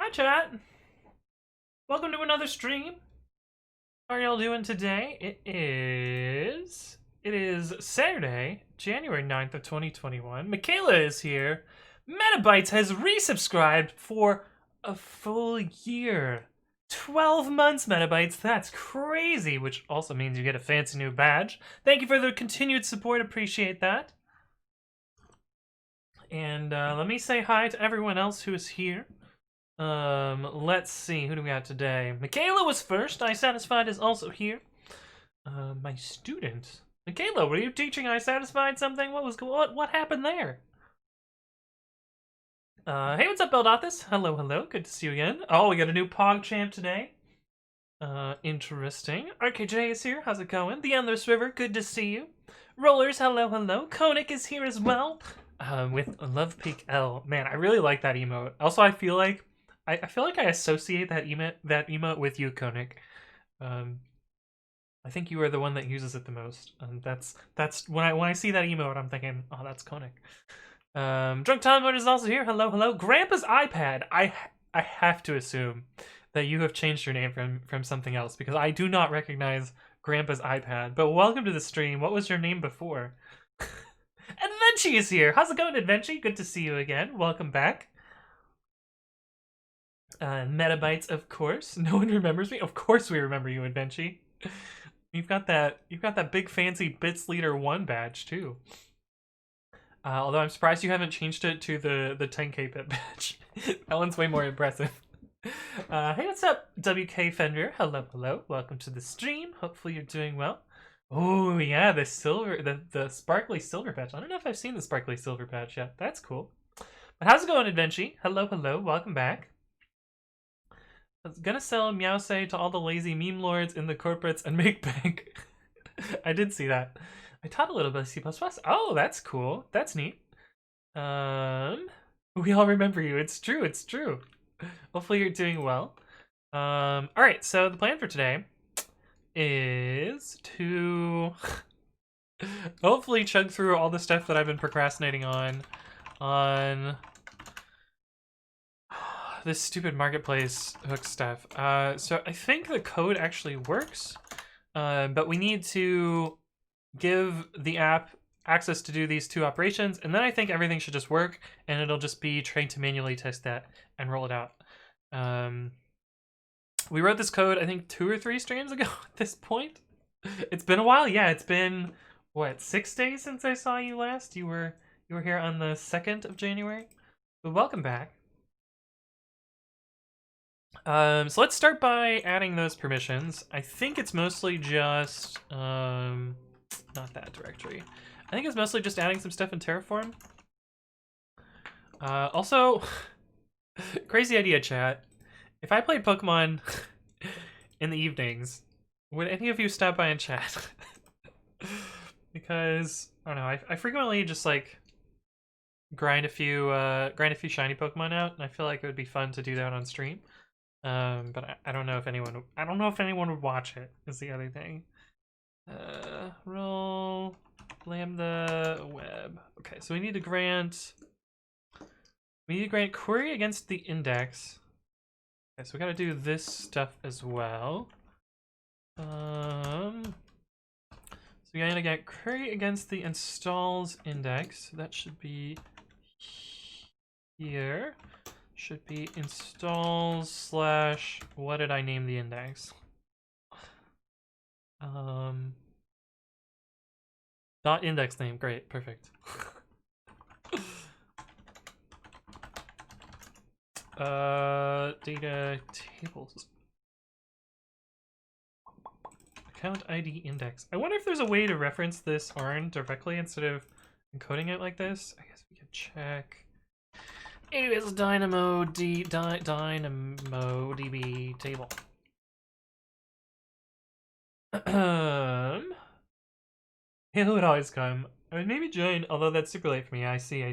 Hi chat! Welcome to another stream. How are y'all doing today? It is Saturday, January 9th of 2021. Michaela is here. Metabytes has resubscribed for a full year. 12 months, Metabytes. That's crazy, which also means you get a fancy new badge. Thank you for the continued support. Appreciate that. And let me say hi to everyone else who is here. Let's see, who do we got today? Michaela was first. iSatisfied is also here. My student. Michaela, were you teaching iSatisfied something? What happened there? Hey, what's up, Beldothis? Hello. Good to see you again. Oh, we got a new PogChamp today. Interesting. RKJ is here. How's it going? The Endless River, good to see you. Rollers, hello. Konik is here as well. With Love Peak L. Man, I really like that emote. Also, I feel like I associate that emote with you, Konik. I think you are the one that uses it the most. That's when I see that emote, I'm thinking, oh, that's Konik. Drunk Time Mode is also here. Hello. Grandpa's iPad. I have to assume that you have changed your name from something else because I do not recognize Grandpa's iPad. But welcome to the stream. What was your name before? Advenchi is here. How's it going, Advenchi? Good to see you again. Welcome back. Metabytes, of course. No one remembers me. Of course we remember you, Advenchi. You've got that big fancy Bits Leader 1 badge too. Although I'm surprised you haven't changed it to the 10k bit badge. That one's way more impressive. Hey, what's up, WK Fender? Hello. Welcome to the stream. Hopefully you're doing well. Oh yeah, the sparkly silver patch. I don't know if I've seen the sparkly silver patch yet. That's cool. But how's it going, Advenchi? Hello. Welcome back. I was gonna sell Meowsay to all the lazy meme lords in the corporates and make bank. I did see that. I taught a little bit of C++. Oh, that's cool. That's neat. We all remember you. It's true. Hopefully you're doing well. All right. So the plan for today is to hopefully chug through all the stuff that I've been procrastinating on this stupid marketplace hook stuff. So I think the code actually works, but we need to give the app access to do these two operations, and then I think everything should just work, and it'll just be trained to manually test that and roll it out. We wrote this code, I think, 2 or 3 streams ago at this point. It's been a while. Yeah, it's been, what, 6 days since I saw you last? You were here on the 2nd of January? But welcome back. So let's start by adding those permissions. I think it's mostly just, not that directory. I think it's mostly just adding some stuff in Terraform. Also, crazy idea, chat. If I played Pokemon in the evenings, would any of you stop by and chat? Because, I don't know, I frequently just, like, grind a few shiny Pokemon out, and I feel like it would be fun to do that on stream. But I don't know if anyone would watch it, is the other thing. Roll lambda web. Okay, so we need to grant query against the index. Okay, so we gotta do this stuff as well. So we gotta get query against the installs index. That should be here. Should be installs / what did I name the index? Dot index name. Great, perfect. Data tables. Account ID index. I wonder if there's a way to reference this ARN directly instead of encoding it like this. I guess we could check. AWS DynamoDB table. Halo would always come. I mean, maybe join, although that's super late for me. I see.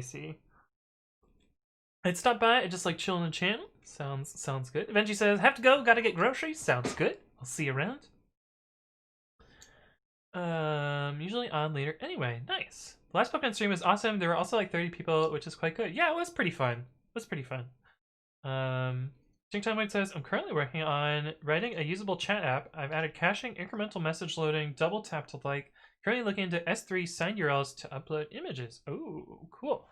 I'd stop by and just like chill in the channel. Sounds good. Eventually says, have to go, gotta get groceries. Sounds good. I'll see you around. Usually on later. Anyway, nice. The last Pokemon stream was awesome. There were also like 30 people, which is quite good. Yeah, it was pretty fun. Time says, I'm currently working on writing a usable chat app. I've added caching, incremental message loading, double tap to like. Currently looking into S3 sign URLs to upload images. Oh, cool.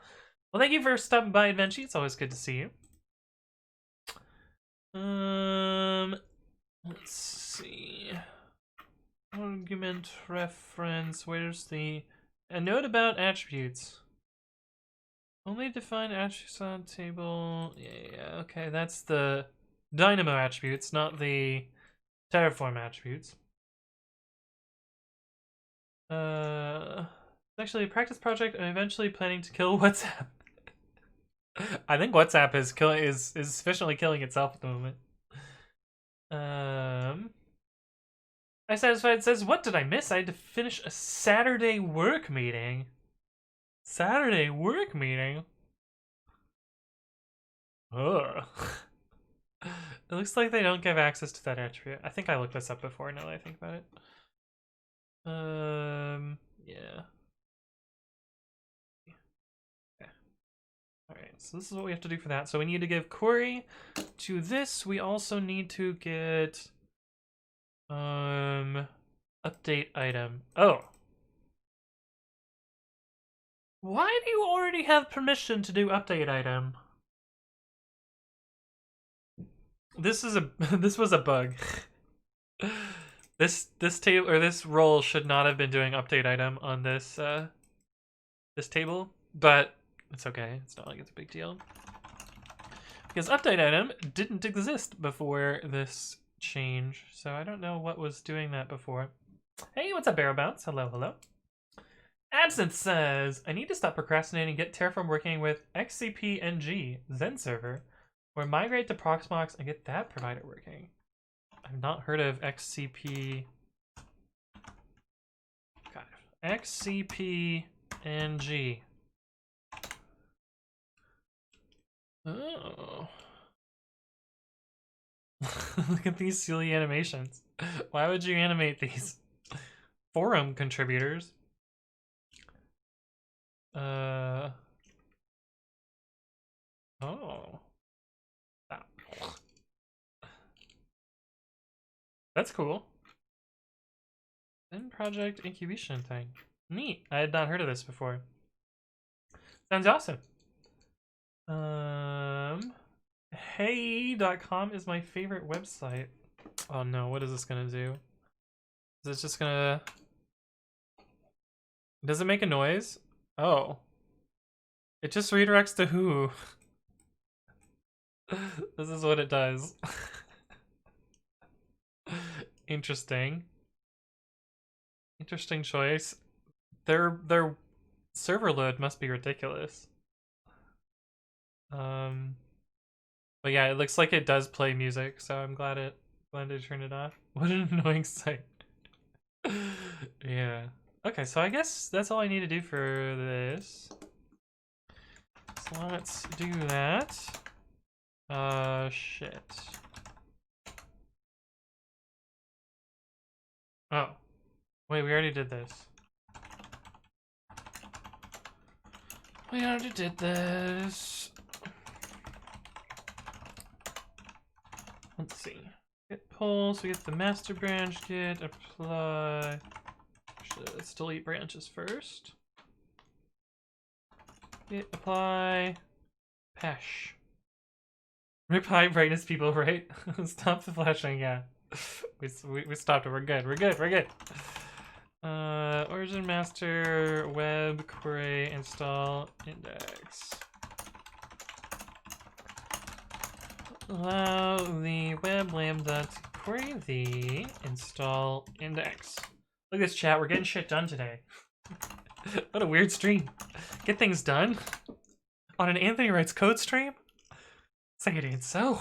Well, thank you for stopping by, Adventure. It's always good to see you. Let's see. Argument reference. Where's the... A note about attributes. Only define attributes on table. Yeah, okay. That's the Dynamo attributes, not the Terraform attributes. It's actually a practice project. I'm eventually planning to kill WhatsApp. I think WhatsApp is sufficiently killing itself at the moment. I satisfied says, what did I miss? I had to finish a Saturday work meeting. Saturday work meeting? Ugh. It looks like they don't give access to that attribute. I think I looked this up before now that I think about it. Yeah. Okay. Alright, so this is what we have to do for that. So we need to give Corey to this. We also need to get update item. Oh. Why do you already have permission to do update item? This is a this was a bug. This table or this role should not have been doing update item on this this table, but it's okay. It's not like it's a big deal. Because update item didn't exist before this change, so I don't know what was doing that before. Hey, what's up, Barrow Bounce? Hello, hello. Absinthe says, I need to stop procrastinating and get Terraform working with XCP-ng Zen server, or migrate to Proxmox and get that provider working. I've not heard of XCP. God, XCP-ng. Oh. Look at these silly animations. Why would you animate these? Forum contributors. Oh. That's cool. Then project incubation thing. Neat. I had not heard of this before. Sounds awesome. Hey.com is my favorite website. Oh no, what is this gonna do? Is it just gonna... Does it make a noise? Oh. It just redirects to who? This is what it does. Interesting. Interesting choice. Their server load must be ridiculous. But yeah, it looks like it does play music, so I'm glad to turn it off. What an annoying sight. Yeah. Okay, so I guess that's all I need to do for this. So let's do that. Shit. Oh. Wait, we already did this. We already did this. Let's see. Git pull, so we get the master branch, git apply. Actually, let's delete branches first. Git apply. Pesh. Rip high brightness people, right? Stop the flashing, yeah. We stopped it. We're good. We're good. We're good. Origin master web query install index. Allow the web lambda to query the install index. Look at this chat. We're getting shit done today. What a weird stream. Get things done on an Anthony Writes Code stream. It's like it ain't so.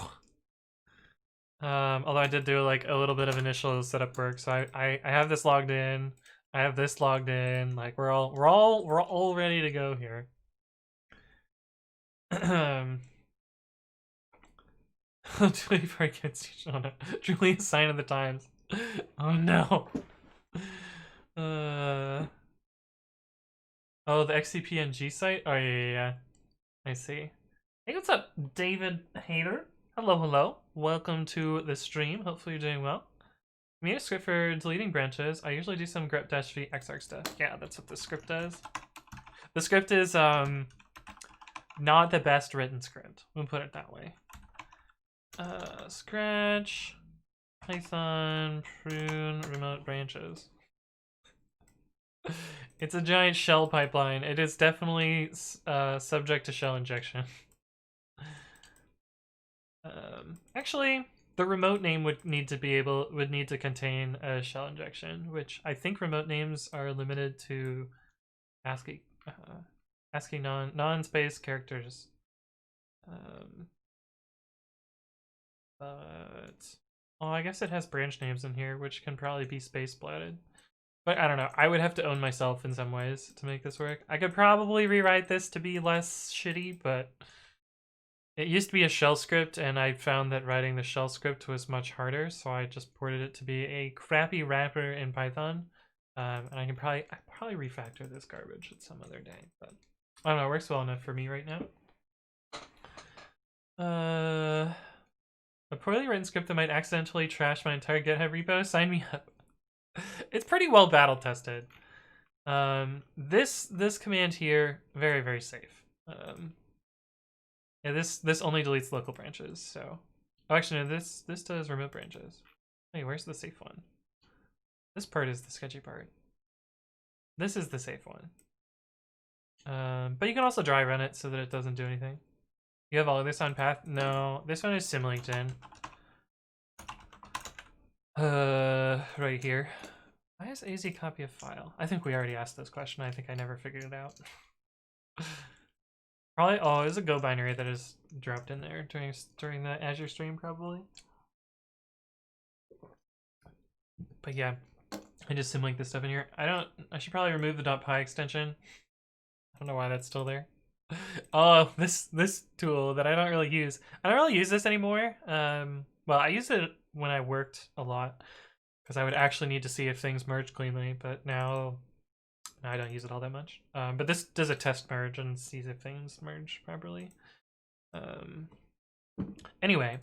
Although I did do like a little bit of initial setup work, so I have this logged in. I have this logged in. Like we're all ready to go here. 24 kids on it. Truly a sign of the times. Oh no. Oh, the XCP-ng site? Oh yeah. I see. Hey, what's up, David Hater? Hello, hello. welcome to the stream. Hopefully you're doing well. Made a script for deleting branches. I usually do some grep-v xarg stuff. Yeah, that's what the script does. The script is not the best written script. We'll put it that way. Scratch, Python, prune, remote branches. It's a giant shell pipeline. It is definitely subject to shell injection. Actually, the remote name would need to contain a shell injection, which I think remote names are limited to ASCII non-space characters. But I guess it has branch names in here, which can probably be space blatted. But I don't know. I would have to own myself in some ways to make this work. I could probably rewrite this to be less shitty, but it used to be a shell script, and I found that writing the shell script was much harder, so I just ported it to be a crappy wrapper in Python. And I can probably refactor this garbage at some other day, but I don't know. It works well enough for me right now. A poorly written script that might accidentally trash my entire GitHub repo? Sign me up. It's pretty well battle tested. This command here, very, very safe. Yeah, this only deletes local branches, so. Oh, actually, no, this does remote branches. Wait, where's the safe one? This part is the sketchy part. This is the safe one. But you can also dry run it so that it doesn't do anything. You have all of this on path? No, this one is symlinked in. Right here. Why is AZ copy of file? I think we already asked this question. I think I never figured it out. Probably, oh, it's a Go binary that is dropped in there during the Azure stream, probably. But yeah, I just symlink this stuff in here. I should probably remove the .py extension. I don't know why that's still there. Oh, this tool that I don't really use. I don't really use this anymore. Well, I used it when I worked a lot because I would actually need to see if things merge cleanly, but now I don't use it all that much. But this does a test merge and sees if things merge properly. Anyway,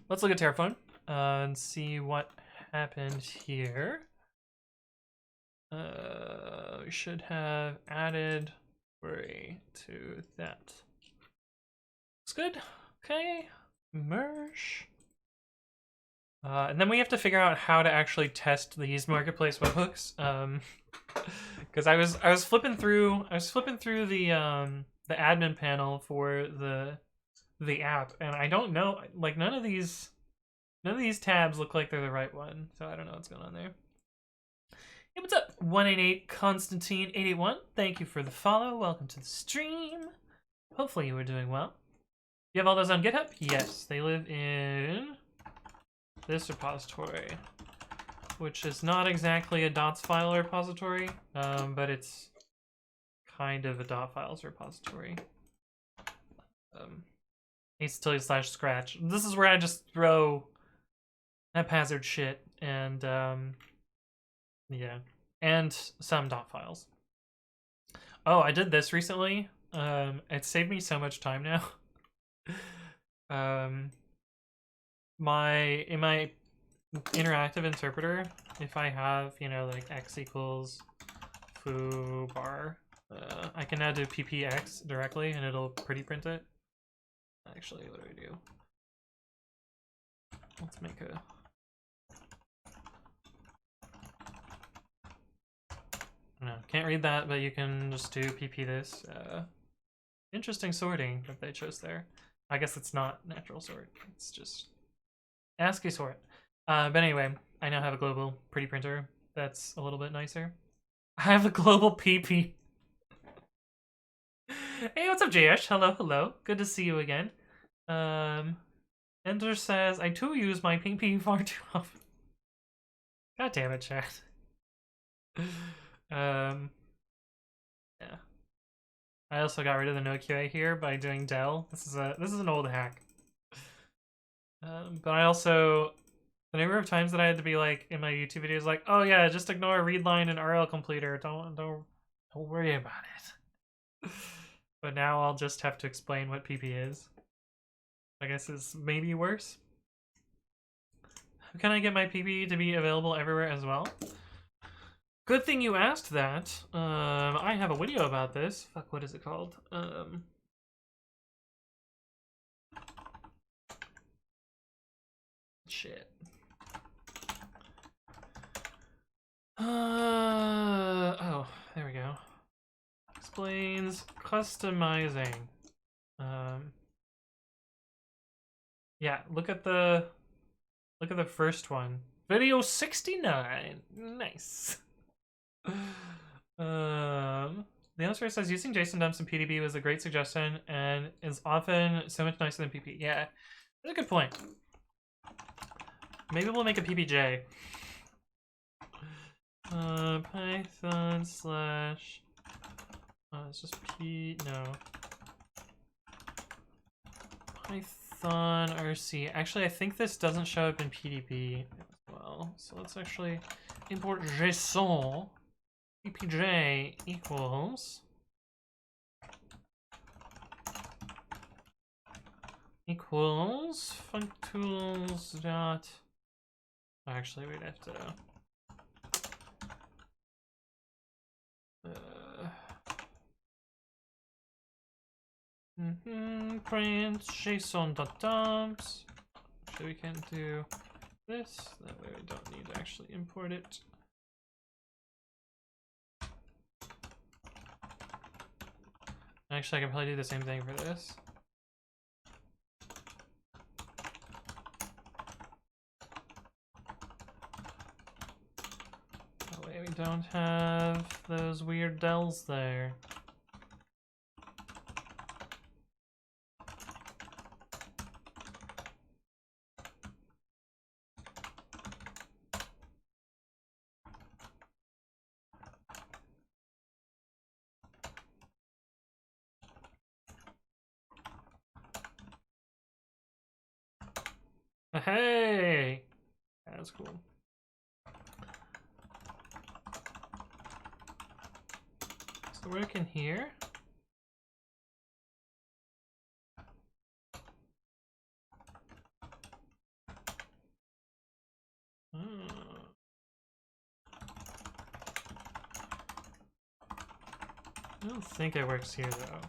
let's look at Terraform and see what happened here. We should have added query to that. Looks good. Okay, merge. And then we have to figure out how to actually test these marketplace webhooks. Because I was flipping through the admin panel for the app, and I don't know, like none of these tabs look like they're the right one, so I don't know what's going on there. Hey, what's up? 188 Constantine 881. Thank you for the follow. Welcome to the stream. Hopefully you are doing well. You have all those on GitHub? Yes, they live in this repository, which is not exactly a dots file repository, but it's kind of a dot files repository. /scratch. This is where I just throw haphazard shit and yeah, and some dot files. Oh, I did this recently. It saved me so much time now. In my interactive interpreter, if I have, you know, like x equals foo bar, I can now do ppx directly and it'll pretty print it. Actually, what do we do? Let's make a... No, can't read that, but you can just do pp this. Interesting sorting that they chose there. I guess it's not natural sort, it's just ASCII sort. But anyway, I now have a global pretty printer that's a little bit nicer. I have a global PP. Hey, what's up, JS? Hello, hello. Good to see you again. Ender says, I too use my PP far too often. God damn it, chat. Yeah. I also got rid of the no QA here by doing del. This is an old hack. But I also, the number of times that I had to be like in my YouTube videos, like, oh yeah, just ignore readline and RL completer. Don't worry about it. But now I'll just have to explain what PP is. I guess is maybe worse. Can I get my PP to be available everywhere as well? Good thing you asked that. I have a video about this. Fuck, what is it called? Shit. Oh, there we go. Explains customizing. Yeah, look at the first one. Video 69. Nice. The answer says using JSON dumps in PDB was a great suggestion and is often so much nicer than PP. Yeah, that's a good point. Maybe we'll make a PPJ. Python slash. It's just Python RC. Actually, I think this doesn't show up in PDB as well. So let's actually import JSON. PPJ equals functools dot. Actually, we'd have to. Print JSON.dumps. So we can do this. That way we don't need to actually import it. Actually, I can probably do the same thing for this. That way we don't have those weird dells there. Hey! That's cool. So work in here. I don't think it works here though.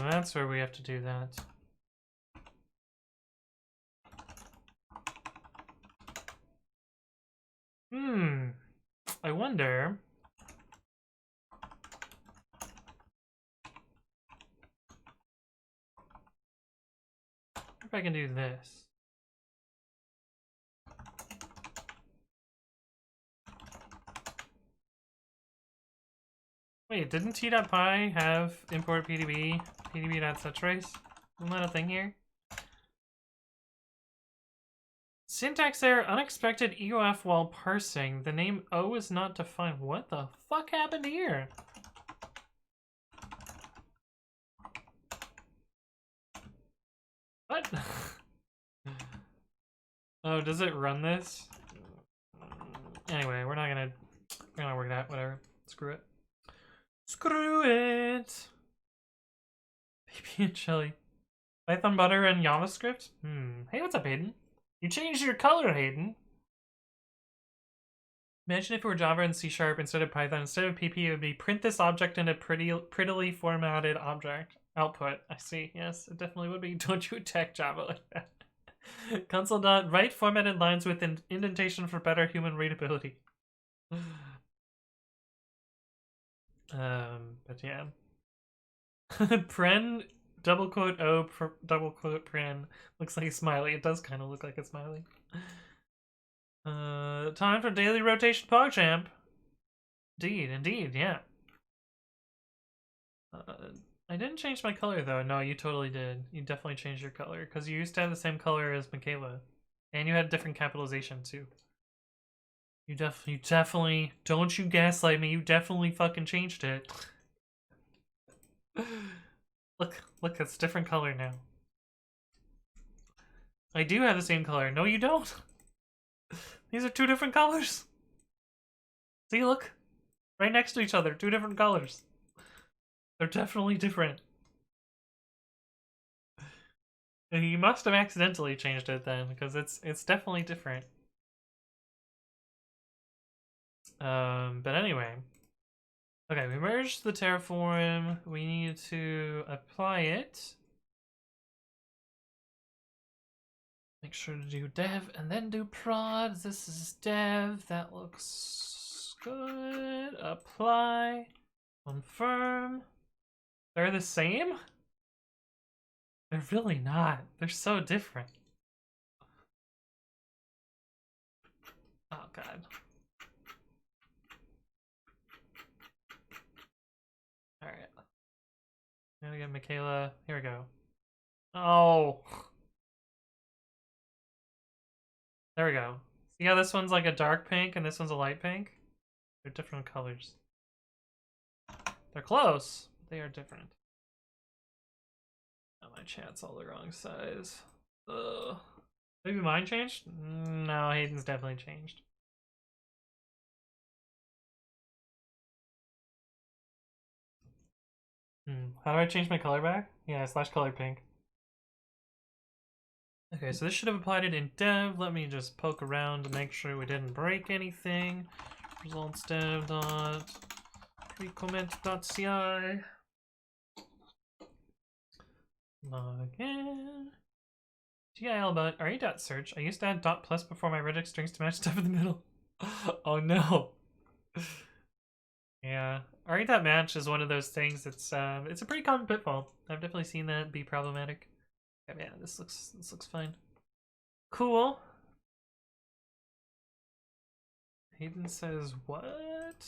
That's where we have to do that. I wonder. If I can do this. Wait, didn't t.py have import pdb, pdb.settrace? Isn't that a thing here? Syntax error, unexpected EOF while parsing. The name O is not defined. What the fuck happened here? What? Oh, does it run this? Anyway, we're gonna work that. Whatever. Screw it. Screw it. Baby and chili. Python butter and JavaScript? Hey, what's up, Hayden? You changed your color, Hayden. Imagine if it were Java and C# instead of Python. Instead of PP, it would be print this object in a prettily formatted object. Output. I see. Yes, it definitely would be. Don't you attack Java like that. Console.write formatted lines with an indentation for better human readability. But yeah. Pren, double quote O, double quote Pren. Looks like a smiley. It does kind of look like a smiley. Time for daily rotation PogChamp. Indeed, yeah. I didn't change my color though. No, you totally did. You definitely changed your color because you used to have the same color as Michaela, and you had different capitalization too. You definitely. Don't you gaslight me? You definitely fucking changed it. Look, it's a different color now. I do have the same color. No, you don't. These are two different colors. See, look. Right next to each other. Two different colors. They're definitely different. You must have accidentally changed it then, because it's definitely different. But anyway. Okay, we merged the Terraform. We need to apply it. Make sure to do dev and then do prod. This is dev. That looks good. Apply. Confirm. They're the same? They're really not. They're so different. Oh, God. Alright. I'm gonna get Michaela. Here we go. Oh. There we go. See how this one's like a dark pink and this one's a light pink? They're different colors. They're close, but they are different. Oh, my chat's all the wrong size. Ugh. Maybe mine changed? No, Hayden's definitely changed. How do I change my color back? Yeah, / color pink. Okay, so this should have applied it in dev. Let me just poke around to make sure we didn't break anything. Results dev dot pre-commit.ci. Log in. GIL but re.search. I used to add dot plus before my regex strings to match stuff in the middle. Oh no. Yeah, re.match is one of those things that's it's a pretty common pitfall. I've definitely seen that be problematic. Yeah, this looks fine. Cool. Hayden says what?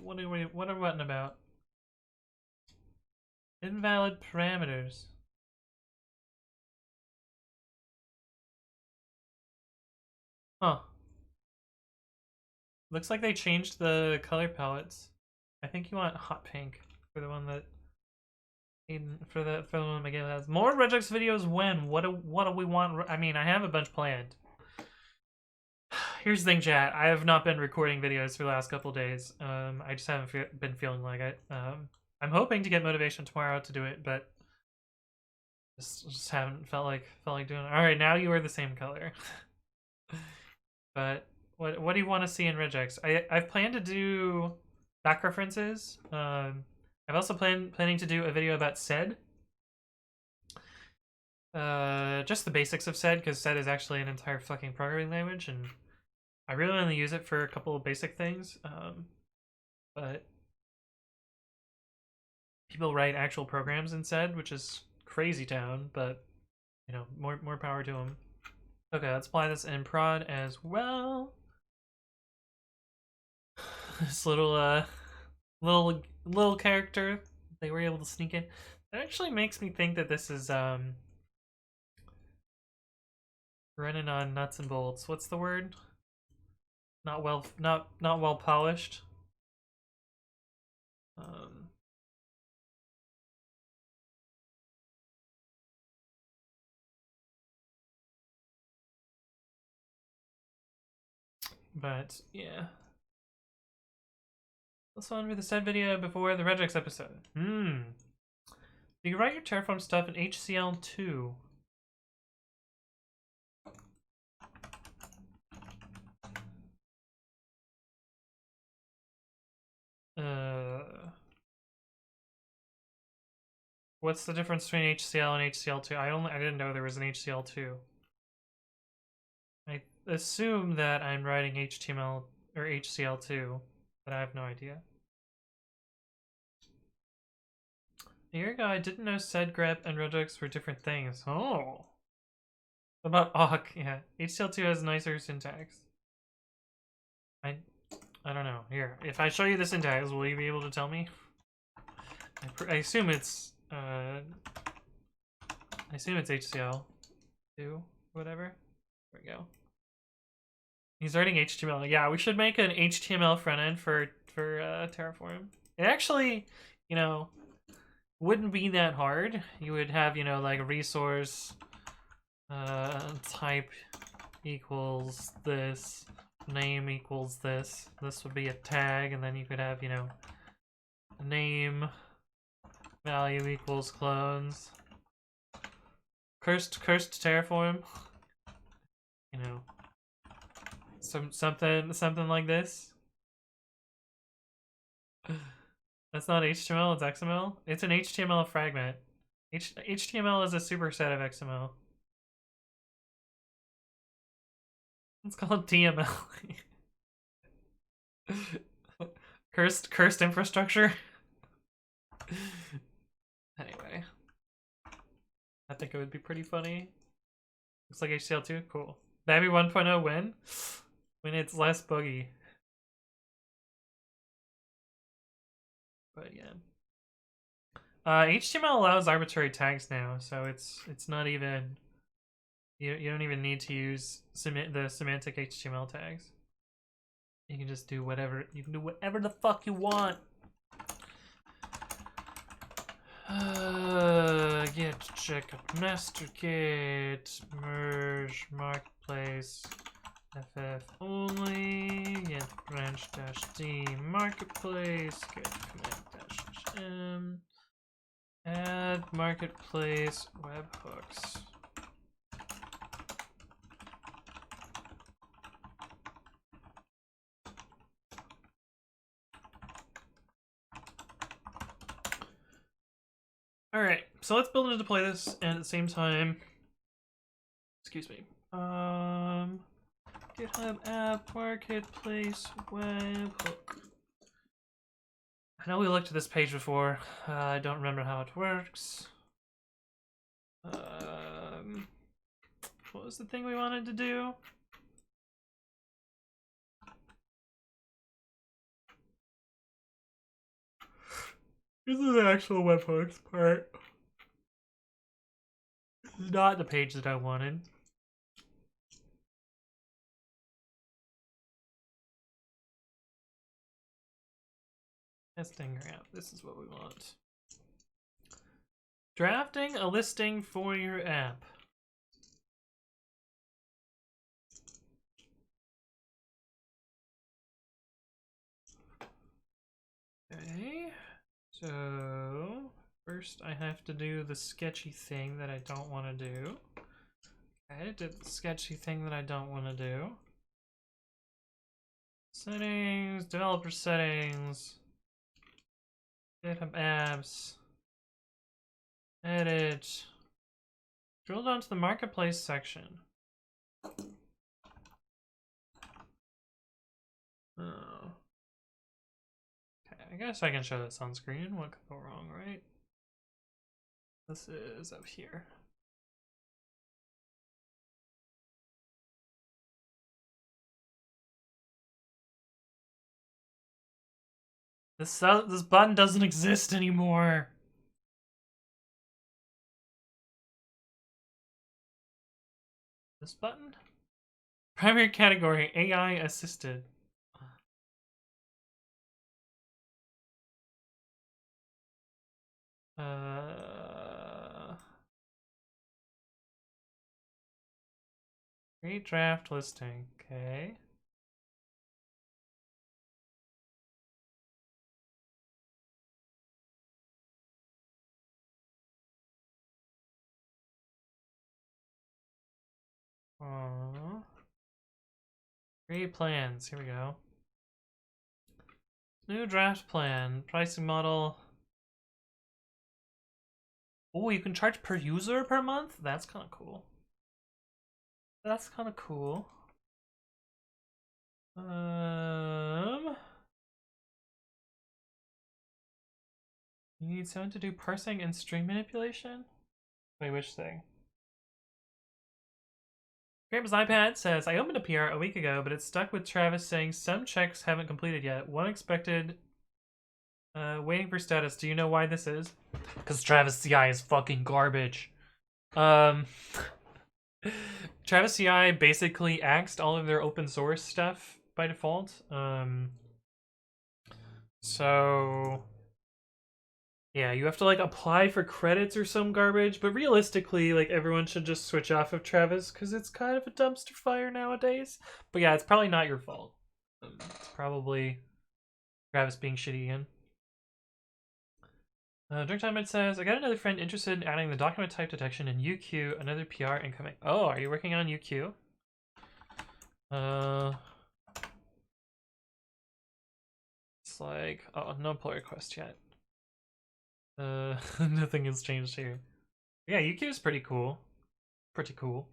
What are we button about? Invalid parameters. Huh. Looks like they changed the color palettes. I think you want hot pink for the one that Hayden for the one Miguel has. More regex videos when? What do we want? I mean, I have a bunch planned. Here's the thing, chat. I have not been recording videos for the last couple days. I just haven't been feeling like it. I'm hoping to get motivation tomorrow to do it, but just haven't felt like doing it. All right, now you are the same color. But what do you want to see in regex? I've planned to do back references. I've also planning to do a video about sed. Just the basics of sed, because sed is actually an entire fucking programming language, and I really only use it for a couple of basic things. But people write actual programs in sed, which is crazy town, but you know, more power to them. Okay, let's apply this in prod as well. This little character they were able to sneak in. That actually makes me think that this is running on nuts and bolts. What's the word? Not well polished. But yeah. Let's on with the sed video before the regex episode. Do you write your Terraform stuff in HCL2? What's the difference between HCL and HCL2? I didn't know there was an HCL2. I assume that I'm writing HTML or HCL2, but I have no idea. A year ago, I didn't know sed, grep, and regex were different things. Oh. What about awk? Yeah, HCL2 has nicer syntax. I don't know. Here, if I show you the syntax, will you be able to tell me? I assume it's HCL2, whatever. There we go. He's writing HTML. Yeah, we should make an HTML front end for Terraform. It actually, you know, wouldn't be that hard. You would have, you know, like a resource Type equals this, name equals this. This would be a tag, and then you could have, you know, name value equals clones. Cursed Terraform. You know, something like this. That's not HTML, it's XML. It's an HTML fragment. HTML is a superset of XML. Let's call it TML. Cursed infrastructure. Anyway, I think it would be pretty funny. Looks like HCL2, cool. Babby 1.0 when? When it's less buggy. But yeah. HTML allows arbitrary tags now, so it's not even, you don't even need to use the semantic HTML tags. You can just do whatever, you can do whatever the fuck you want. Git checkup master kit, merge marketplace, ff only, get branch dash d marketplace, get commit dash m, add marketplace webhooks. Alright, so let's build and deploy this, and at the same time, excuse me, GitHub app marketplace webhook. I know we looked at this page before. I don't remember how it works. What was the thing we wanted to do? This is the actual webhooks part. This is not the page that I wanted. Testing app. This is what we want. Drafting a listing for your app. Okay. So first I have to do the sketchy thing that I don't want to do. Okay, did the sketchy thing that I don't want to do. Settings, developer settings, GitHub apps, edit, drill down to the marketplace section. Oh. Okay, I guess I can show this on screen. What could go wrong, right? This is up here. This button doesn't exist anymore. This button? Primary category, AI assisted. Create draft listing, okay. Create plans, here we go. New draft plan, pricing model. Oh, you can charge per user per month? That's kind of cool. That's kind of cool. You need someone to do parsing and string manipulation? Wait, which thing? Graham's iPad says, I opened a PR a week ago, but it's stuck with Travis saying some checks haven't completed yet. One expected, waiting for status. Do you know why this is? Because Travis CI is fucking garbage. Travis CI basically axed all of their open source stuff by default. So Yeah, you have to like apply for credits or some garbage, but realistically, like everyone should just switch off of Travis because it's kind of a dumpster fire nowadays. But yeah, it's probably not your fault. It's probably Travis being shitty again. During time it says, I got another friend interested in adding the document type detection in UQ, another PR incoming. Oh, are you working on UQ? It's like, oh, no pull request yet. Nothing has changed here. Yeah, UQ is pretty cool. Pretty cool.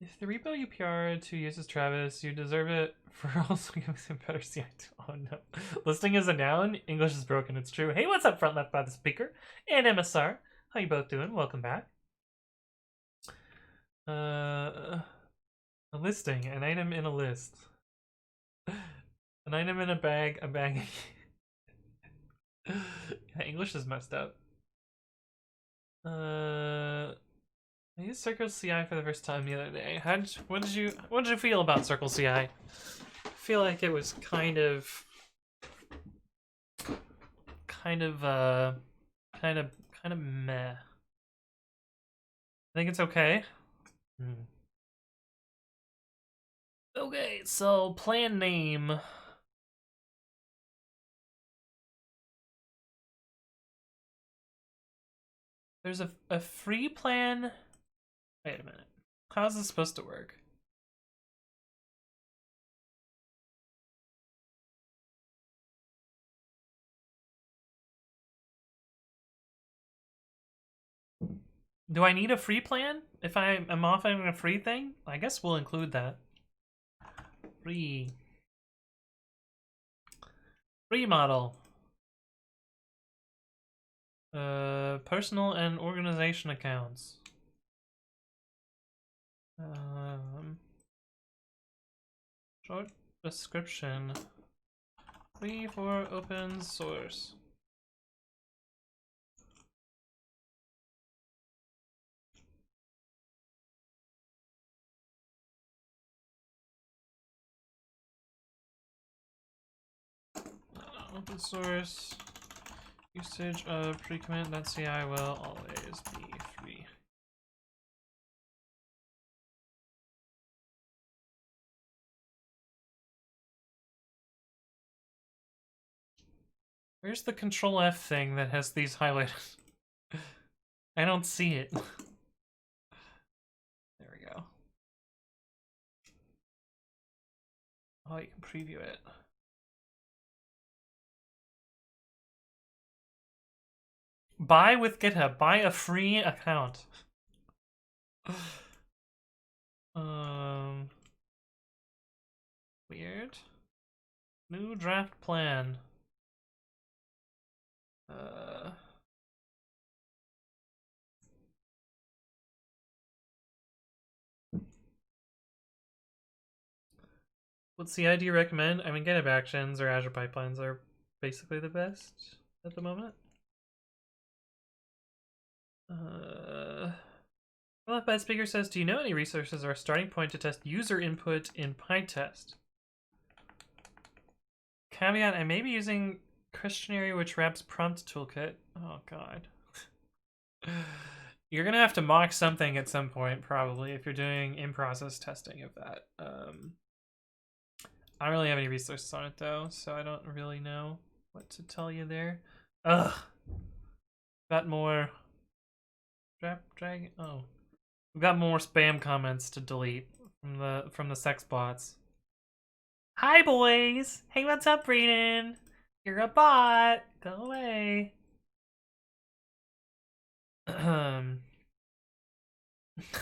If the repo UPR to uses Travis, you deserve it for also giving some better CI. Oh no. Listing is a noun. English is broken. It's true. Hey, what's up, front left by the speaker? And MSR. How you both doing? Welcome back. A listing. An item in a list. An item in a bag. A bag. Yeah, English is messed up. I used Circle CI for the first time the other day. What did you feel about Circle CI? I feel like it was kind of meh. I think it's okay. Okay, so plan name. There's a free plan. Wait a minute. How's this supposed to work? Do I need a free plan if I'm offering a free thing? I guess we'll include that. Free model. Personal and organization accounts. Short description. Free for open source. Open source usage of pre-commit.ci will always be free. Where's the Control F thing that has these highlighted? I don't see it. There we go. Oh, you can preview it. Buy with GitHub. Buy a free account. Weird. New draft plan. What CI do you recommend? I mean, GitHub Actions or Azure Pipelines are basically the best at the moment. Left by speaker says, do you know any resources or a starting point to test user input in PyTest? Caveat, I may be using Questionary, which wraps prompt toolkit. Oh god. You're gonna have to mock something at some point, probably, if you're doing in-process testing of that. I don't really have any resources on it, though, so I don't really know what to tell you there. Ugh. Got more... Drag... Oh. We've got more spam comments to delete from the sex bots. Hi, boys! Hey, what's up, Brayden? You're a bot! Go away. I'm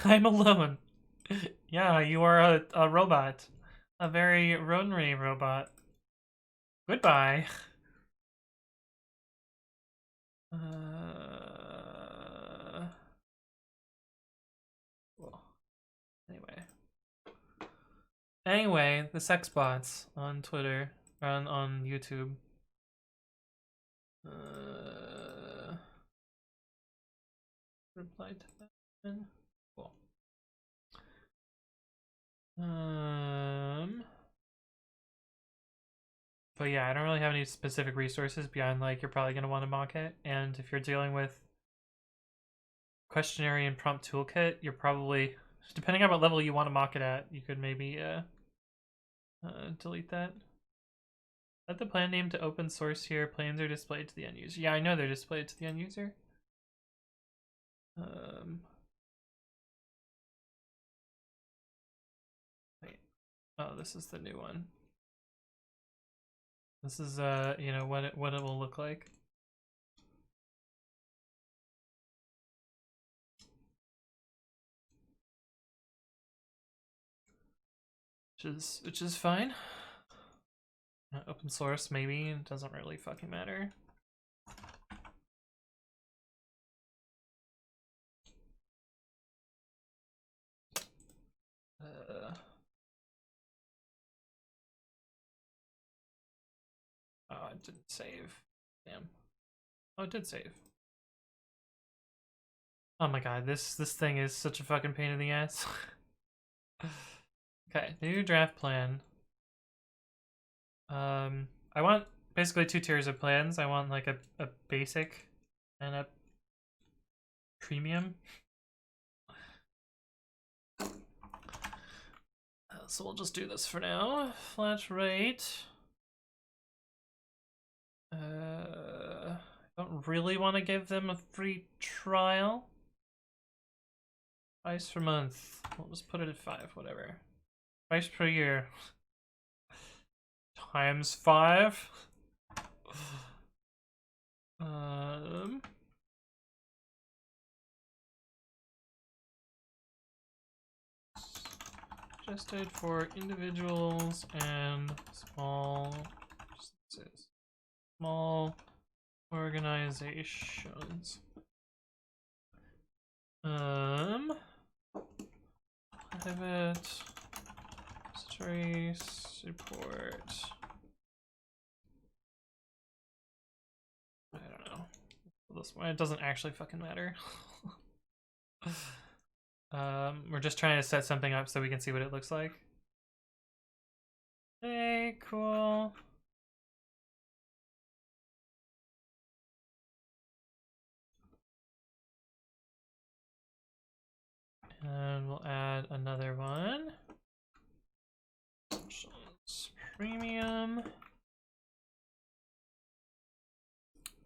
alone. Yeah, you are a robot. A very Ronry robot. Goodbye. Well, anyway, the sex bots on Twitter, on YouTube. Reply to that. Cool. But yeah, I don't really have any specific resources beyond like you're probably gonna want to mock it, and if you're dealing with questionnaire and prompt toolkit, you're probably, depending on what level you want to mock it at, you could maybe delete that. Set the plan name to open source here. Plans are displayed to the end user. Yeah, I know they're displayed to the end user. Wait. Oh, this is the new one. This is you know what it will look like. Which is fine. Open source maybe, it doesn't really fucking matter. Oh, it didn't save. Damn. Oh, it did save. Oh my god, this thing is such a fucking pain in the ass. Okay, new draft plan. I want basically 2 tiers of plans. I want like a basic and a premium. So we'll just do this for now. Flat rate. I don't really want to give them a free trial. Price per month. We'll just put it at 5, whatever. Price per year. Times 5. Suggested for individuals and small organizations. Private history support. I don't know. This one, it doesn't actually fucking matter. We're just trying to set something up so we can see what it looks like. Hey, cool. And we'll add another one. Premium.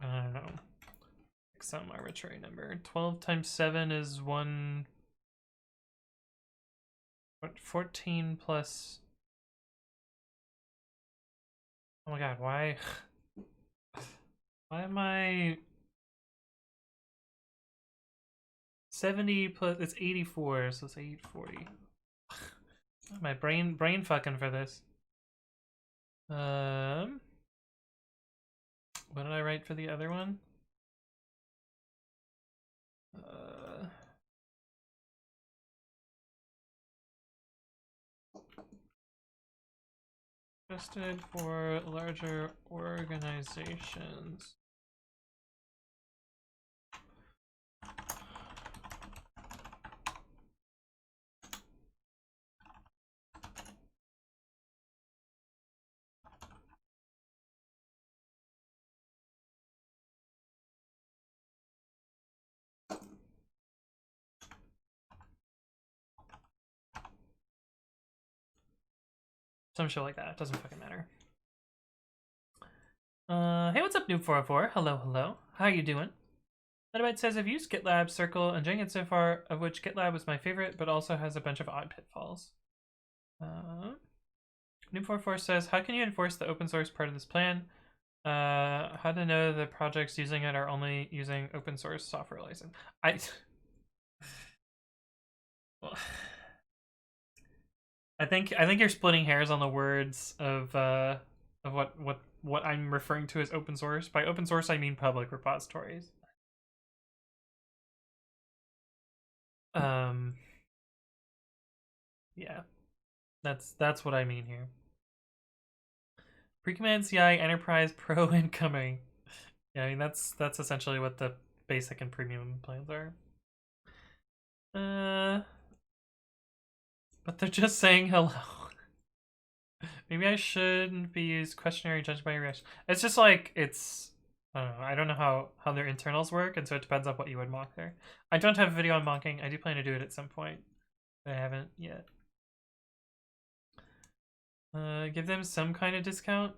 I don't know. Some arbitrary number. 12 times 7 is 1. What? 14 plus. Oh my god, why? Why am I 70 plus? It's 84, so it's 840. My brain fucking for this. What did I write for the other one? Suggested for larger organizations. Some shit like that. It doesn't fucking matter. Hey, what's up, Noob404? Hello, hello. How you doing? Metabyte says, I've used GitLab, Circle, and Jenkins so far, of which GitLab was my favorite, but also has a bunch of odd pitfalls. Noob44 says, how can you enforce the open source part of this plan? How to know the projects using it are only using open source software license? I think you're splitting hairs on the words of what I'm referring to as open source. By open source, I mean public repositories. Yeah, that's what I mean here. Pre-commit.ci Enterprise Pro incoming. Yeah, I mean that's essentially what the basic and premium plans are. But they're just saying hello. Maybe I shouldn't be used questionnaire judged by your reaction. It's just like it's. I don't know. I don't know how their internals work, and so it depends on what you would mock there. I don't have a video on mocking. I do plan to do it at some point, but I haven't yet. Give them some kind of discount.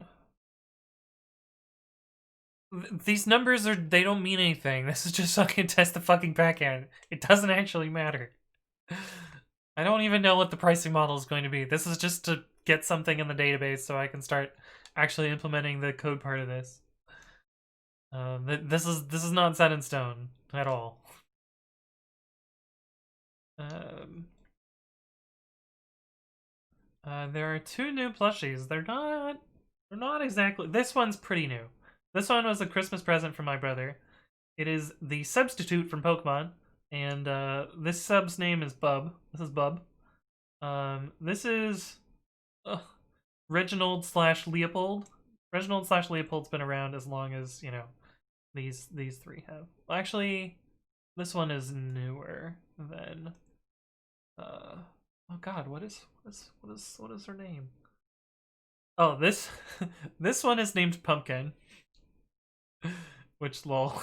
These numbers they don't mean anything. This is just so I can test the fucking backend. It doesn't actually matter. I don't even know what the pricing model is going to be. This is just to get something in the database so I can start actually implementing the code part of this. This is not set in stone at all. There are 2 new plushies. They're not exactly. This one's pretty new. This one was a Christmas present from my brother. It is the substitute from Pokemon, and this sub's name is Bub. This is Bub. This is Reginald slash Leopold. Reginald slash Leopold's been around as long as, you know, these 3 have. Well, actually, this one is newer than oh god, what is her name? Oh, this this one is named Pumpkin. Which lol.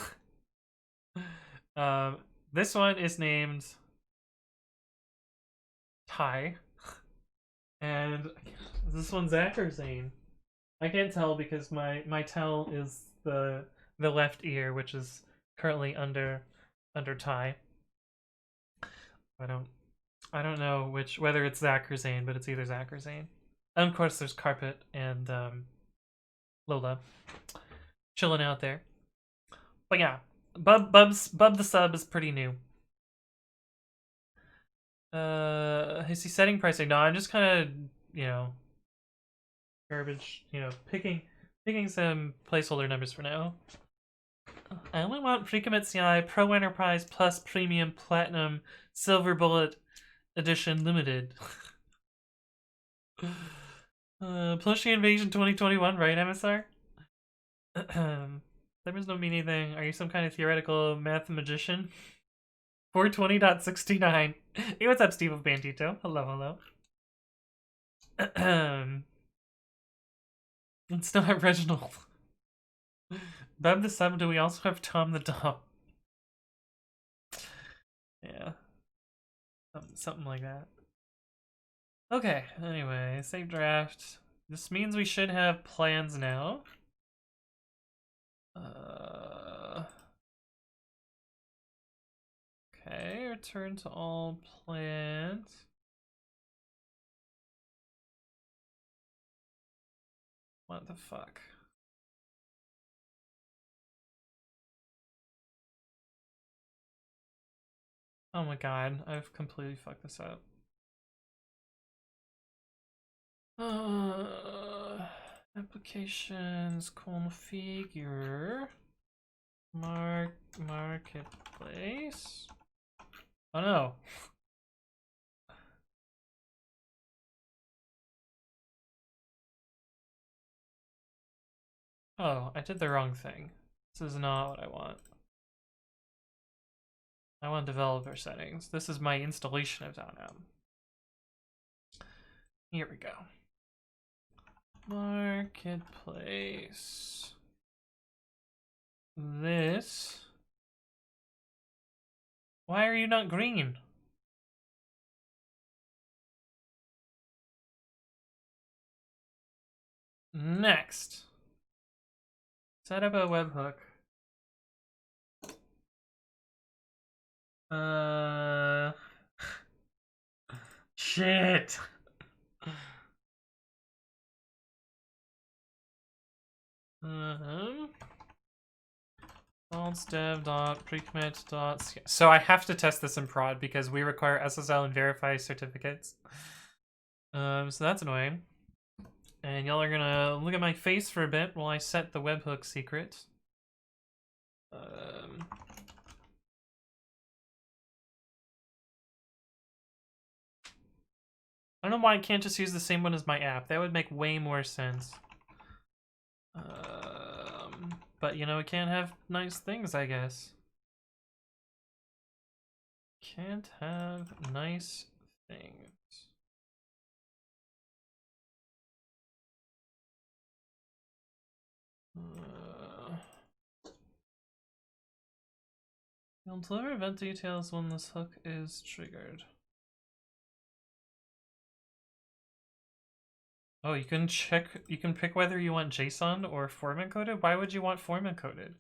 This one is named Ty. And this one's Zach or Zane? I can't tell because my tell is the left ear, which is currently under Ty. I don't know whether it's Zach or Zane, but it's either Zach or Zane. And of course there's Carpet and Lola chilling out there. But yeah, Bub the sub is pretty new. Is he setting pricing? No, I'm just kind of, you know, garbage, you know, picking some placeholder numbers for now. I only want pre-commit.ci, Pro Enterprise Plus Premium Platinum Silver Bullet Edition Limited. Plushie Invasion 2021, right, MSR? Numbers don't mean anything. Are you some kind of theoretical math magician? 420.69. Hey, what's up, Steve of Bandito? Hello, hello. It's still have Reginald. Bub the sub, do we also have Tom the dog? Yeah. Something like that. Okay, anyway, save draft. This means we should have plans now. Okay, return to all plans. What the fuck? Oh my god, I've completely fucked this up. Applications configure marketplace. Oh no. Oh, I did the wrong thing. This is not what I want. I want developer settings. This is my installation of .m. Here we go. Marketplace. This. Why are you not green? Next. Set up a webhook. Shit. dev.precommit.ci. So I have to test this in prod because we require SSL and verify certificates. So that's annoying. And y'all are gonna look at my face for a bit while I set the webhook secret. I don't know why I can't just use the same one as my app. That would make way more sense. But you know, it can't have nice things, I guess. Can't have nice things. You'll deliver event details when this hook is triggered. Oh, you can pick whether you want JSON or form encoded? Why would you want form encoded?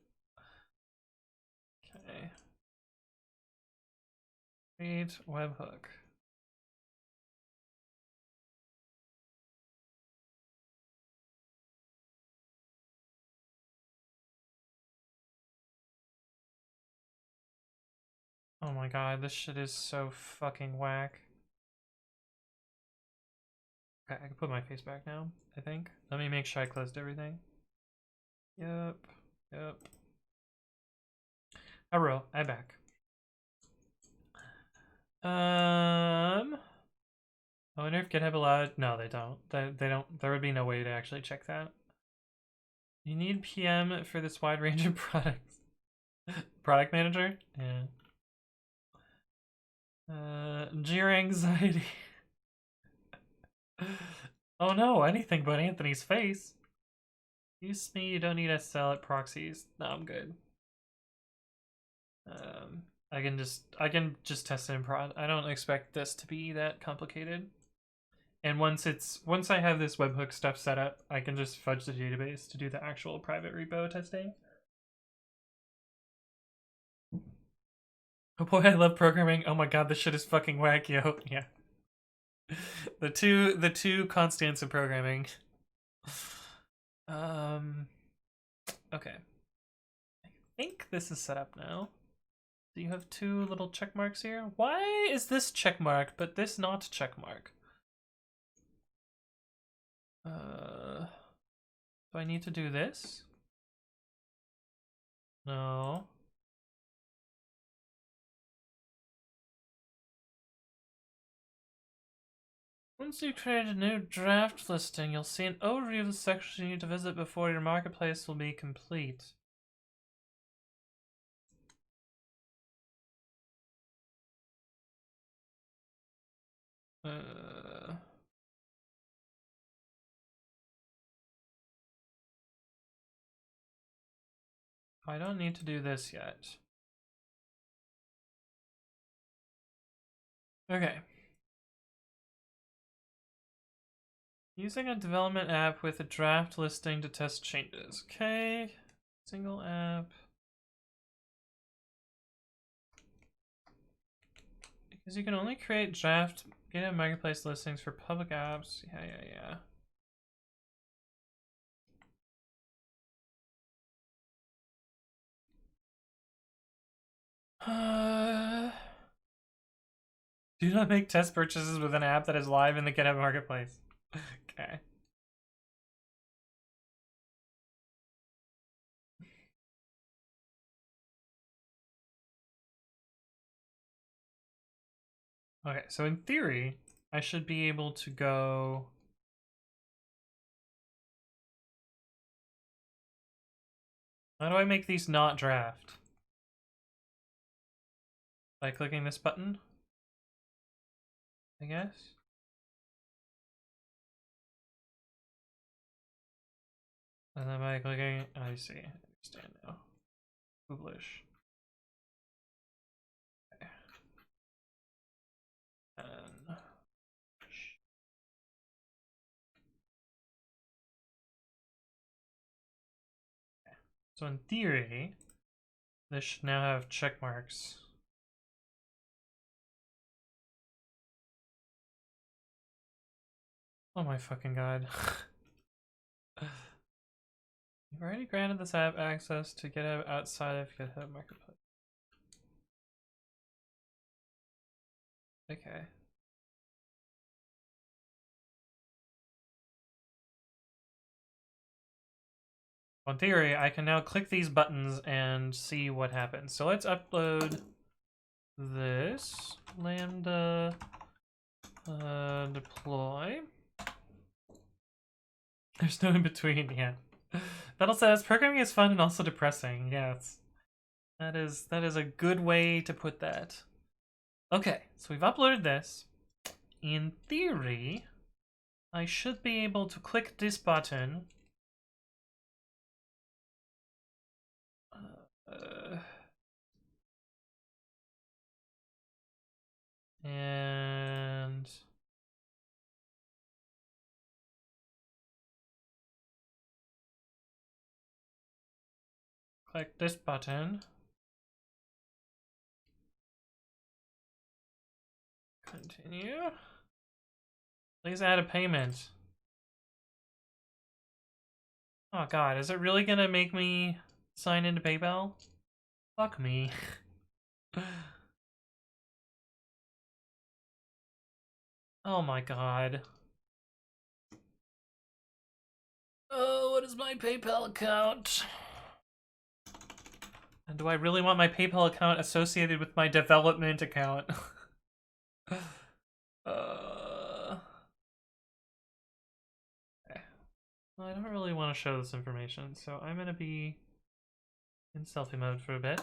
Okay. Create webhook. Oh my god, this shit is so fucking whack. Okay, I can put my face back now, I think. Let me make sure I closed everything. Yep. Hello, I'm back. I wonder if GitHub allowed. No, they don't. They don't. There would be no way to actually check that. You need PM for this wide range of products. Product manager? Yeah. Jira anxiety. Oh no, anything but Anthony's face. Use me, you don't need SSL at proxies. No, I'm good. I can just test it in prod. I don't expect this to be that complicated. And once I have this webhook stuff set up, I can just fudge the database to do the actual private repo testing. Oh boy, I love programming. Oh my god, this shit is fucking whack, yo. Yeah. the two constants in programming. Okay. I think this is set up now. So you have two little check marks here. Why is this check mark, but this not check mark? Do I need to do this? No. Once you create a new draft listing, you'll see an overview of the sections you need to visit before your marketplace will be complete. I don't need to do this yet. Okay. Using a development app with a draft listing to test changes. Okay. Single app. Because you can only create draft GitHub Marketplace listings for public apps. Yeah. Do not make test purchases with an app that is live in the GitHub Marketplace. Okay. Okay, so in theory, I should be able to go... How do I make these not draft? By clicking this button? I guess? And then by clicking... I see. I understand now. Publish. Okay. And... So in theory, this should now have check marks. Oh my fucking god. You've already granted this app access to GitHub outside of GitHub Marketplace. Okay. In theory, I can now click these buttons and see what happens. So let's upload this lambda deploy. There's no in between, yeah. Battle says programming is fun and also depressing. Yes, that is a good way to put that. Okay, so we've uploaded this. In theory, I should be able to click this button Click this button. Continue. Please add a payment. Oh god, is it really gonna make me sign into PayPal? Fuck me. Oh my god. Oh, what is my PayPal account? And do I really want my PayPal account associated with my development account? Okay. Well, I don't really want to show this information, so I'm gonna be in selfie mode for a bit.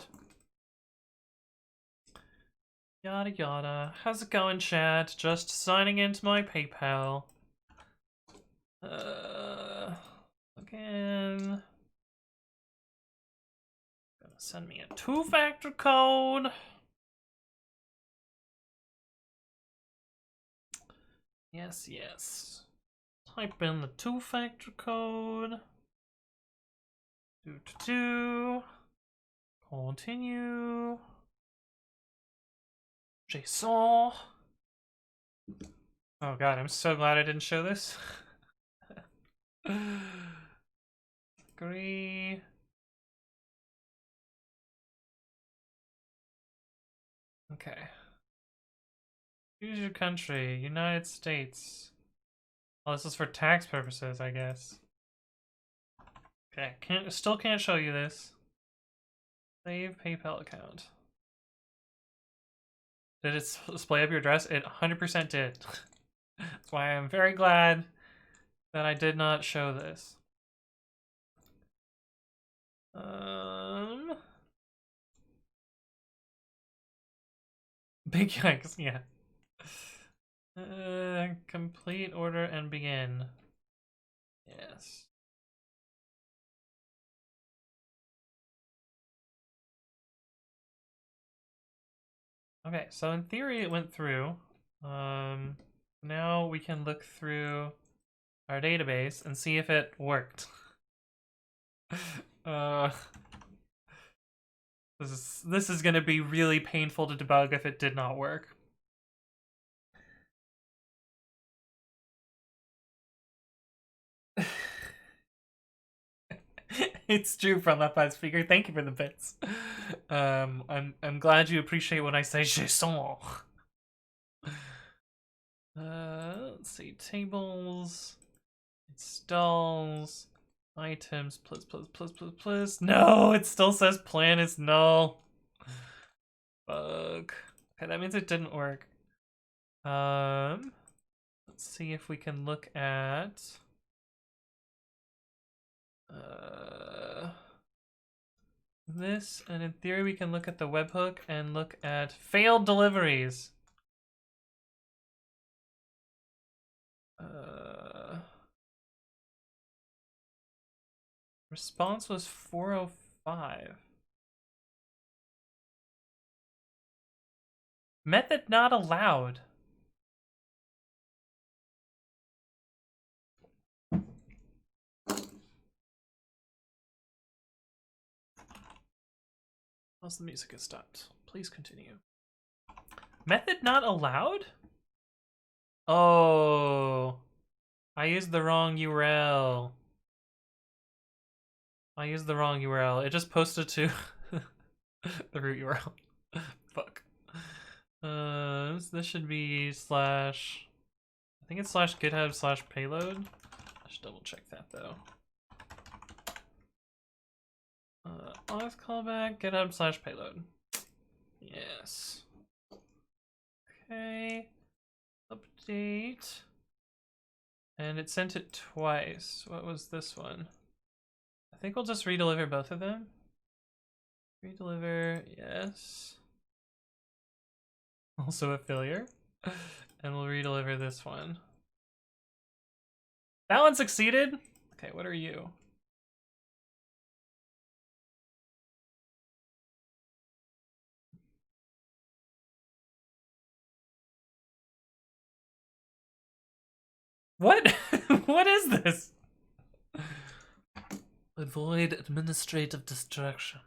Yada yada. How's it going, chat? Just signing into my PayPal. Again. Gonna send me a 2-factor code. Yes, yes. Type in the 2-factor code. Continue. JSON. Oh god, I'm so glad I didn't show this. Agree. Okay. Choose your country. United States. Oh, this is for tax purposes, I guess. Okay, still can't show you this. Save PayPal account. Did it display up your address? It 100% did. That's why I'm very glad that I did not show this. Big yikes, yeah. Complete order and begin. Yes. Okay, so in theory it went through. Now we can look through our database and see if it worked. This is gonna be really painful to debug if it did not work. It's true from Left by Speaker. Thank you for the bits. I'm glad you appreciate when I say JSON. Let's see, tables, installs, items, plus. No, it still says plan is null. Bug. Okay, that means it didn't work. Let's see if we can look at this, and in theory we can look at the webhook and look at failed deliveries. Response was 405. Method not allowed. Once the music has stopped, please continue. Method not allowed? Oh, I used the wrong URL. It just posted to the root URL. Fuck. This should be slash. I think it's slash GitHub slash payload. I should double check that though. Auth callback GitHub slash payload. Yes. Okay. Update. And it sent it twice. What was this one? I think we'll just redeliver both of them. Redeliver, yes. Also a failure. And we'll redeliver this one. That one succeeded? Okay, what are you? What? What is this? Avoid administrative distraction.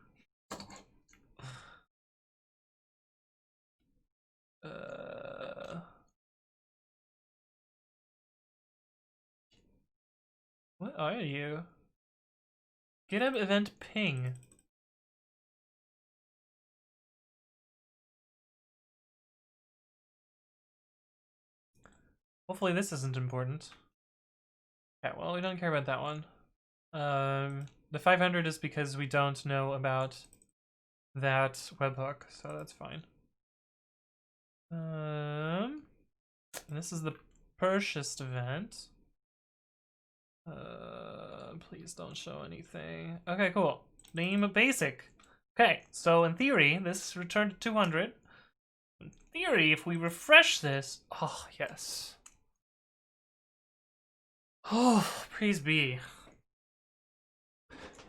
What are you? GitHub event ping. Hopefully this isn't important. Yeah, well, we don't care about that one. The 500 is because we don't know about that webhook, so that's fine. This is the purchased event. Please don't show anything. Okay, cool. Name basic. Okay, so in theory, this returned to 200. In theory, if we refresh this, oh yes. Oh, please be.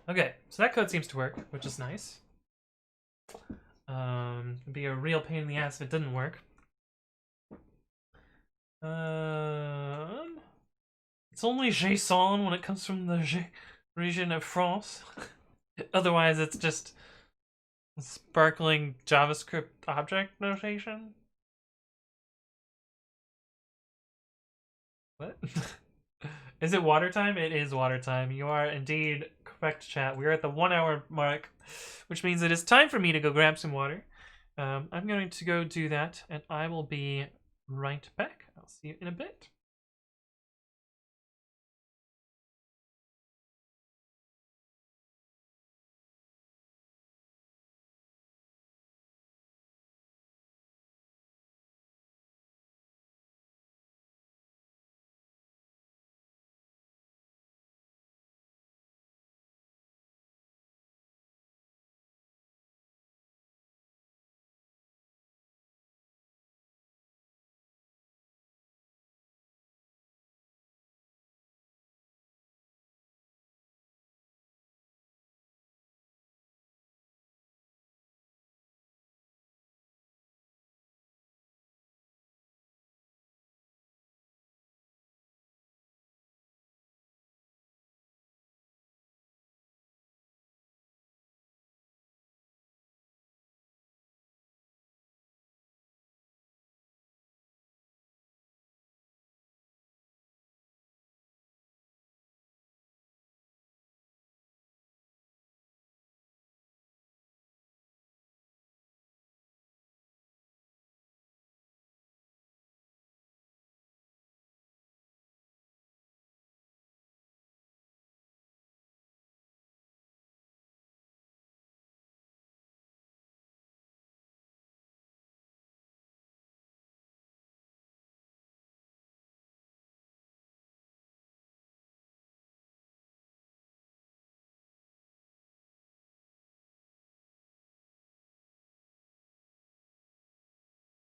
Okay, so that code seems to work, which is nice. It'd be a real pain in the ass if it didn't work. It's only JSON when it comes from the region of France. Otherwise, it's just sparkling JavaScript object notation. What? Is it water time? It is water time. You are indeed correct, chat. We are at the 1 hour mark, which means it is time for me to go grab some water. I'm going to go do that, and I will be right back. I'll see you in a bit.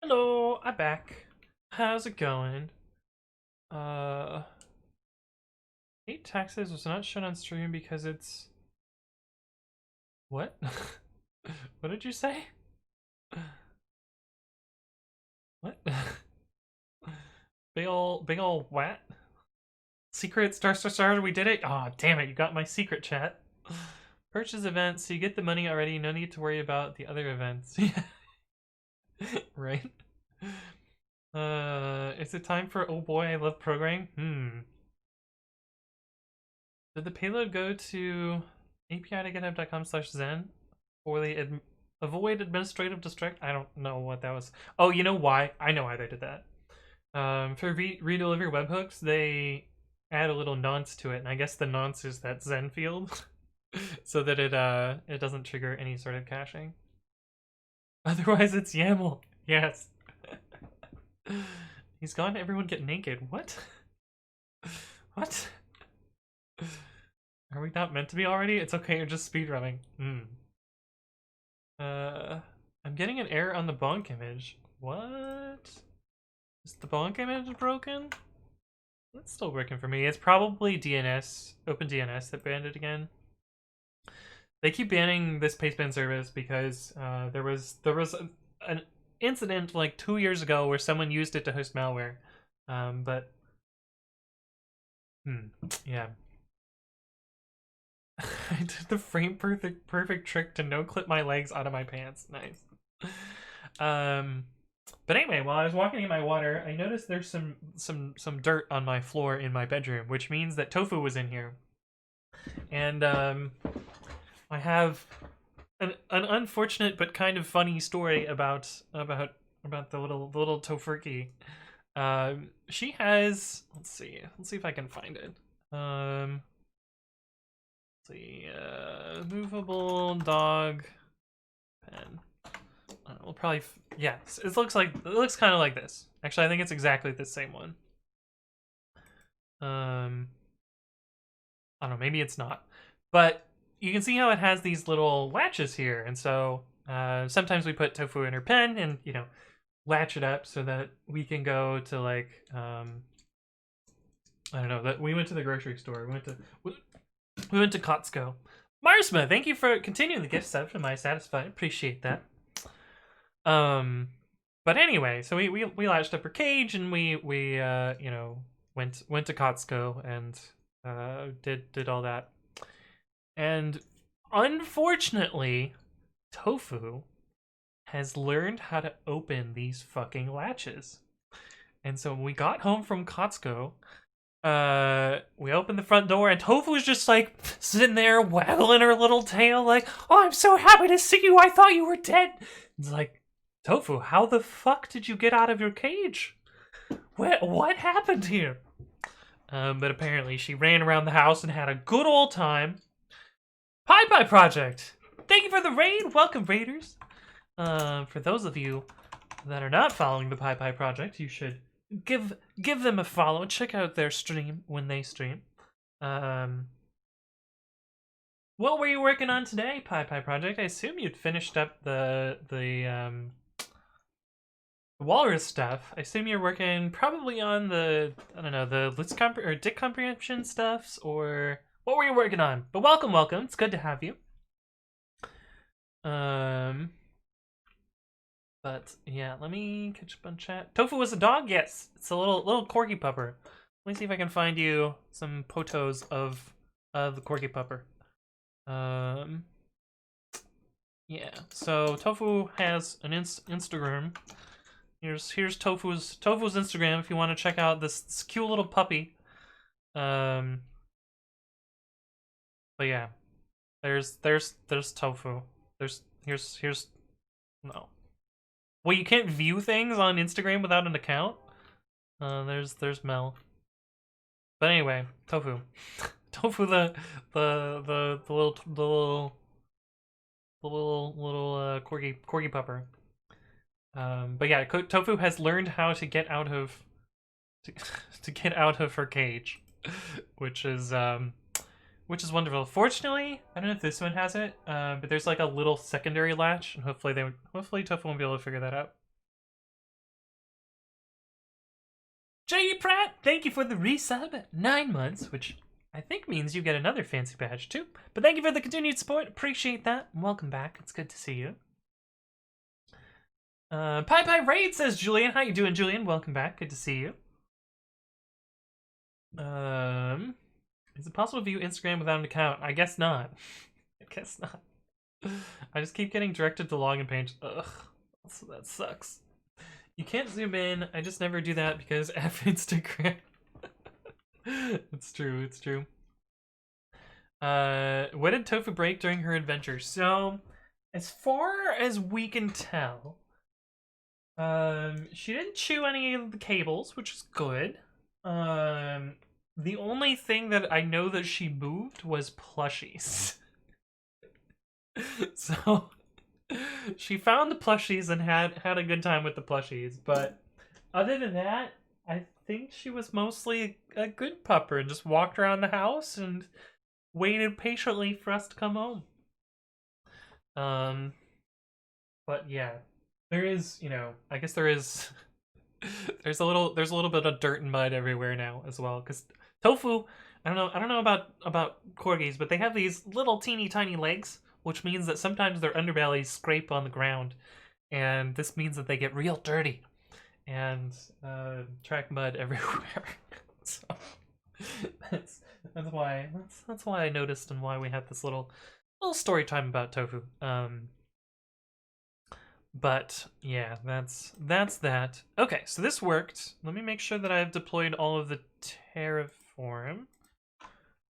Hello, I'm back. How's it going? Eight taxes was not shown on stream because it's... What? What did you say? What? big ol' what? Secret star, we did it? Aw, oh, damn it, you got my secret, chat. Purchase event, so you get the money already, no need to worry about the other events. Right? Is it time for oh boy, I love programming? Did the payload go to api.github.com/zen? Or they avoid administrative distract? I don't know what that was. Oh, you know why? I know why they did that. For redeliver webhooks, they add a little nonce to it, and I guess the nonce is that Zen field, so that it doesn't trigger any sort of caching. Otherwise, it's YAML. Yes. He's gone. Everyone get naked. What? What? Are we not meant to be already? It's okay. You're just speedrunning. I'm getting an error on the bonk image. What? Is the bonk image broken? It's still working for me. It's probably DNS, OpenDNS that banned it again. They keep banning this pastebin service because there was an incident like 2 years ago where someone used it to host malware. Yeah. I did the frame perfect trick to no clip my legs out of my pants. Nice. But anyway, while I was walking in my water, I noticed there's some dirt on my floor in my bedroom, which means that Tofu was in here. And I have an unfortunate but kind of funny story about the little Tofurkey. She has, let's see if I can find it. Let's see, movable dog pen. We'll probably, yeah, it looks kind of like this. Actually, I think it's exactly the same one. I don't know, maybe it's not, but you can see how it has these little latches here, and so sometimes we put Tofu in her pen and, you know, latch it up so that we can go to, like, I don't know, that we went to the grocery store, we went to Costco. Marsma, thank you for continuing the gift sub to my satisfied. Appreciate that. But anyway, so we latched up her cage and we you know, went to Costco and did all that. And unfortunately, Tofu has learned how to open these fucking latches. And so when we got home from Costco, we opened the front door and Tofu was just like sitting there waggling her little tail like, "Oh, I'm so happy to see you. I thought you were dead." It's like, Tofu, how the fuck did you get out of your cage? What happened here? But apparently she ran around the house and had a good old time. Pie Project! Thank you for the raid! Welcome, raiders! For those of you that are not following the Pie Project, you should give them a follow and check out their stream when they stream. What were you working on today, Pie Project? I assume you'd finished up the Walrus stuff. I assume you're working probably on the, I don't know, the dick comprehension stuffs, or what were you working on? But welcome. It's good to have you. But yeah, let me catch up on chat. Tofu was a dog? Yes. It's a little corgi pupper. Let me see if I can find you some photos of the corgi pupper. Yeah. So Tofu has an Instagram. Here's Tofu's Instagram if you want to check out this cute little puppy. But yeah, there's Tofu. Here's no. Well, you can't view things on Instagram without an account. There's Mel. But anyway, Tofu, Tofu the little corgi pupper. But yeah, Tofu has learned how to get out of to get out of her cage, which is wonderful. Fortunately, I don't know if this one has it, but there's like a little secondary latch, and hopefully Tofu won't be able to figure that out. J.E. Pratt, thank you for the resub, 9 months, which I think means you get another fancy badge too. But thank you for the continued support, appreciate that. Welcome back, it's good to see you. Pie Raid, says Julian. How you doing, Julian? Welcome back, good to see you. Is it possible to view Instagram without an account? I guess not. I just keep getting directed to login page. Ugh, that sucks. You can't zoom in. I just never do that because F Instagram. It's true. What did Tofu break during her adventure? So, as far as we can tell, she didn't chew any of the cables, which is good. The only thing that I know that she moved was plushies. So she found the plushies and had a good time with the plushies, but other than that, I think she was mostly a good pupper and just walked around the house and waited patiently for us to come home. But yeah, there is, you know, I guess there is there's a little bit of dirt and mud everywhere now as well, because Tofu, I don't know about corgis, but they have these little teeny tiny legs, which means that sometimes their underbellies scrape on the ground, and this means that they get real dirty and track mud everywhere. So That's why. That's why I noticed and why we had this little story time about tofu. But yeah, that's that. Okay, so this worked. Let me make sure that I've deployed all of the Terraform.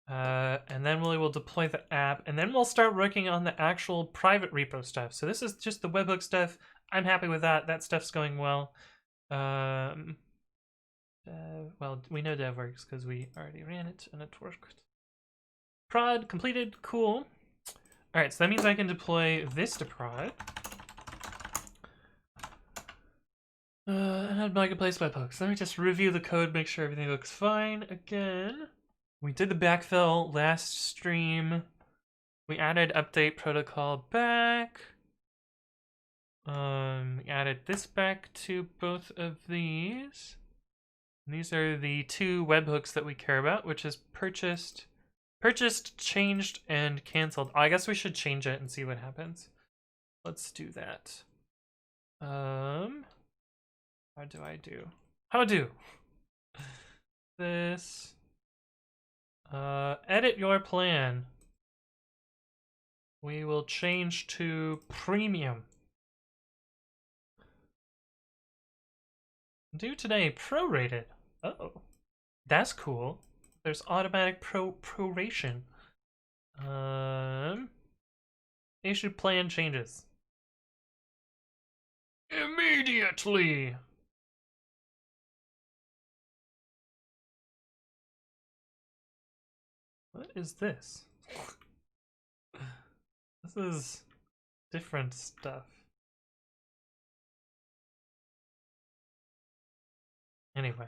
And then we will deploy the app, and then we'll start working on the actual private repo stuff. So this is just the webhook stuff. I'm happy with that. That stuff's going well. Well, we know dev works because we already ran it and it worked. Prod completed. Cool. All right, so that means I can deploy this to prod. And add marketplace webhooks. Let me just review the code, make sure everything looks fine again. We did the backfill last stream. We added update protocol back. We added this back to both of these. And these are the two webhooks that we care about, which is purchased, changed, and canceled. I guess we should change it and see what happens. Let's do that. How do I do? How do? This. Edit your plan. We will change to premium. Due today, prorated. Oh, that's cool. There's automatic proration. Issued plan changes. Immediately. What is this? This is different stuff. Anyway.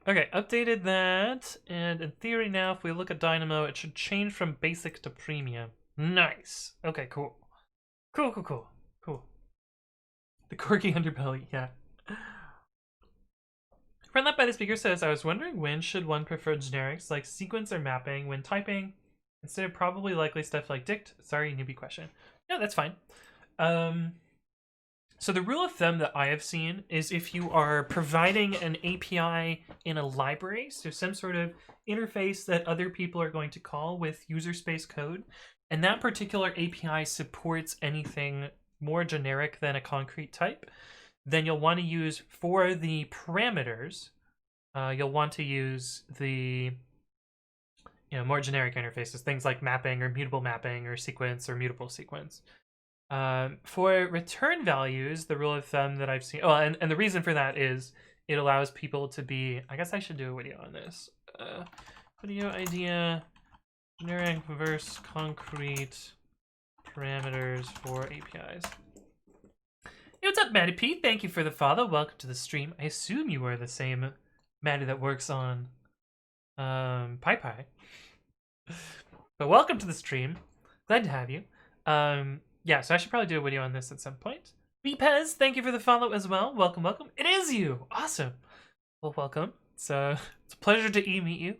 Okay, updated that, and in theory now, if we look at Dynamo, it should change from basic to premium. Nice. Okay, cool. Cool. The quirky underbelly, yeah. Friend left by the speaker says, I was wondering when should one prefer generics like sequence or mapping when typing instead of probably likely stuff like dict? Sorry, newbie question. No, that's fine. So the rule of thumb that I have seen is if you are providing an API in a library, so some sort of interface that other people are going to call with user space code, and that particular API supports anything more generic than a concrete type, then you'll want to use, for the parameters, you'll want to use the more generic interfaces, things like mapping or mutable mapping or sequence or mutable sequence. For return values, the rule of thumb that I've seen, and the reason for that is it allows people to be, I guess I should do a video on this. Video idea, generic versus concrete parameters for APIs. Hey, what's up, Maddie P? Thank you for the follow. Welcome to the stream. I assume you are the same Maddie that works on PyPy. But welcome to the stream. Glad to have you. Yeah, so I should probably do a video on this at some point. Bpez, thank you for the follow as well. Welcome. It is you. Awesome. Well, welcome. It's a pleasure to meet you.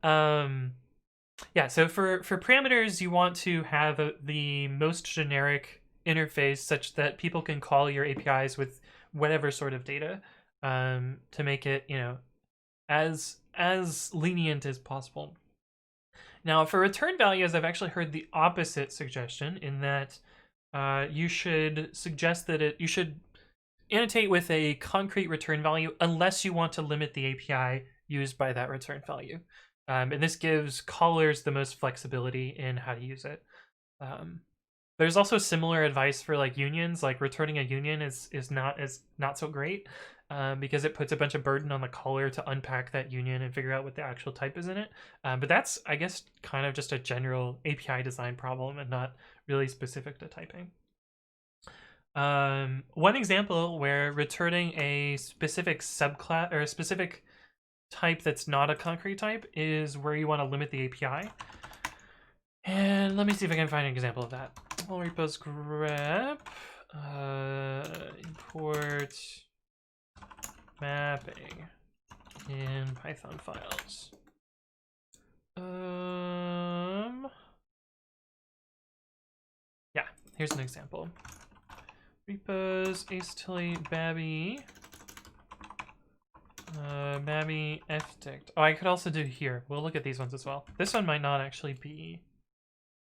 Yeah, so for parameters, you want to have the most generic interface such that people can call your APIs with whatever sort of data to make it, as lenient as possible. Now, for return values, I've actually heard the opposite suggestion in that you should suggest that you should annotate with a concrete return value unless you want to limit the API used by that return value. And this gives callers the most flexibility in how to use it. There's also similar advice for like unions, like returning a union is not so great because it puts a bunch of burden on the caller to unpack that union and figure out what the actual type is in it. But that's, I guess, kind of just a general API design problem and not really specific to typing. One example where returning a specific subclass or a specific type that's not a concrete type is where you want to limit the API. And let me see if I can find an example of that. All repos grep import mapping in Python files. Yeah, here's an example. Repos ace tilly babby Babby fdict. Oh, I could also do here. We'll look at these ones as well. This one might not actually be.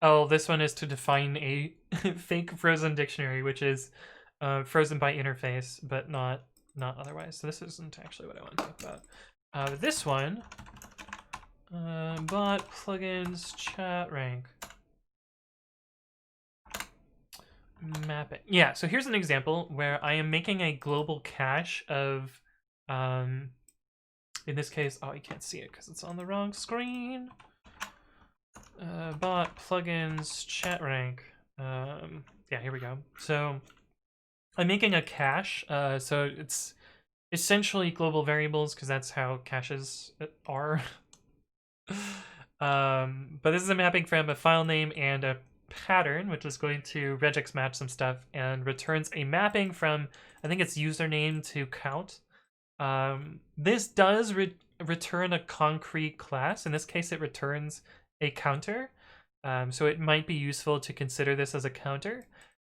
Oh, this one is to define a fake frozen dictionary, which is frozen by interface, but not otherwise. So this isn't actually what I want to talk about. This one, bot plugins chat rank mapping. Yeah, so here's an example where I am making a global cache of, in this case, oh, you can't see it because it's on the wrong screen. Bot plugins chat rank. Yeah, here we go. So I'm making a cache. So it's essentially global variables because that's how caches are. But this is a mapping from a file name and a pattern, which is going to regex match some stuff and returns a mapping from, I think it's username to count. This does return a concrete class. In this case, it returns a counter. So it might be useful to consider this as a counter.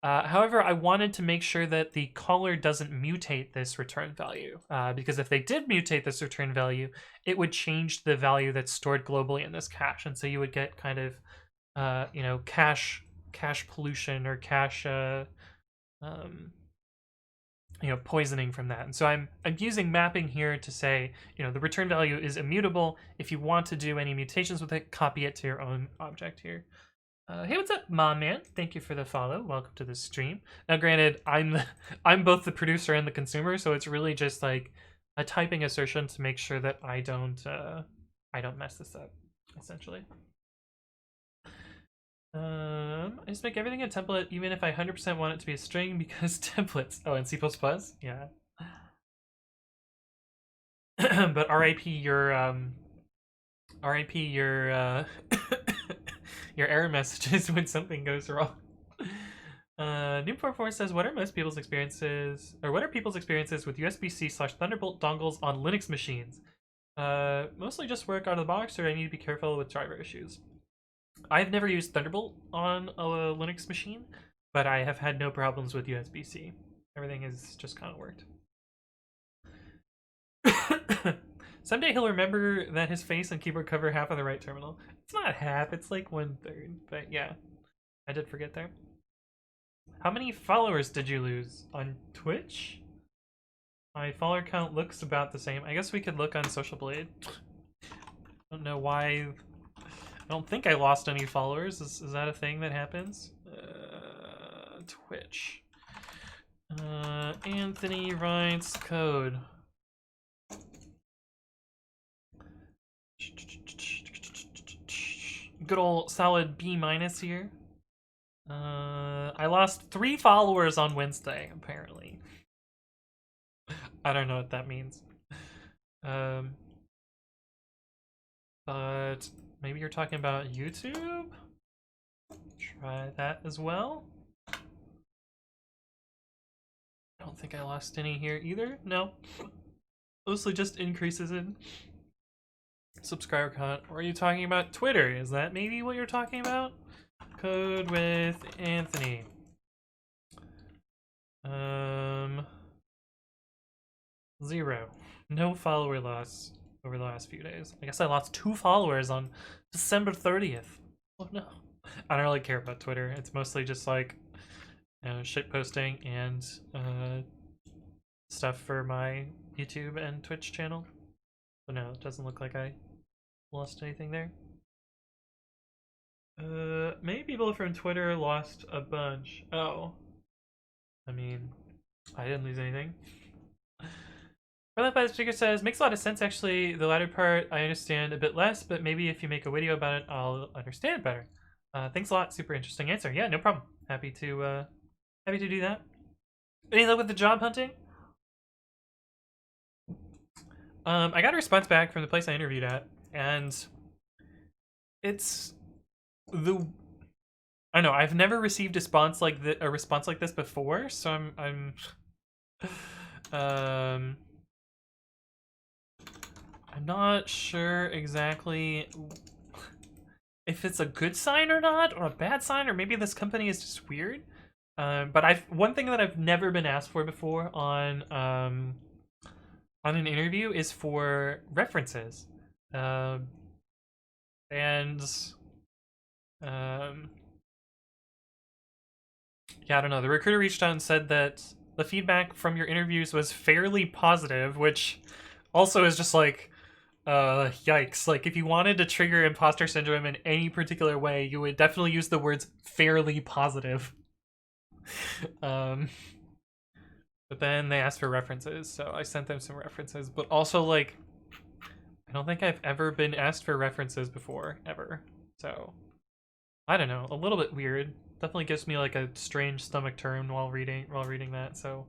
However, I wanted to make sure that the caller doesn't mutate this return value, because if they did mutate this return value, it would change the value that's stored globally in this cache, and so you would get kind of, you know, cache pollution or cache, you know, poisoning from that. And so I'm using mapping here to say, you know, the return value is immutable. If you want to do any mutations with it, copy it to your own object here. Hey, what's up, Mom Man? Thank you for the follow. Welcome to the stream. Now, granted, I'm both the producer and the consumer, so it's really just like a typing assertion to make sure that I don't mess this up, essentially. I just make everything a template, even if I 100% want it to be a string, because templates. Oh, and C++? Yeah. But RIP your your error messages when something goes wrong. Noob44 says, what are people's experiences with USB-C/Thunderbolt dongles on Linux machines? Mostly just work out of the box, or I need to be careful with driver issues. I've never used Thunderbolt on a Linux machine, but I have had no problems with USB-C. Everything has just kind of worked. Someday he'll remember that his face and keyboard cover half of the right terminal. It's not half, it's like 1/3, but yeah, I did forget there. How many followers did you lose on Twitch? My follower count looks about the same. I guess we could look on Social Blade. I don't know why. I don't think I lost any followers. Is that a thing that happens? Twitch. Anthony writes code. Good old solid B- here. I lost 3 followers on Wednesday, apparently. I don't know what that means. But maybe you're talking about YouTube? Try that as well. I don't think I lost any here either. No. Mostly just increases in subscriber count. Or are you talking about Twitter? Is that maybe what you're talking about? Code with Anthony. 0. No follower loss over the last few days. I guess I lost 2 followers on December 30th. Oh no. I don't really care about Twitter. It's mostly just like, you know, shit posting and stuff for my YouTube and Twitch channel. But no, it doesn't look like I lost anything there. Many people from Twitter lost a bunch. Oh. I mean, I didn't lose anything. Run by the speaker says, makes a lot of sense actually. The latter part I understand a bit less, but maybe if you make a video about it, I'll understand it better. Thanks a lot. Super interesting answer. Yeah, no problem. Happy to do that. Any luck with the job hunting? I got a response back from the place I interviewed at, and it's I don't know. I've never received a response like this before, so I'm not sure exactly if it's a good sign or not, or a bad sign, or maybe this company is just weird. But one thing that I've never been asked for before on on an interview is for references. And yeah, I don't know. The recruiter reached out and said that the feedback from your interviews was fairly positive, which also is just like, yikes. Like, if you wanted to trigger imposter syndrome in any particular way, you would definitely use the words fairly positive. But then they asked for references, so I sent them some references. But also, like, I don't think I've ever been asked for references before, ever. So, I don't know. A little bit weird. Definitely gives me like a strange stomach turn while reading that. So,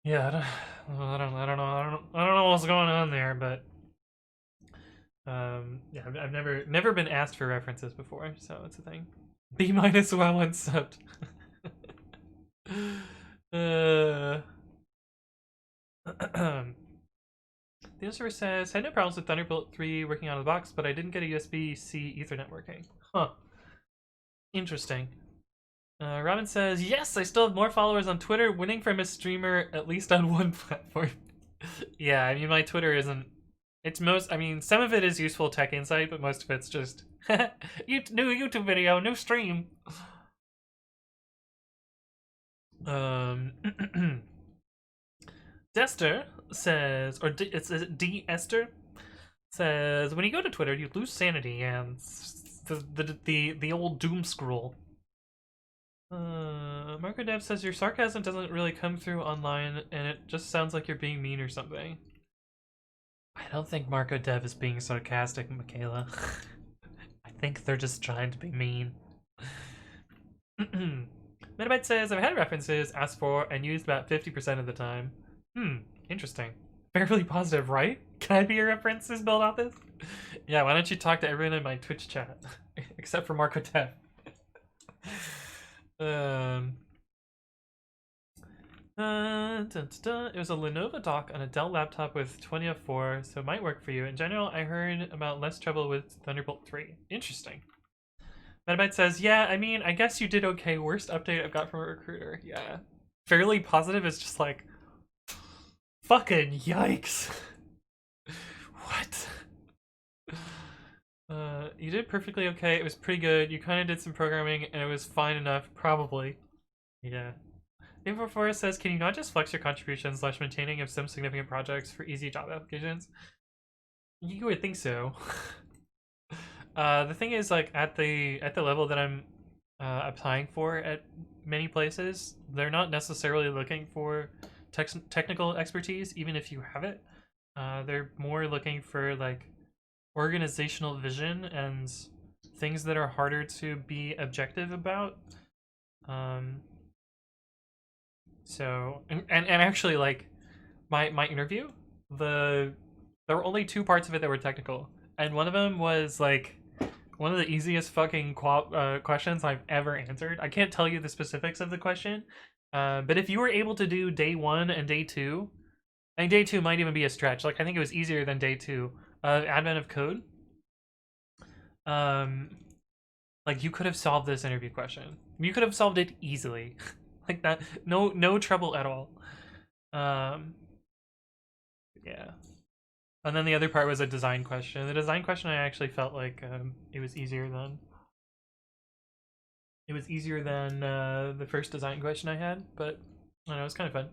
yeah, I don't know what's going on there, but yeah, I've never been asked for references before, so it's a thing. B minus well unsubbed. The user says, had no problems with Thunderbolt 3 working out of the box, but I didn't get a USB-C Ethernet working. Huh. Interesting. Robin says, yes, I still have more followers on Twitter, winning from a streamer at least on one platform. Yeah, I mean, my Twitter isn't... It's most... I mean, some of it is useful tech insight, but most of it's just... new YouTube video, new stream. Dester says... Or is it D. Esther? Says, when you go to Twitter, you lose sanity and... The old doom scroll. Marco Dev says your sarcasm doesn't really come through online and it just sounds like you're being mean or something. I don't think Marco Dev is being sarcastic, Michaela. I think they're just trying to be mean. Metabyte says, I've had references asked for and used about 50% of the time. Interesting. Fairly positive, right? Can I be your references build out this? Yeah, why don't you talk to everyone in my Twitch chat? Except for Marco Dev. It was a Lenovo dock on a Dell laptop with 20F4, so it might work for you. In general, I heard about less trouble with Thunderbolt 3. Interesting. Metabyte says, yeah, I mean, I guess you did okay. Worst update I've got from a recruiter. Yeah. Fairly positive is just like, fucking yikes. What? You did perfectly okay. It was pretty good. You kind of did some programming, and it was fine enough, probably. Yeah. Info4 says, can you not just flex your contributions / maintaining of some significant projects for easy job applications? You would think so. The thing is, like, at the level that I'm applying for at many places, they're not necessarily looking for technical expertise, even if you have it. They're more looking for, like, organizational vision and things that are harder to be objective about. So, and actually, like, my interview, there were only 2 parts of it that were technical, and one of them was like one of the easiest fucking questions I've ever answered. I can't tell you the specifics of the question, but if you were able to do day 1 and day 2, and day 2 might even be a stretch. Like, I think it was easier than day 2. Advent of code. Like, you could have solved this interview question. You could have solved it easily. Like that, no trouble at all. Yeah. And then the other part was a design question. The design question, I actually felt like it was easier than the first design question I had, but I don't know, it was kind of fun.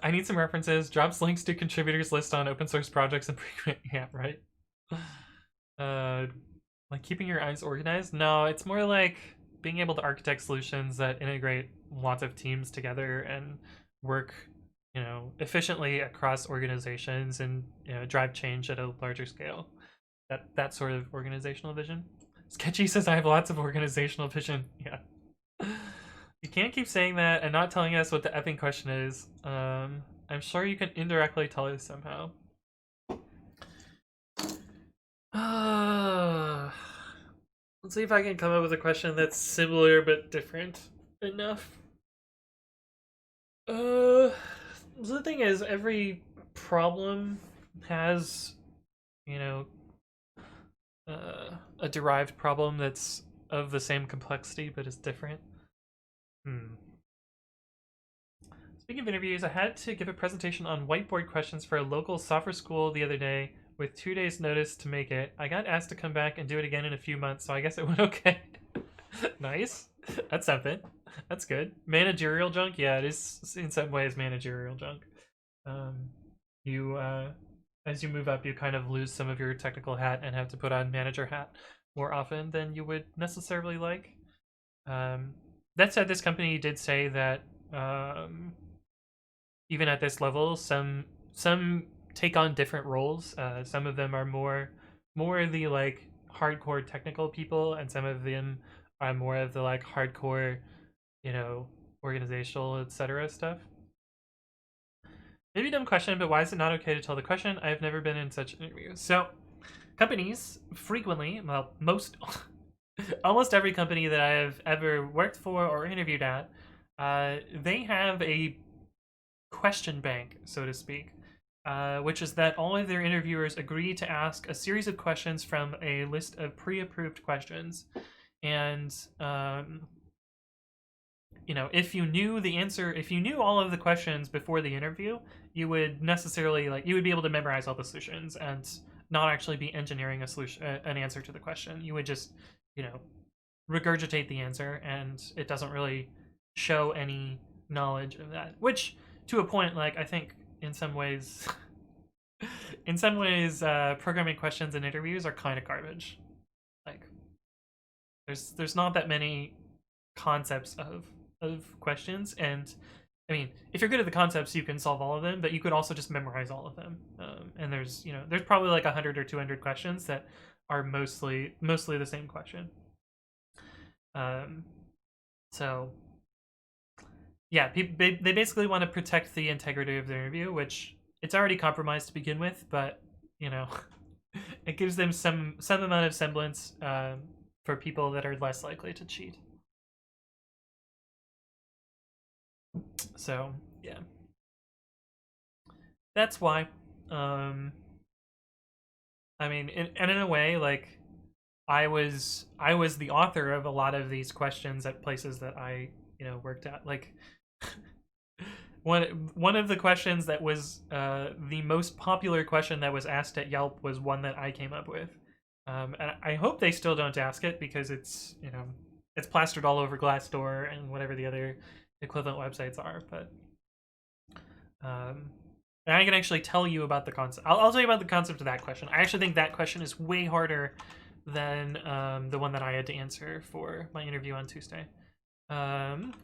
I need some references. Drops links to contributors list on open source projects and yeah, right. Like keeping your eyes organized. No, it's more like being able to architect solutions that integrate lots of teams together and work, efficiently across organizations and drive change at a larger scale. That sort of organizational vision. Sketchy says I have lots of organizational vision. Yeah. You can't keep saying that and not telling us what the effing question is. I'm sure you can indirectly tell us somehow. Let's see if I can come up with a question that's similar but different enough. The thing is, every problem has, a derived problem that's of the same complexity but is different. Speaking of interviews, I had to give a presentation on whiteboard questions for a local software school the other day with 2 days notice to make it. I got asked to come back and do it again in a few months, so I guess it went okay. Nice. That's something. That's good. Managerial junk? Yeah, it is in some ways managerial junk. You as you move up, you kind of lose some of your technical hat and have to put on manager hat more often than you would necessarily like. That said, this company did say that even at this level, some take on different roles. Some of them are more the like hardcore technical people, and some of them are more of the like hardcore, you know, organizational, etc. stuff. Maybe a dumb question, but why is it not okay to tell the question? I've never been in such an interview. So, companies frequently, well, almost every company that I have ever worked for or interviewed at, they have a question bank, so to speak, which is that all of their interviewers agree to ask a series of questions from a list of pre-approved questions. And you know, if you knew the answer, if you knew all of the questions before the interview, you would necessarily you would be able to memorize all the solutions and not actually be engineering a solution, an answer to the question. You would just, you know, regurgitate the answer, and it doesn't really show any knowledge of that. Which, to a point, like I think in some ways, programming questions and interviews are kind of garbage. Like, there's not that many concepts of questions, and I mean, if you're good at the concepts, you can solve all of them, but you could also just memorize all of them. And there's probably like 100 or 200 questions that are mostly the same question. So yeah, they basically want to protect the integrity of the interview, which it's already compromised to begin with, but you know, it gives them some amount of semblance for people that are less likely to cheat. So yeah, that's why. I mean, and in a way, like I was the author of a lot of these questions at places that I worked at. Like one of the questions that was the most popular question that was asked at Yelp was one that I came up with. And I hope they still don't ask it, because it's it's plastered all over Glassdoor and whatever the other equivalent websites are. But and I can actually tell you about the concept. I'll tell you about the concept of that question. I actually think that question is way harder than the one that I had to answer for my interview on Tuesday. And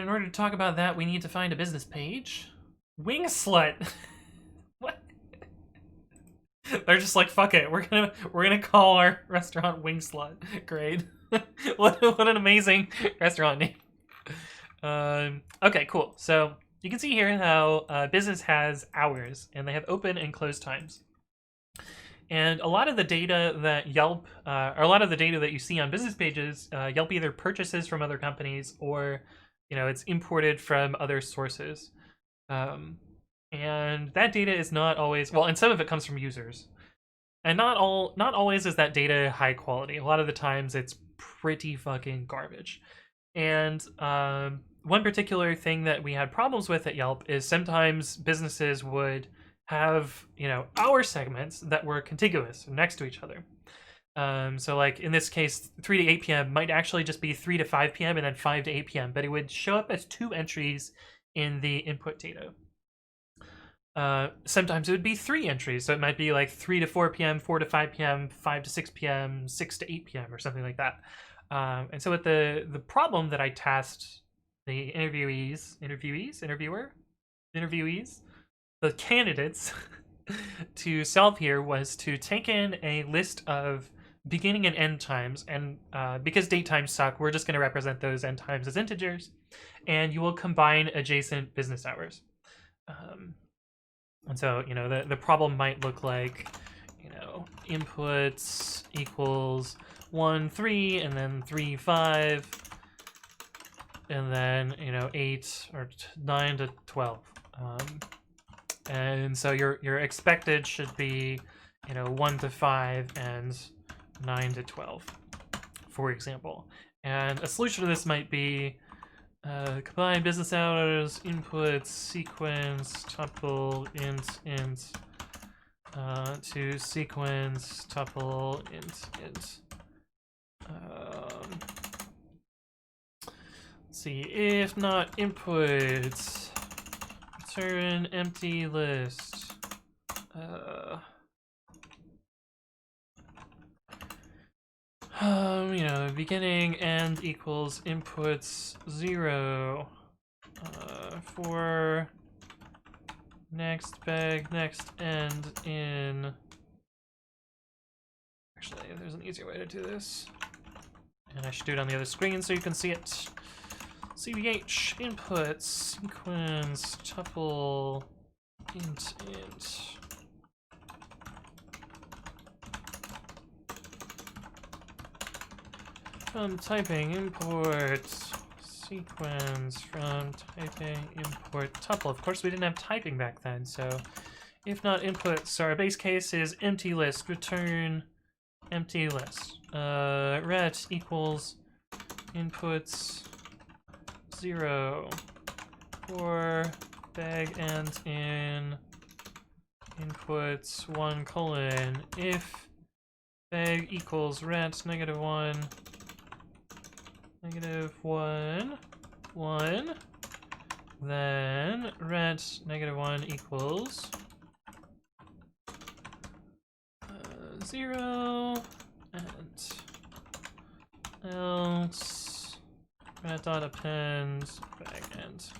in order to talk about that, we need to find a business page. Wing Slut. What? They're just like, fuck it. We're gonna call our restaurant Wing Slut. Great. what an amazing restaurant name. Okay, cool. So you can see here how business has hours, and they have open and close times. And a lot of the data that Yelp, or a lot of the data that you see on business pages, Yelp either purchases from other companies, or it's imported from other sources. And that data is not always, well, and some of it comes from users. And not always is that data high quality. A lot of the times it's pretty fucking garbage. And one particular thing that we had problems with at Yelp is sometimes businesses would have hour segments that were contiguous next to each other. So like in this case, 3 to 8 p.m. might actually just be 3 to 5 p.m. and then 5 to 8 p.m., but it would show up as 2 entries in the input data. Sometimes it would be 3 entries, so it might be like 3 to 4 p.m., 4 to 5 p.m., 5 to 6 p.m., 6 to 8 p.m., or something like that. And so with the problem that I tasked the interviewees, the candidates to solve here was to take in a list of beginning and end times, and because date times suck, we're just going to represent those end times as integers, and you will combine adjacent business hours. And so the problem might look like inputs equals 1 3 and then 3 5 and then 8 or 9 to 12. And so your expected should be 1 to 5 and 9 to 12, for example. And a solution to this might be Combine business hours, inputs, sequence, tuple, int, to sequence, tuple, int. Let's see, if not inputs, return empty list. You know, beginning end equals inputs 0 for next bag, next end in. Actually, there's an easier way to do this. And I should do it on the other screen so you can see it. CBH inputs sequence tuple int. From typing import sequence from typing import tuple. Of course, we didn't have typing back then, so if not input, so our base case is empty list, return empty list. Ret equals inputs 0 for bag end in inputs 1 colon. If bag equals ret -1 -1, then ret -1 equals 0, and else ret dot append backend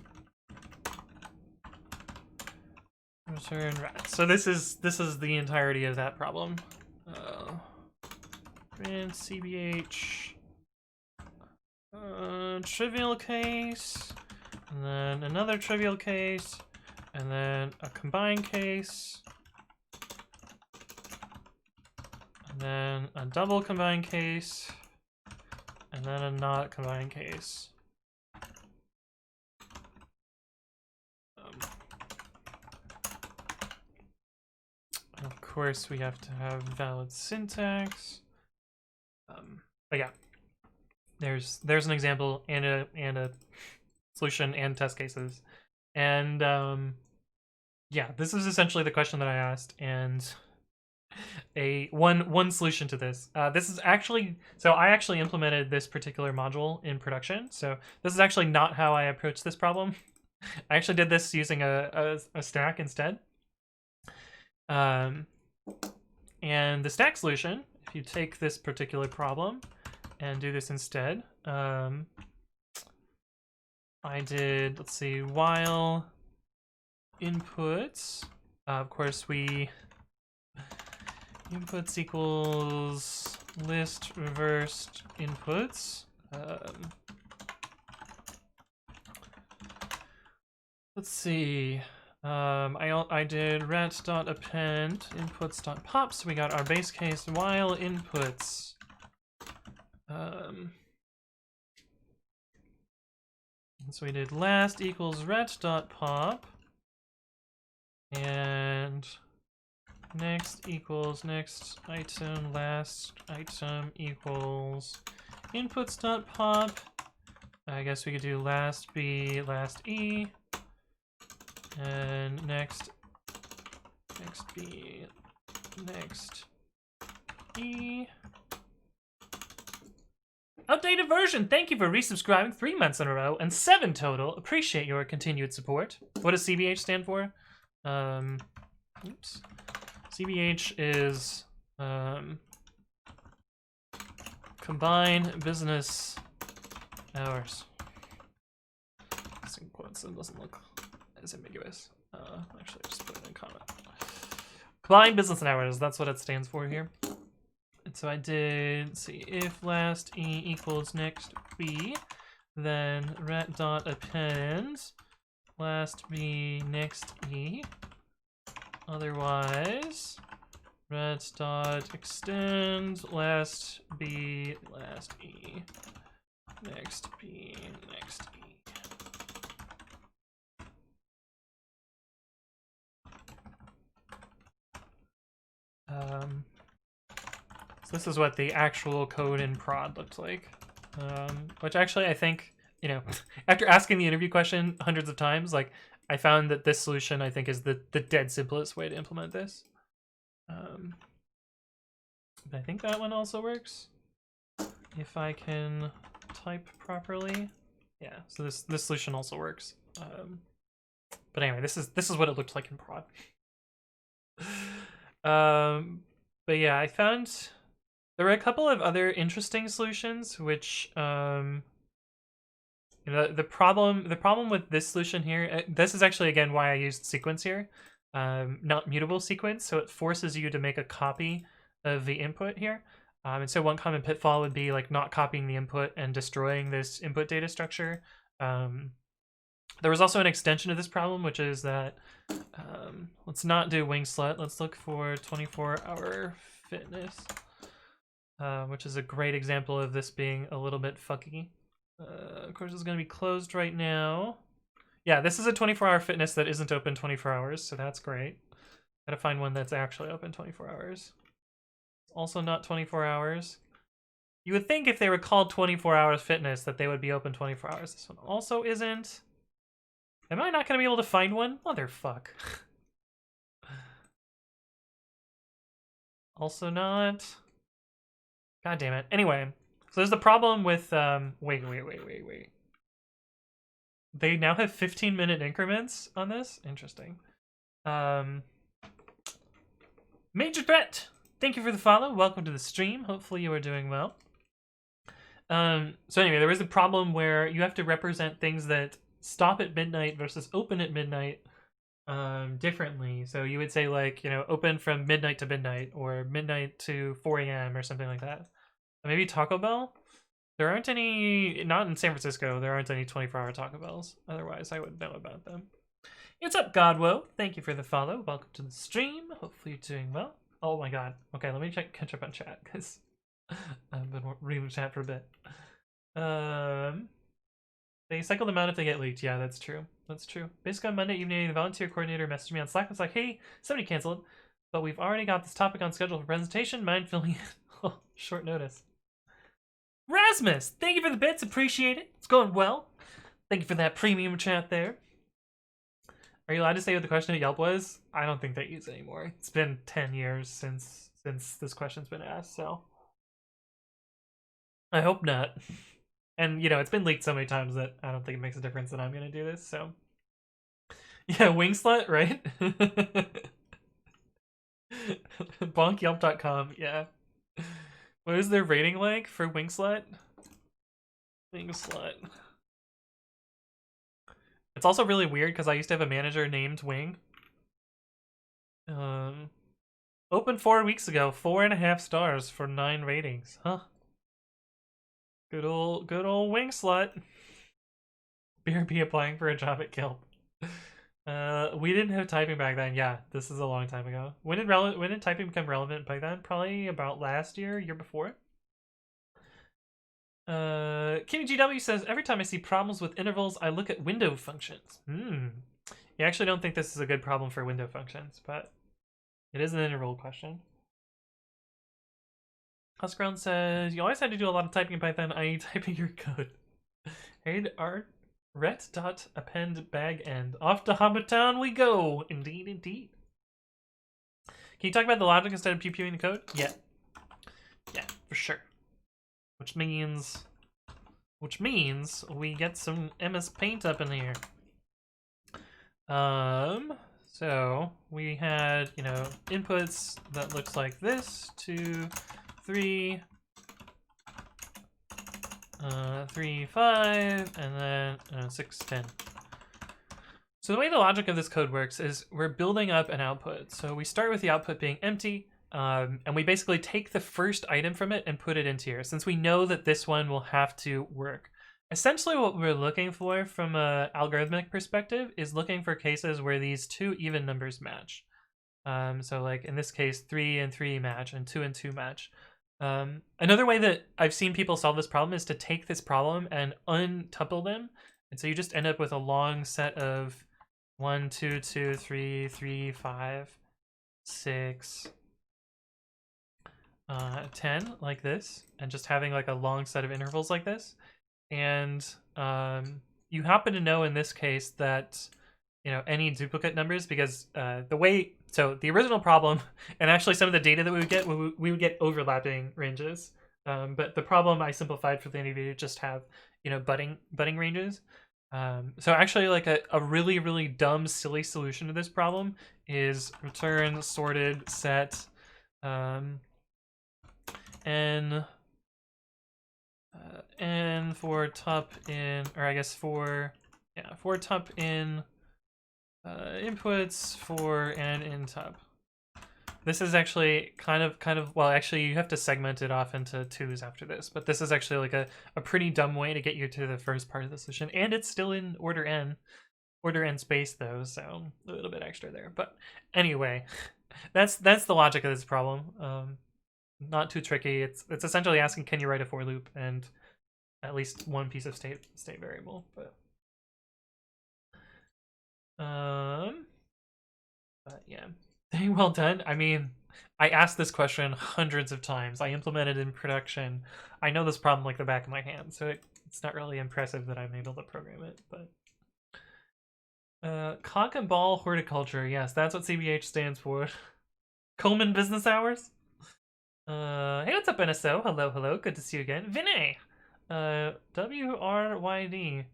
return ret. So this is the entirety of that problem. Print cbh. Trivial case, and then another trivial case, and then a combined case, and then a double combined case, and then a not combined case. Of course, we have to have valid syntax. But yeah. There's an example and a solution and test cases, and yeah, this is essentially the question that I asked, and one solution to this. This is actually, so I actually implemented this particular module in production. So this is actually not how I approached this problem. I actually did this using a stack instead. And the stack solution, if you take this particular problem and do this instead. I did, let's see, while inputs, of course we, inputs equals list reversed inputs. Let's see, I did ret.append inputs.pop, so we got our base case while inputs. So we did last equals ret.pop, and next equals next item, last item equals inputs.pop. I guess we could do last B, last E, and next B, next E. Updated version! Thank you for resubscribing 3 months in a row, and 7 total. Appreciate your continued support. What does CBH stand for? Oops. CBH is combine business hours. It's in quotes, so it doesn't look as ambiguous. Actually, just put it in a comment. Combine business hours, that's what it stands for here. And so I did, let's see, if last E equals next B, then ret.append last B next E. Otherwise, ret.extend last B last E next B next E. So this is what the actual code in prod looked like, which actually I think you know, after asking the interview question hundreds of times, like I found that this solution I think is the dead simplest way to implement this. But I think that one also works if I can type properly. Yeah, so this solution also works. But anyway, this is what it looked like in prod. But yeah, I found there were a couple of other interesting solutions, which you know, the problem with this solution here. This is actually again why I used sequence here, not mutable sequence. So it forces you to make a copy of the input here. And so one common pitfall would be like not copying the input and destroying this input data structure. There was also an extension of this problem, which is that let's not do wing slut. Let's look for 24-hour fitness, which is a great example of this being a little bit fucky. Of course, it's going to be closed right now. Yeah, this is a 24-hour fitness that isn't open 24 hours, so that's great. Gotta find one that's actually open 24 hours. Also not 24 hours. You would think if they were called 24 hours fitness that they would be open 24 hours. This one also isn't. Am I not going to be able to find one? Motherfuck. Also not. God damn it. Anyway, so there's the problem with, wait. They now have 15-minute increments on this? Interesting. Major Threat! Thank you for the follow. Welcome to the stream. Hopefully you are doing well. So anyway, there is a problem where you have to represent things that stop at midnight versus open at midnight differently. So you would say like, you know, open from midnight to midnight or midnight to 4 a.m. or something like that. Maybe Taco Bell? There aren't any, not in San Francisco, there aren't any 24-hour Taco Bells. Otherwise, I would know about them. What's up, Godwo? Thank you for the follow. Welcome to the stream. Hopefully you're doing well. Oh my god. Okay, let me catch up on chat, because I've been reading chat for a bit. They cycle them out if they get leaked. Yeah, that's true. That's true. Basically, on Monday evening, the volunteer coordinator messaged me on Slack. It's like, hey, somebody canceled, but we've already got this topic on schedule for presentation. Mind filling it? Oh, short notice. Rasmus, thank you for the bits. Appreciate it. It's going well. Thank you for that premium chat there. Are you allowed to say what the question at Yelp was? I don't think they use it anymore. It's been 10 years since this question's been asked, so I hope not. And, you know, it's been leaked so many times that I don't think it makes a difference that I'm going to do this, so. Yeah, Wingslut, right? BonkYelp.com, yeah. What is their rating like for Wingslut? Wingslut. It's also really weird because I used to have a manager named Wing. Opened 4 weeks ago, 4.5 stars for 9 ratings. Huh. Good old Wingslut. BRB applying for a job at Gilp. We didn't have typing back then. Yeah, this is a long time ago. When did typing become relevant by then? Probably about last year before. Kimmy GW says, every time I see problems with intervals, I look at window functions. You actually don't think this is a good problem for window functions, but it is an interval question. Huskground says, you always had to do a lot of typing in Python, i.e. typing your code. ret.append backend. Off to Hobbitown we go. Indeed, indeed. Can you talk about the logic instead of pew-pewing the code? Yeah. Yeah, for sure. Which means we get some MS Paint up in here. So we had, you know, inputs that looks like this, 2, 3, 3, 5, and then 6, 10. So the way the logic of this code works is we're building up an output. So we start with the output being empty, and we basically take the first item from it and put it into here, since we know that this one will have to work. Essentially what we're looking for from an algorithmic perspective is looking for cases where these 2 even numbers match. So like in this case, 3 and 3 match and 2 and 2 match. Another way that I've seen people solve this problem is to take this problem and untuple them. And so you just end up with a long set of 1, 2, 2, 3, 3, 5, 6, 10, like this, and just having like a long set of intervals like this. And you happen to know in this case that any duplicate numbers, because the original problem, and actually some of the data that we would get overlapping ranges, but the problem I simplified for the NDV to just have budding ranges. So actually, like a really, really dumb, silly solution to this problem is return sorted set n for top in, or I guess for top in inputs for and in top. This is actually kind of well, actually you have to segment it off into twos after this, but this is actually like a pretty dumb way to get you to the first part of the solution, and it's still in order n space though, so a little bit extra there. But anyway, that's the logic of this problem. Not too tricky. It's essentially asking, can you write a for loop and at least one piece of state variable. But yeah, well done. I mean, I asked this question hundreds of times. I implemented it in production. I know this problem like the back of my hand, so it's not really impressive that I'm able to program it. But cock and ball horticulture, yes, that's what CBH stands for. Coleman business hours. Hey, what's up, NSO? Hello, good to see you again. Vinay. WRYD.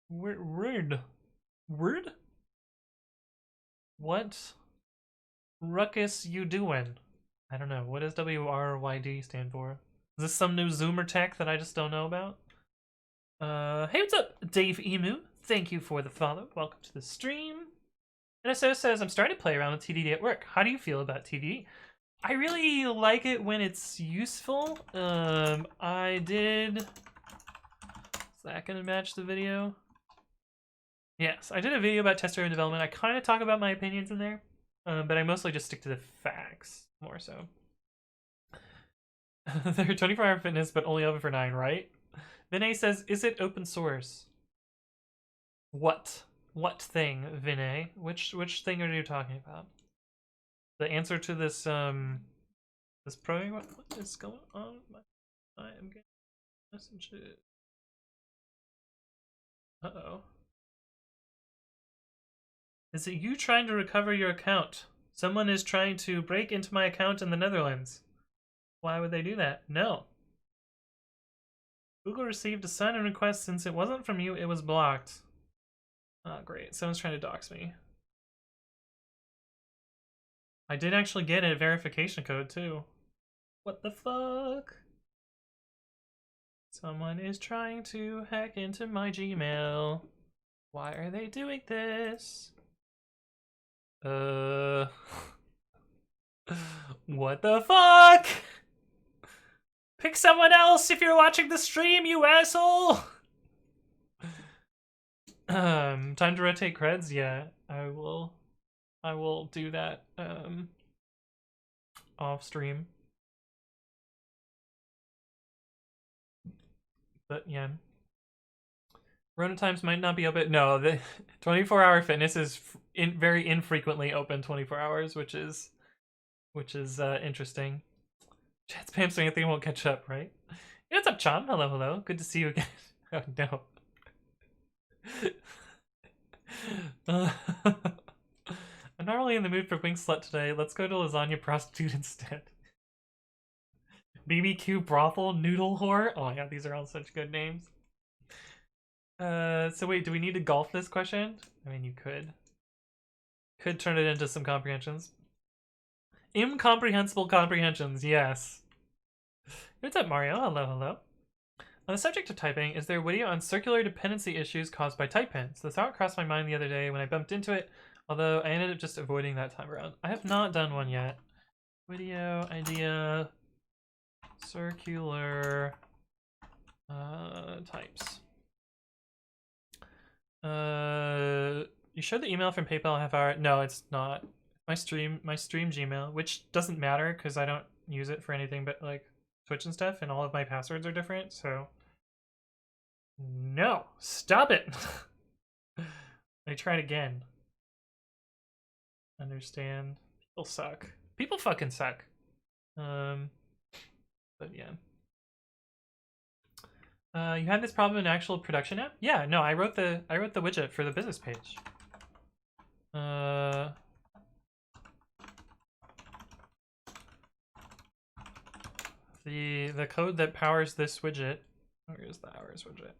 Word. What ruckus you doing? I don't know. What does WRYD stand for? Is this some new Zoomer tech that I just don't know about? Hey, what's up, Dave Emu? Thank you for the follow. Welcome to the stream. NSO says, I'm starting to play around with TDD at work. How do you feel about TDD? I really like it when it's useful. I did... Is that gonna match the video? Yes, I did a video about test-driven development. I kind of talk about my opinions in there, but I mostly just stick to the facts, more so. They're 24-hour fitness, but only open for 9, right? Vinay says, is it open source? What? What thing, Vinay? Which thing are you talking about? The answer to this, this program? What is going on? I am getting messages. Uh-oh. Is it you trying to recover your account? Someone is trying to break into my account in the Netherlands. Why would they do that? No. Google received a sign-in request. Since it wasn't from you, it was blocked. Oh, great. Someone's trying to dox me. I did actually get a verification code, too. What the fuck? Someone is trying to hack into my Gmail. Why are they doing this? What the fuck? Pick someone else if you're watching the stream, you asshole! Time to rotate creds? Yeah, I will do that, off stream. But yeah. Rona times might not be open. No, the 24-hour fitness is very infrequently open 24 hours, which is interesting. Chat spam saying anything won't catch up, right? Hey, what's up, Chom? Hello. Good to see you again. Oh no. I'm not really in the mood for wing slut today. Let's go to lasagna prostitute instead. BBQ brothel noodle whore. Oh my god, these are all such good names. So wait, do we need to golf this question? I mean, you could turn it into some comprehensions. Incomprehensible comprehensions, yes. What's up, Mario? Hello. On the subject of typing, is there a video on circular dependency issues caused by type pins? The thought crossed my mind the other day when I bumped into it, although I ended up just avoiding that time around. I have not done one yet. Video idea circular types. You showed the email from PayPal a half hour. No, it's not. My stream Gmail, which doesn't matter because I don't use it for anything but like Twitch and stuff, and all of my passwords are different, so no, stop it. Let me try it again. Understand. People suck. People fucking suck. But yeah. You had this problem in actual production app? Yeah, no, I wrote the widget for the business page. The code that powers this widget. Where is the hours widget?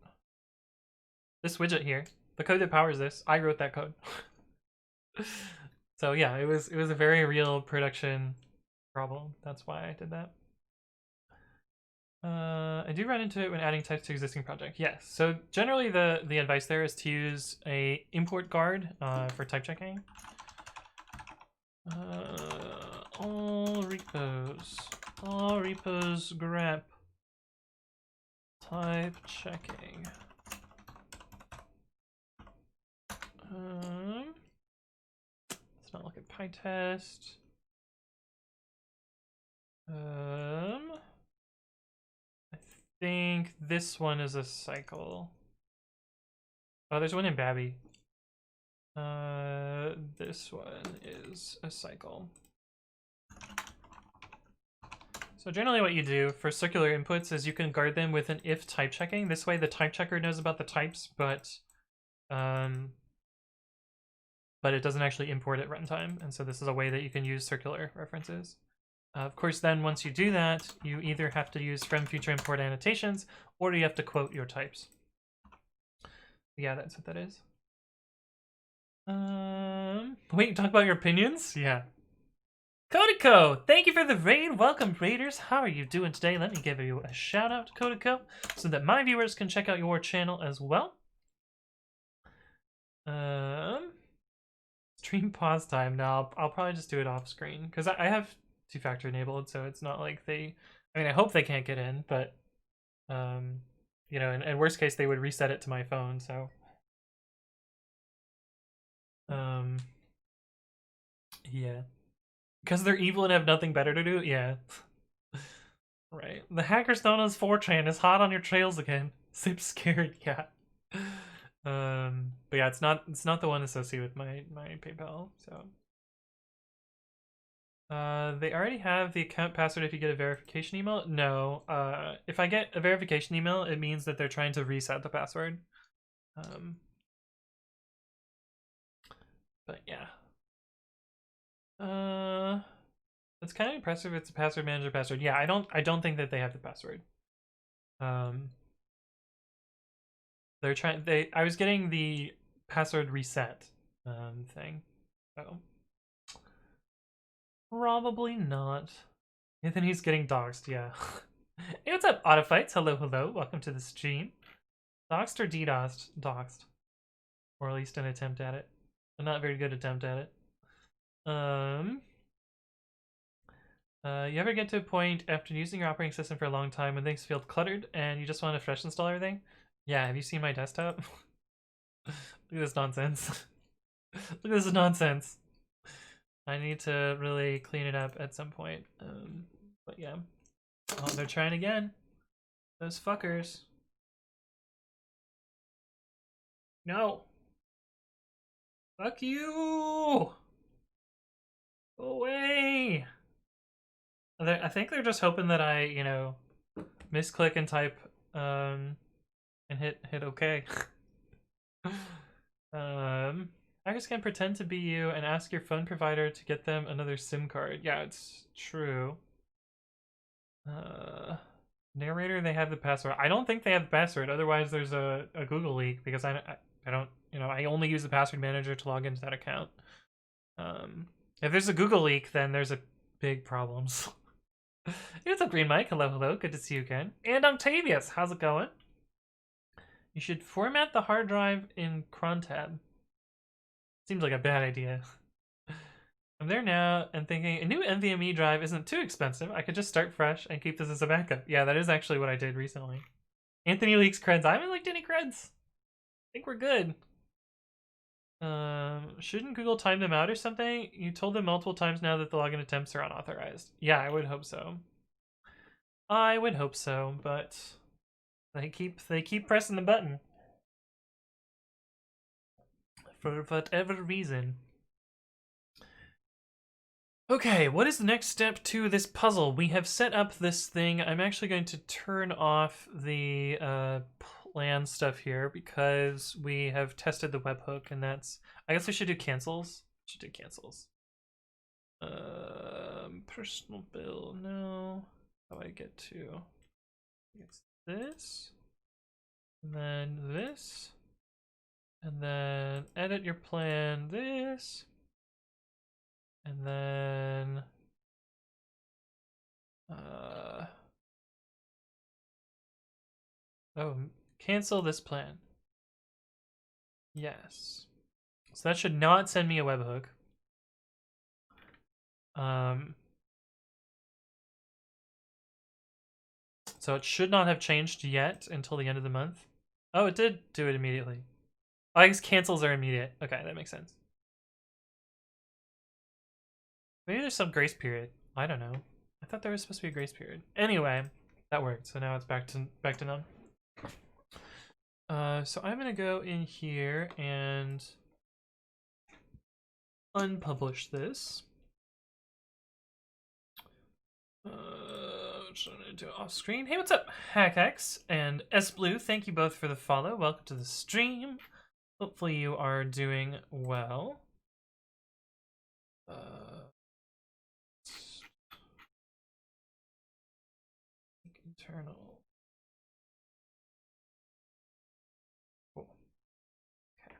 This widget here. The code that powers this, I wrote that code. So yeah, it was a very real production problem. That's why I did that. I do run into it when adding types to existing project. Yes. So generally the advice there is to use a import guard for type checking. All repos grep type checking. Let's not look at PyTest. I think this one is a cycle. Oh, there's one in Babby. This one is a cycle. So generally what you do for circular inputs is you can guard them with an if type checking. This way the type checker knows about the types, but it doesn't actually import at runtime. And so this is a way that you can use circular references. Of course, then once you do that, you either have to use from future import annotations or you have to quote your types. Yeah, that's what that is. Wait, talk about your opinions? Yeah. Codico, thank you for the raid. Welcome, raiders. How are you doing today? Let me give you a shout out to Codico so that my viewers can check out your channel as well. Stream pause time. Now, I'll probably just do it off screen because I have two-factor enabled, so it's not like they. I mean, I hope they can't get in, but you know, in worst case, they would reset it to my phone. So, yeah. Because they're evil and have nothing better to do? Yeah. Right. The hackers known as 4chan is hot on your trails again. Sip scared, yeah. But yeah, it's not the one associated with my PayPal, so. They already have the account password if you get a verification email? No. If I get a verification email, it means that they're trying to reset the password. But yeah. It's kind of impressive it's a password manager password. Yeah, I don't think that they have the password. They're trying I was getting the password reset thing. So probably not. And then he's getting doxxed, yeah. Hey, what's up, Autofights? Hello, hello. Welcome to the stream. Doxed or DDoSed? Doxed. Or at least an attempt at it. A not very good attempt at it. You ever get to a point after using your operating system for a long time when things feel cluttered and you just want to fresh install everything? Yeah, have you seen my desktop? Look at this nonsense. Look at this nonsense. I need to really clean it up at some point. But yeah. Oh, they're trying again. Those fuckers. No. Fuck you! Go away! I think they're just hoping that I, you know, misclick and type, and hit OK. Hackers can pretend to be you and ask your phone provider to get them another SIM card. Yeah, it's true. Narrator, they have the password. I don't think they have the password. Otherwise, there's a Google leak because I don't, you know, I only use the password manager to log into that account. If there's a Google leak, then there's a big problems. Hey, what's up, Green Mike? Hello, hello. Good to see you again. And Octavius, how's it going? You should format the hard drive in crontab. Seems like a bad idea. I'm there now and thinking a new NVMe drive isn't too expensive. I could just start fresh and keep this as a backup. Yeah, that is actually what I did recently. Anthony leaks creds. I haven't leaked any creds. I think we're good. Shouldn't Google time them out or something? You told them multiple times now that the login attempts are unauthorized. Yeah, I would hope so. I would hope so, but they keep pressing the button for whatever reason. Okay, what is the next step to this puzzle? We have set up this thing. I'm actually going to turn off the plan stuff here because we have tested the webhook, and that's... I guess we should do cancels. Should do cancels. Personal bill, no. How do I get to? It's this, and then this, and then edit your plan, this, and then oh, cancel this plan. Yes. So that should not send me a webhook. So it should not have changed yet until the end of the month. Oh, it did do it immediately. I guess cancels are immediate. Okay, that makes sense. Maybe there's some grace period. I don't know. I thought there was supposed to be a grace period. Anyway, that worked. So now it's back to none. So I'm gonna go in here and unpublish this. I'm gonna do it off screen. Hey, what's up, HackX and SBlue? Thank you both for the follow. Welcome to the stream. Hopefully you are doing well. Internal. Cool. Okay.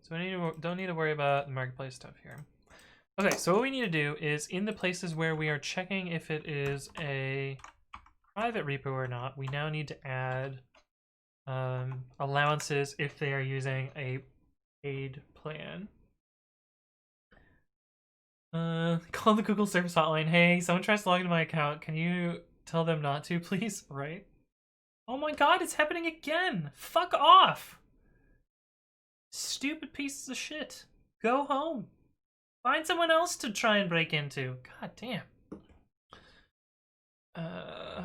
So we don't need to worry about the marketplace stuff here. Okay, so what we need to do is in the places where we are checking if it is a private repo or not, we now need to add allowances if they are using a paid plan. Call the Google service hotline. Hey, someone tries to log into my account. Can you tell them not to, please? Right? Oh my god, it's happening again! Fuck off! Stupid pieces of shit. Go home. Find someone else to try and break into. God damn. I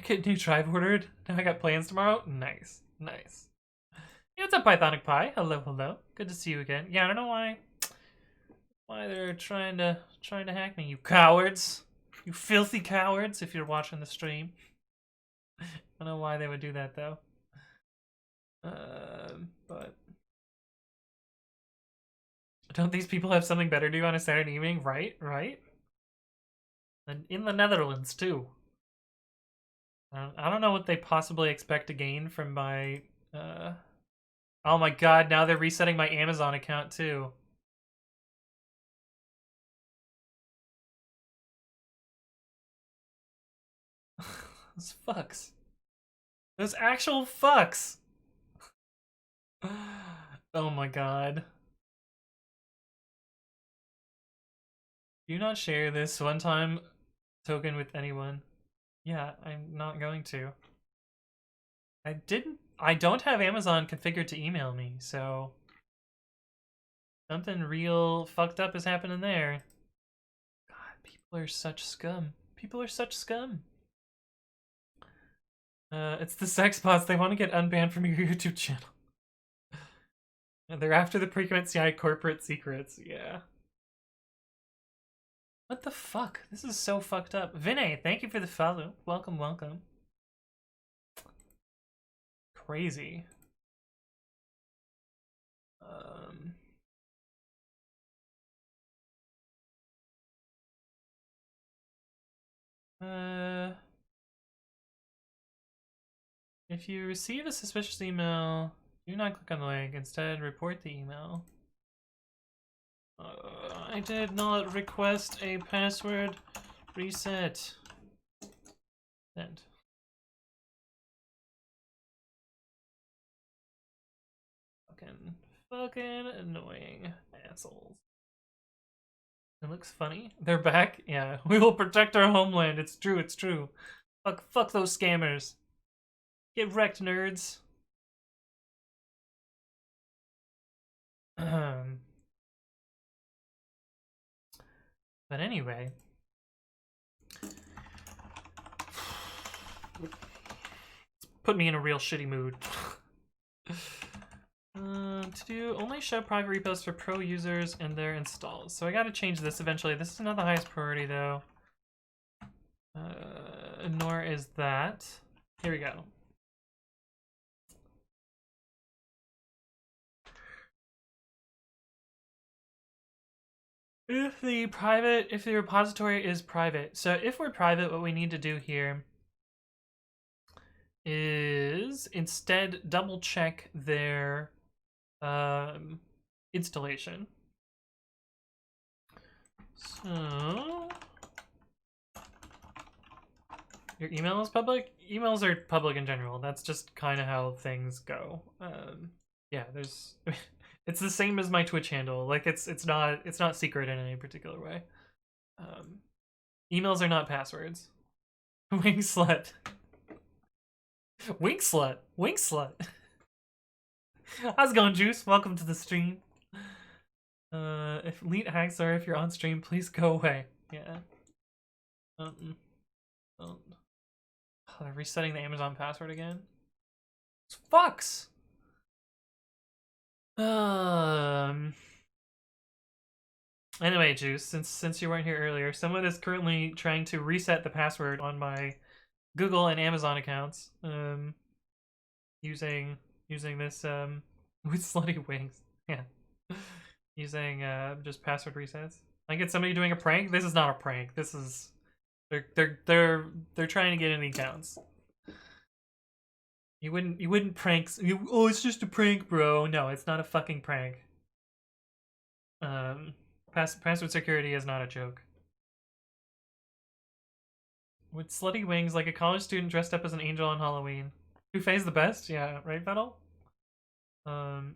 get new drive ordered. Now I got plans tomorrow. Nice. Nice. Hey, what's up, Pythonic Pie? Hello, hello. Good to see you again. Yeah, I don't know why they're trying to hack me, you cowards. You filthy cowards, if you're watching the stream. I don't know why they would do that, though. But don't these people have something better to do on a Saturday evening? Right? Right? And in the Netherlands, too. I don't know what they possibly expect to gain from my... Oh my god, now they're resetting my Amazon account, too. Those fucks. Those actual fucks! Oh my god. Do not share this one-time token with anyone. Yeah, I'm not going to. I don't have Amazon configured to email me, so... Something real fucked up is happening there. God, people are such scum. People are such scum. It's the sex bots. They want to get unbanned from your YouTube channel. And they're after the pre-commit.ci corporate secrets. Yeah. What the fuck? This is so fucked up. Vinay, thank you for the follow. Welcome, welcome. Crazy. If you receive a suspicious email, do not click on the link. Instead, report the email. I did not request a password reset. Send. Fucking annoying assholes. It looks funny. They're back? Yeah. We will protect our homeland. It's true, it's true. Fuck those scammers. Get wrecked, nerds. But anyway. Put me in a real shitty mood. To do only show private repos for pro users and their installs. So I gotta change this eventually. This is not the highest priority though. Nor is that. Here we go. If the repository is private. So if we're private, what we need to do here is instead double check their installation. So your email is public? Emails are public in general. That's just kind of how things go. Yeah, there's it's the same as my Twitch handle. Like it's not secret in any particular way. Emails are not passwords. Wing slut. Wink slut. Wink slut. How's it going, Juice? Welcome to the stream. If elite hacks are if you're on stream, please go away. Yeah. Oh, they're resetting the Amazon password again. Fucks. Anyway, Juice, since you weren't here earlier, someone is currently trying to reset the password on my Google and Amazon accounts. Using this with slutty wings. Yeah. Using just password resets. Like it's somebody doing a prank. This is not a prank. This is they're trying to get in the accounts. You wouldn't prank. Oh, it's just a prank, bro. No, it's not a fucking prank. Password security is not a joke. With slutty wings, like a college student dressed up as an angel on Halloween. Two-Phase the best? Yeah, right, Vettel?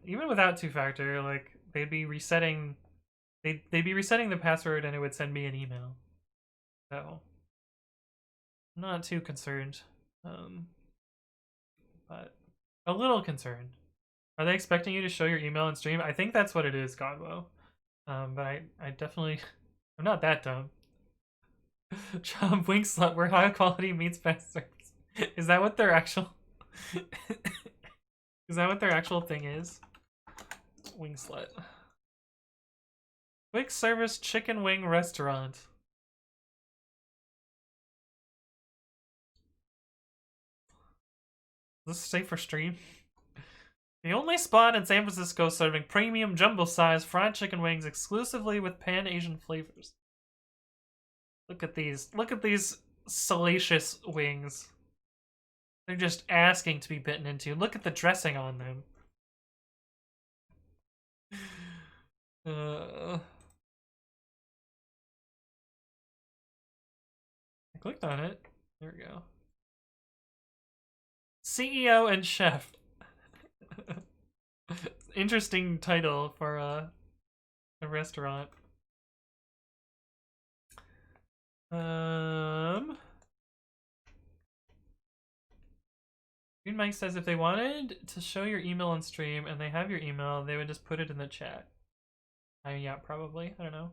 Even without two-factor, like they'd be resetting the password and it would send me an email. So I'm not too concerned. But a little concerned. Are they expecting you to show your email on stream? I think that's what it is, Godwo. But I definitely I'm not that dumb. Job wing slut where high quality meets best service. Is that what their actual is that what their actual thing is? Wing slut. Quick service chicken wing restaurant. Is this safe for stream? The only spot in San Francisco serving premium jumbo-sized fried chicken wings exclusively with pan-Asian flavors. Look at these salacious wings. They're just asking to be bitten into. Look at the dressing on them. I clicked on it. There we go. CEO and chef. Interesting title for a restaurant. Green Mike says if they wanted to show your email on stream and they have your email, they would just put it in the chat. Yeah, probably. I don't know.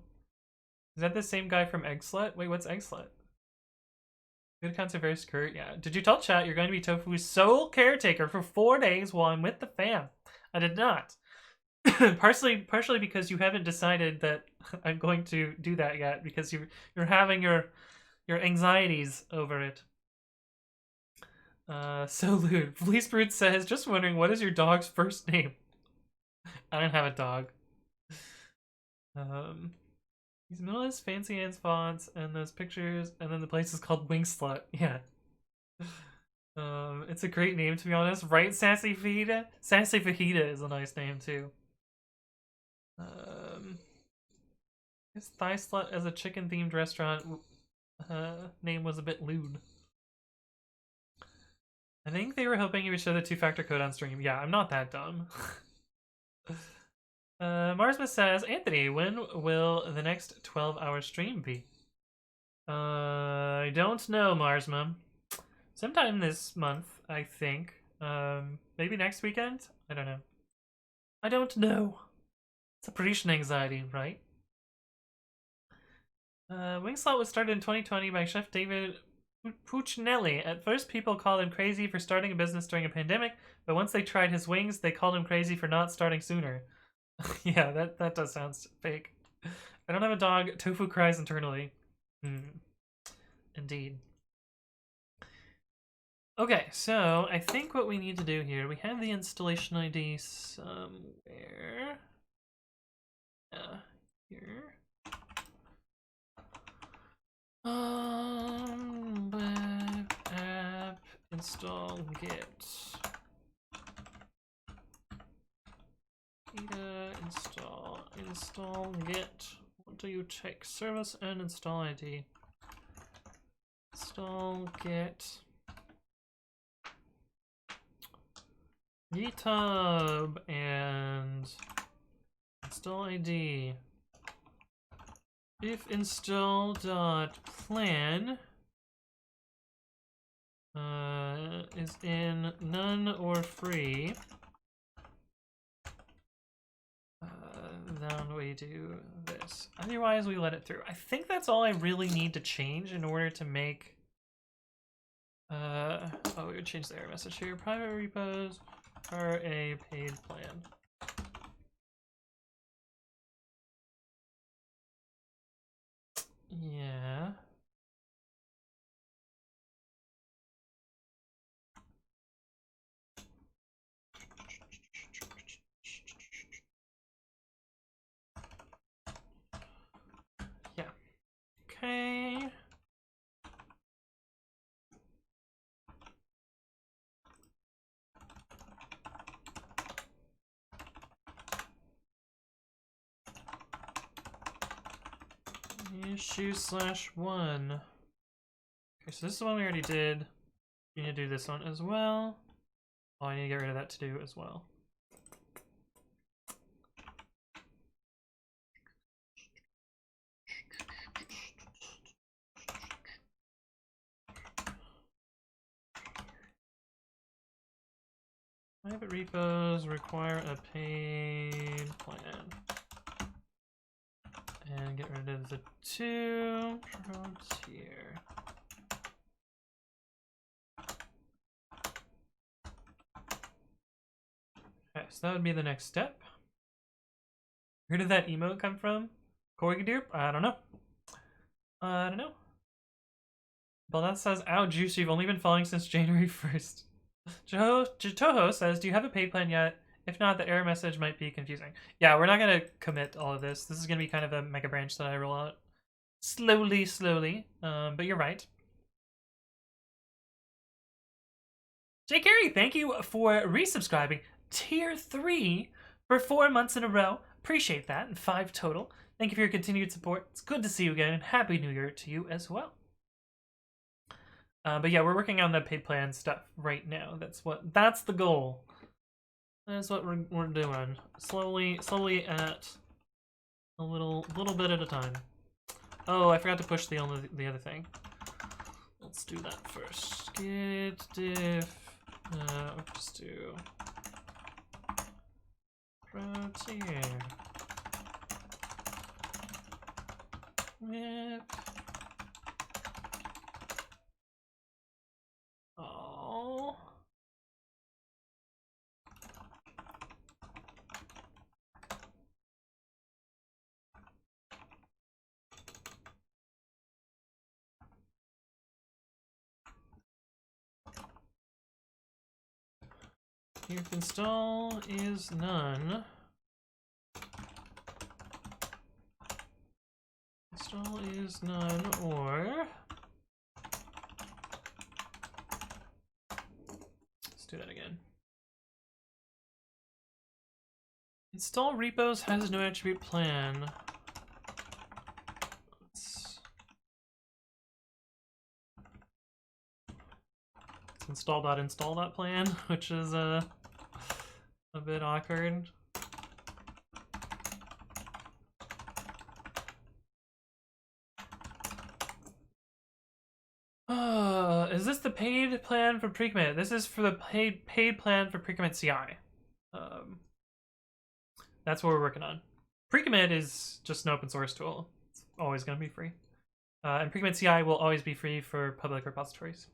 Is that the same guy from Eggslut? Wait, what's Eggslut? Good accounts are very skirt. Yeah. Did you tell chat you're going to be Tofu's sole caretaker for 4 days while I'm with the fam? I did not. partially because you haven't decided that I'm going to do that yet because you're having your anxieties over it. So lewd. Fleece Brute says, just wondering, what is your dog's first name? I don't have a dog. These minimalist fancy ass fonts and those pictures, and then the place is called Wing Slut. Yeah. It's a great name to be honest, right? Sassy Fajita? Sassy Fajita is a nice name too. His Thigh Slut as a chicken themed restaurant name was a bit lewd. I think they were hoping you would show the two-factor code on stream. Yeah, I'm not that dumb. Marsma says, Anthony, when will the next 12-hour stream be? I don't know, Marsma. Sometime this month, I think. Maybe next weekend? I don't know. I don't know. Separation anxiety, right? Wingslot was started in 2020 by Chef David Puccinelli. At first, people called him crazy for starting a business during a pandemic, but once they tried his wings, they called him crazy for not starting sooner. Yeah, that does sound fake. I don't have a dog. Tofu cries internally. Indeed. Okay, so I think what we need to do here, we have the installation ID somewhere. Here. Web app install git. Install git. What do you take? Service and install ID. Install git. github and install ID. If install.plan is in none or free, then we do this. Otherwise, we let it through. I think that's all I really need to change in order to make. Oh, we would change the error message here. Private repos are a paid plan. Yeah. Yeah. Okay. Issue/1. Okay, so this is the one we already did. You need to do this one as well. Oh, I need to get rid of that to do as well. Private repos require a paid plan. And get rid of the 2 tier. Okay, so that would be the next step. Where did that emote come from? Corrigadoop? I don't know. I don't know. Well, that says, ow, Juice, you've only been following since January 1st. Toho says, do you have a paid plan yet? If not, the error message might be confusing. Yeah, we're not going to commit all of this. This is going to be kind of a mega branch that I roll out slowly. But you're right. Jay Carey, thank you for resubscribing. Tier 3 for 4 months in a row. Appreciate that, and 5 total. Thank you for your continued support. It's good to see you again, and Happy New Year to you as well. But yeah, we're working on the paid plan stuff right now. That's the goal. That's what we're doing. Slowly at a little bit at a time. Oh, I forgot to push the other thing. Let's do that first. Git diff. Just do pro-tier whip. Oh. If install is none. Install is none, or let's do that again. Install repos has no attribute plan. It's install.install.plan, which is a bit awkward. Is this the paid plan for pre-commit? This is for the paid plan for pre-commit.ci. That's what we're working on. Pre-commit is just an open source tool. It's always going to be free. And pre-commit.ci will always be free for public repositories.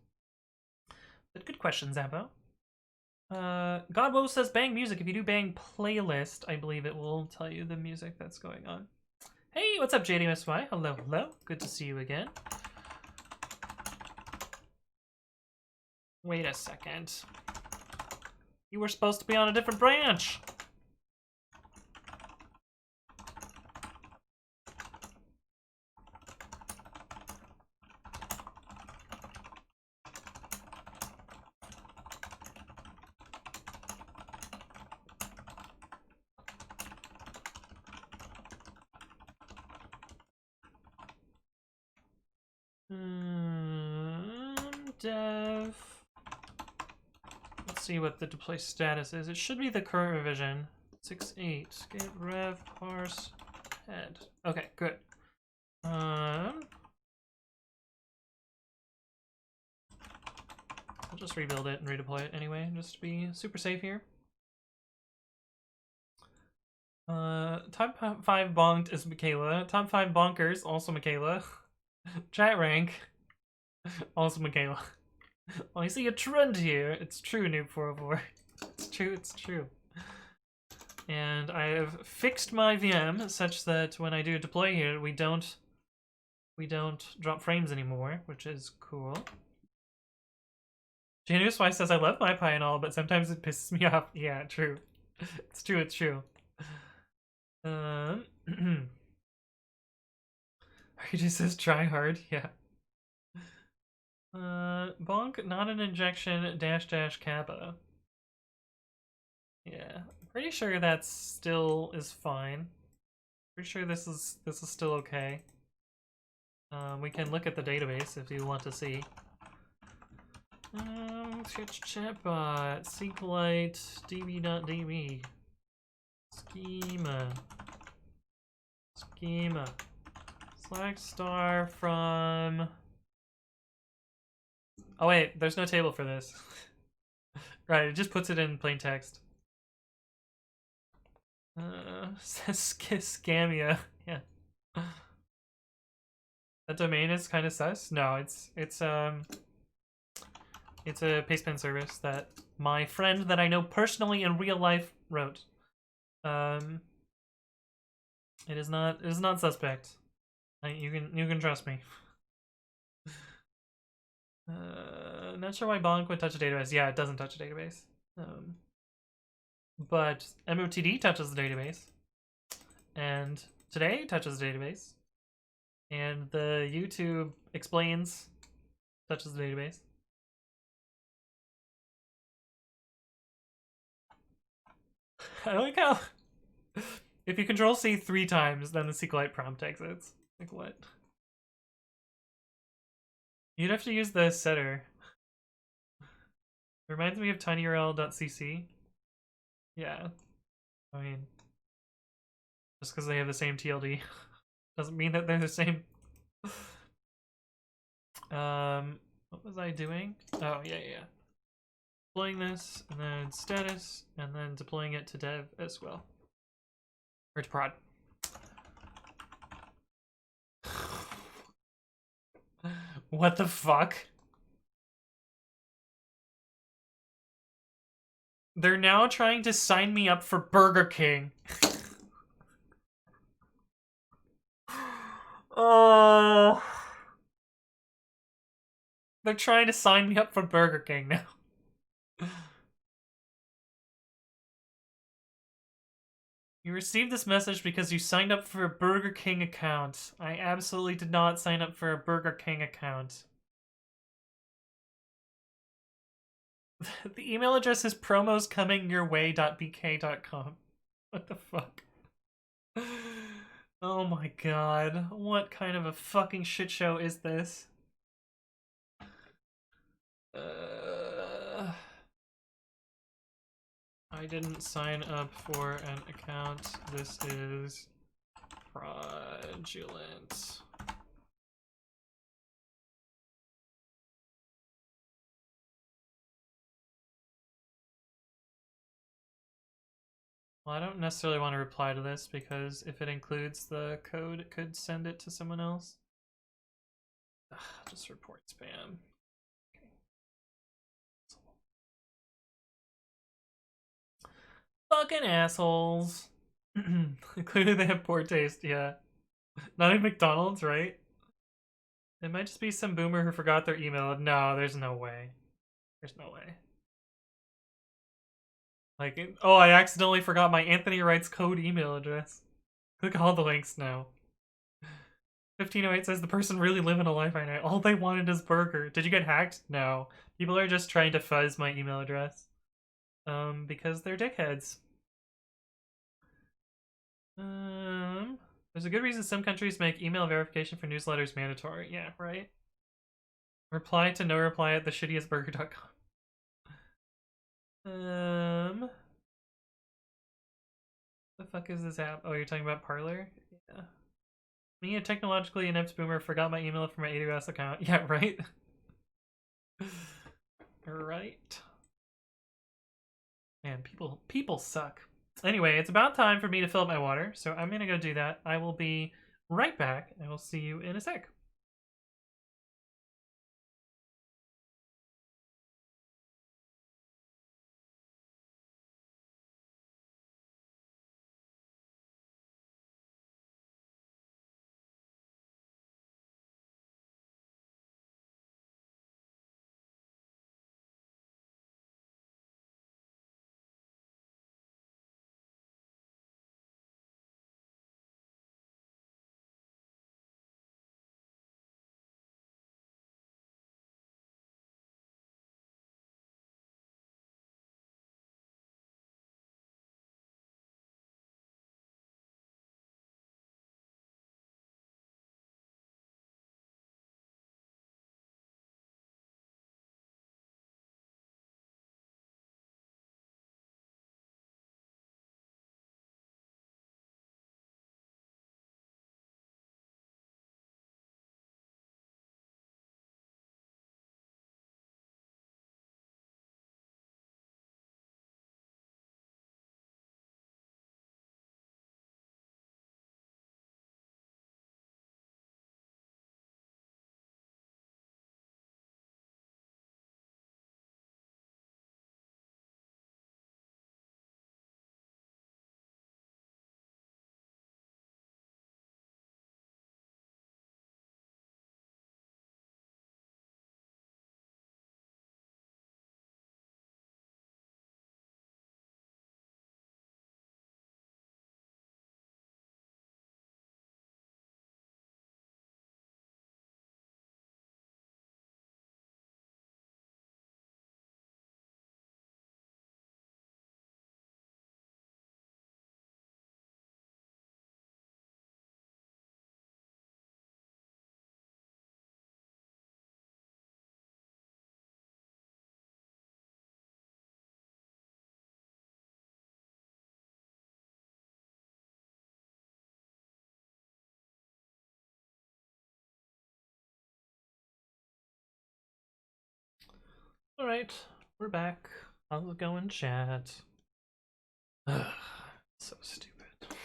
But good question, Zambo. Godwo says bang music. If you do bang playlist, I believe it will tell you the music that's going on. Hey, what's up, JDMSY? Hello, hello. Good to see you again. Wait a second. You were supposed to be on a different branch. Dev. Let's see what the deploy status is. It should be the current revision. 6.8. Git rev parse head. Okay, good. I'll just rebuild it and redeploy it anyway, just to be super safe here. Top 5 bonked is Michaela. Top 5 bonkers, also Michaela. Chat rank, also Michaela. Oh, I see a trend here. It's true, Noob404. It's true, it's true. And I have fixed my VM such that when I do deploy here, we don't drop frames anymore, which is cool. Janus Weiss says, I love MyPy and all, but sometimes it pisses me off. Yeah, true. It's true, it's true. He just says try hard, yeah. Bonk, not an injection, -- kappa. Yeah, pretty sure that still is fine. Pretty sure this is still okay. We can look at the database if you want to see. Chatbot, SQLite, db.db, schema, select star from. Oh wait, there's no table for this. Right, it just puts it in plain text. Scamia, yeah. That domain is kind of sus. No, it's a pastebin service that my friend that I know personally in real life wrote. It is not suspect. You can trust me. Not sure why Bonk would touch a database. Yeah, it doesn't touch a database. But MOTD touches the database, and today touches the database, and the YouTube explains touches the database. I like how if you control C 3 times, then the SQLite prompt exits. Like what? You'd have to use the setter. It reminds me of tinyurl.cc. Yeah. I mean, just because they have the same TLD doesn't mean that they're the same. What was I doing? Oh, yeah. Deploying this, and then status, and then deploying it to dev as well. Or to prod. What the fuck? They're now trying to sign me up for Burger King. Oh. They're trying to sign me up for Burger King now. You received this message because you signed up for a Burger King account. I absolutely did not sign up for a Burger King account. The email address is promoscomingyourway.bk.com. What the fuck? Oh my god. What kind of a fucking shit show is this? I didn't sign up for an account. This is fraudulent. Well, I don't necessarily want to reply to this because if it includes the code, it could send it to someone else. Just report spam. Okay. Fucking assholes. Clearly they have poor taste, yeah. Not even McDonald's, right? It might just be some boomer who forgot their email. No, there's no way. There's no way. Like, oh, I accidentally forgot my Anthony Wright's code email address. Click all the links now. 1508 says the person really living a life right now. All they wanted is burger. Did you get hacked? No. People are just trying to fuzz my email address. Because they're dickheads. There's a good reason some countries make email verification for newsletters mandatory. Yeah, right? Reply to no reply at theshittiestburger.com. The fuck is this app? Oh, you're talking about Parler? Yeah. Me, a technologically inept boomer, forgot my email from my AWS account. Yeah, right? Right. Man, people suck. Anyway, it's about time for me to fill up my water, so I'm gonna go do that. I will be right back. I will see you in a sec. Alright, we're back. How's it going, chat? So stupid.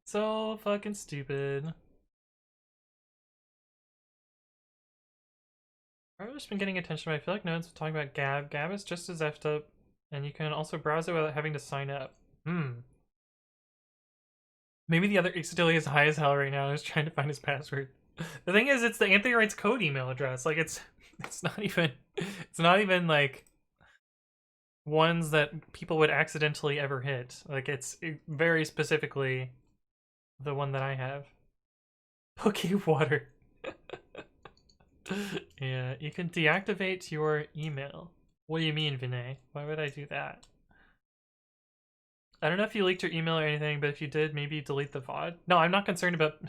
So fucking stupid. I've just been getting attention, but I feel like no one's talking about Gab. Gab is just as effed up, and you can also browse it without having to sign up. Maybe the other Ixodilly is high as hell right now and is trying to find his password. The thing is, it's the Anthony Wright's code email address. Like, it's not even like ones that people would accidentally ever hit. Like, it's very specifically the one that I have. Pokey water. Yeah, you can deactivate your email. What do you mean, Vinay? Why would I do that? I don't know if you leaked your email or anything, but if you did, maybe delete the VOD. No, I'm not concerned about...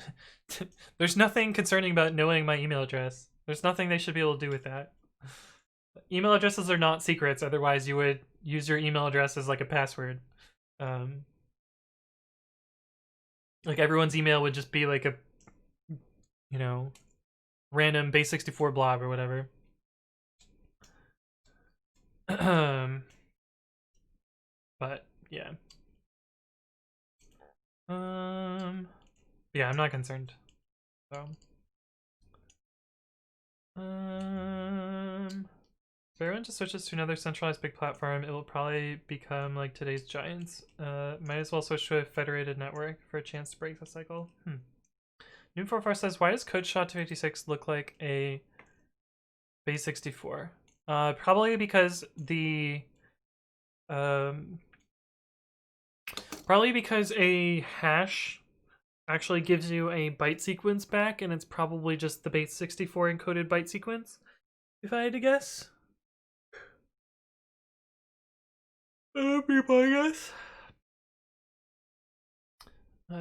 There's nothing concerning about knowing my email address. There's nothing they should be able to do with that. Email addresses are not secrets, otherwise you would use your email address as like a password. Like everyone's email would just be like a, you know, random base64 blob or whatever. But yeah. Yeah, I'm not concerned. So If everyone just switches to another centralized big platform, it will probably become like today's giants. Might as well switch to a federated network for a chance to break the cycle. Noom44 says, why does CodeShot256 look like a base 64? Probably because the probably because a hash actually gives you a byte sequence back, and it's probably just the base 64 encoded byte sequence, if I had to guess. People, I guess.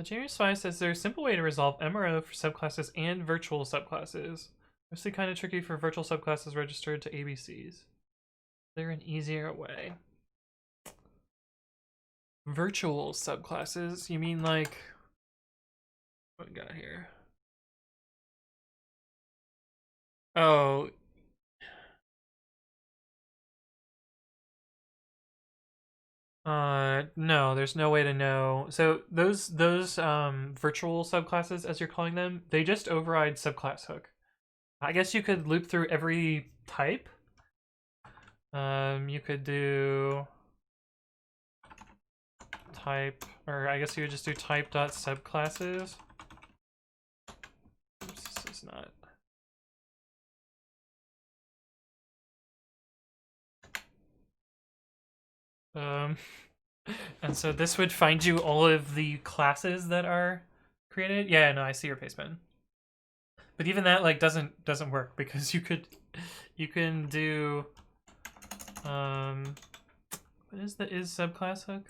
James Spy says there's a simple way to resolve MRO for subclasses and virtual subclasses. Mostly kind of tricky for virtual subclasses registered to ABCs. They're an easier way. Virtual subclasses? You mean like... What we got here? Oh... no, there's no way to know. So those virtual subclasses, as you're calling them, they just override subclass hook. I guess you could loop through every type. You could do type, or I guess you would just do type.subclasses. Oops, this is not. And so this would find you all of the classes that are created. Yeah, no, I see your pasteman. But even that like doesn't work, because you can do what is the is subclass hook?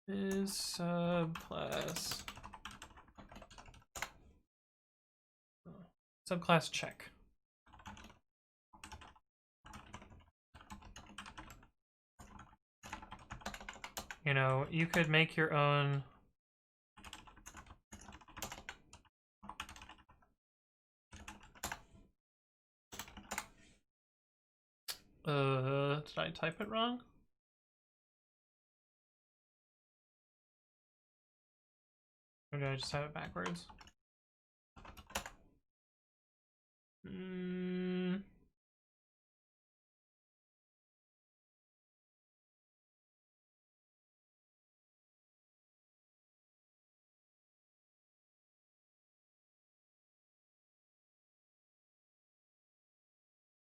Is subclass subclass check. You know, you could make your own did I type it wrong? Or did I just have it backwards?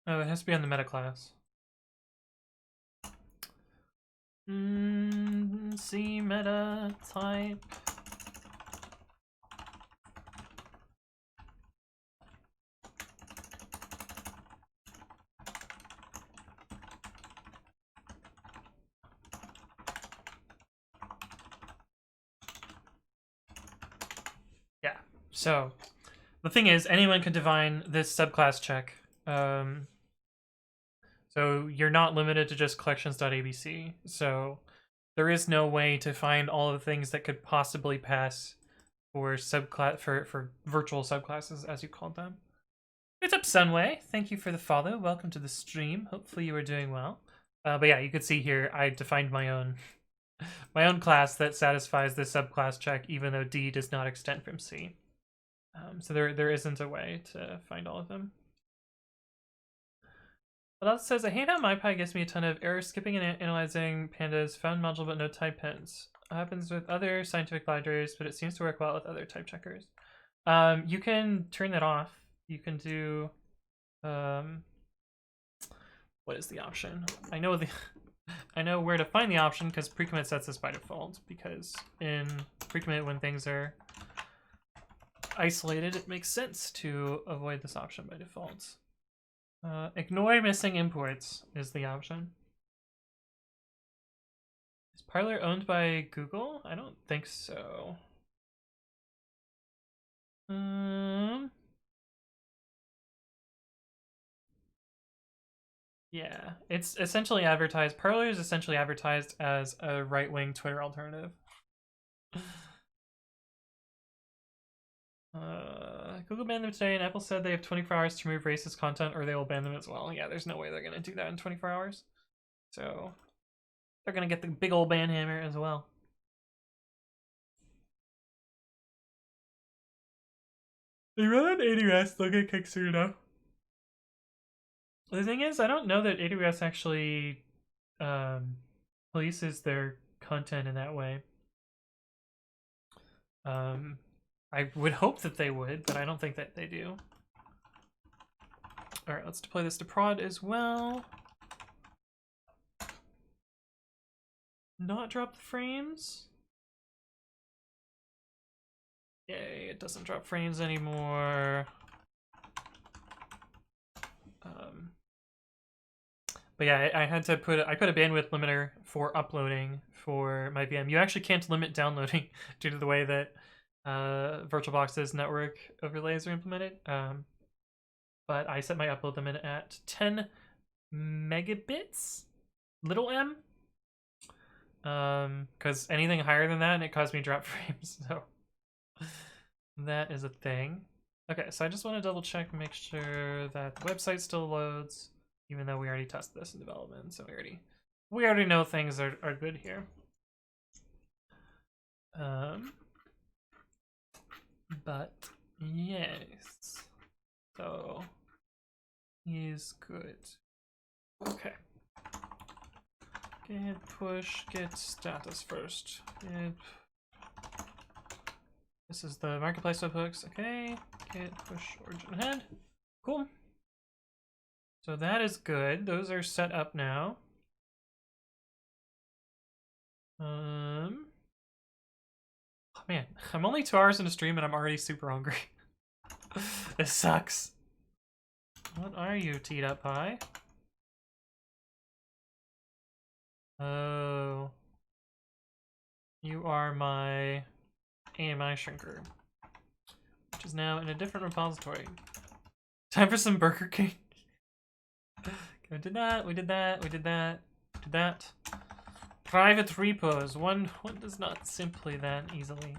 Oh, it has to be on the meta class. C meta type. Yeah. So the thing is, anyone can define this subclass check. So you're not limited to just collections.abc. So there is no way to find all of the things that could possibly pass for subclass for virtual subclasses, as you called them. What's up, Sunway? Thank you for the follow. Welcome to the stream. Hopefully you are doing well. But yeah, you could see here I defined my own class that satisfies this subclass check, even though D does not extend from C. So there isn't a way to find all of them. But that says, I hate how MyPy gives me a ton of error skipping and analyzing pandas, found module but no type pins. It happens with other scientific libraries, but it seems to work well with other type checkers. You can turn that off. You can do, what is the option? I know where to find the option, because pre-commit sets this by default, because in pre-commit, when things are isolated, it makes sense to avoid this option by default. Ignore missing imports is the option. Is Parler owned by Google? I don't think so. Yeah, it's essentially advertised. Parler is essentially advertised as a right-wing Twitter alternative. Google banned them today, and Apple said they have 24 hours to remove racist content, or they will ban them as well. Yeah, there's no way they're gonna do that in 24 hours. So they're gonna get the big old ban hammer as well. They run ADS, they'll get kicked soon enough. The thing is, I don't know that AWS actually polices their content in that way. I would hope that they would, but I don't think that they do. All right, let's deploy this to prod as well. Not drop the frames. Yay, it doesn't drop frames anymore. But yeah, I had to put I put a bandwidth limiter for uploading for my VM. You actually can't limit downloading due to the way that VirtualBox's network overlays are implemented. But I set my upload limit at 10 megabits, little m. Because anything higher than that, and it caused me to drop frames. So that is a thing. Okay, so I just want to double check, make sure that the website still loads, even though we already tested this in development, so we already know things are good here. But yes, so is good. Okay. Git push git status first. Git. This is the marketplace webhooks. Okay. Git push origin head. Cool. So that is good. Those are set up now. Oh man, I'm only 2 hours into stream and I'm already super hungry. This sucks. What are you, teed up pie? Oh. You are my AMI shrinker, which is now in a different repository. Time for some Burger King. Okay, we did that, we did that, we did that, we did that. Private repos. One does not simply that easily.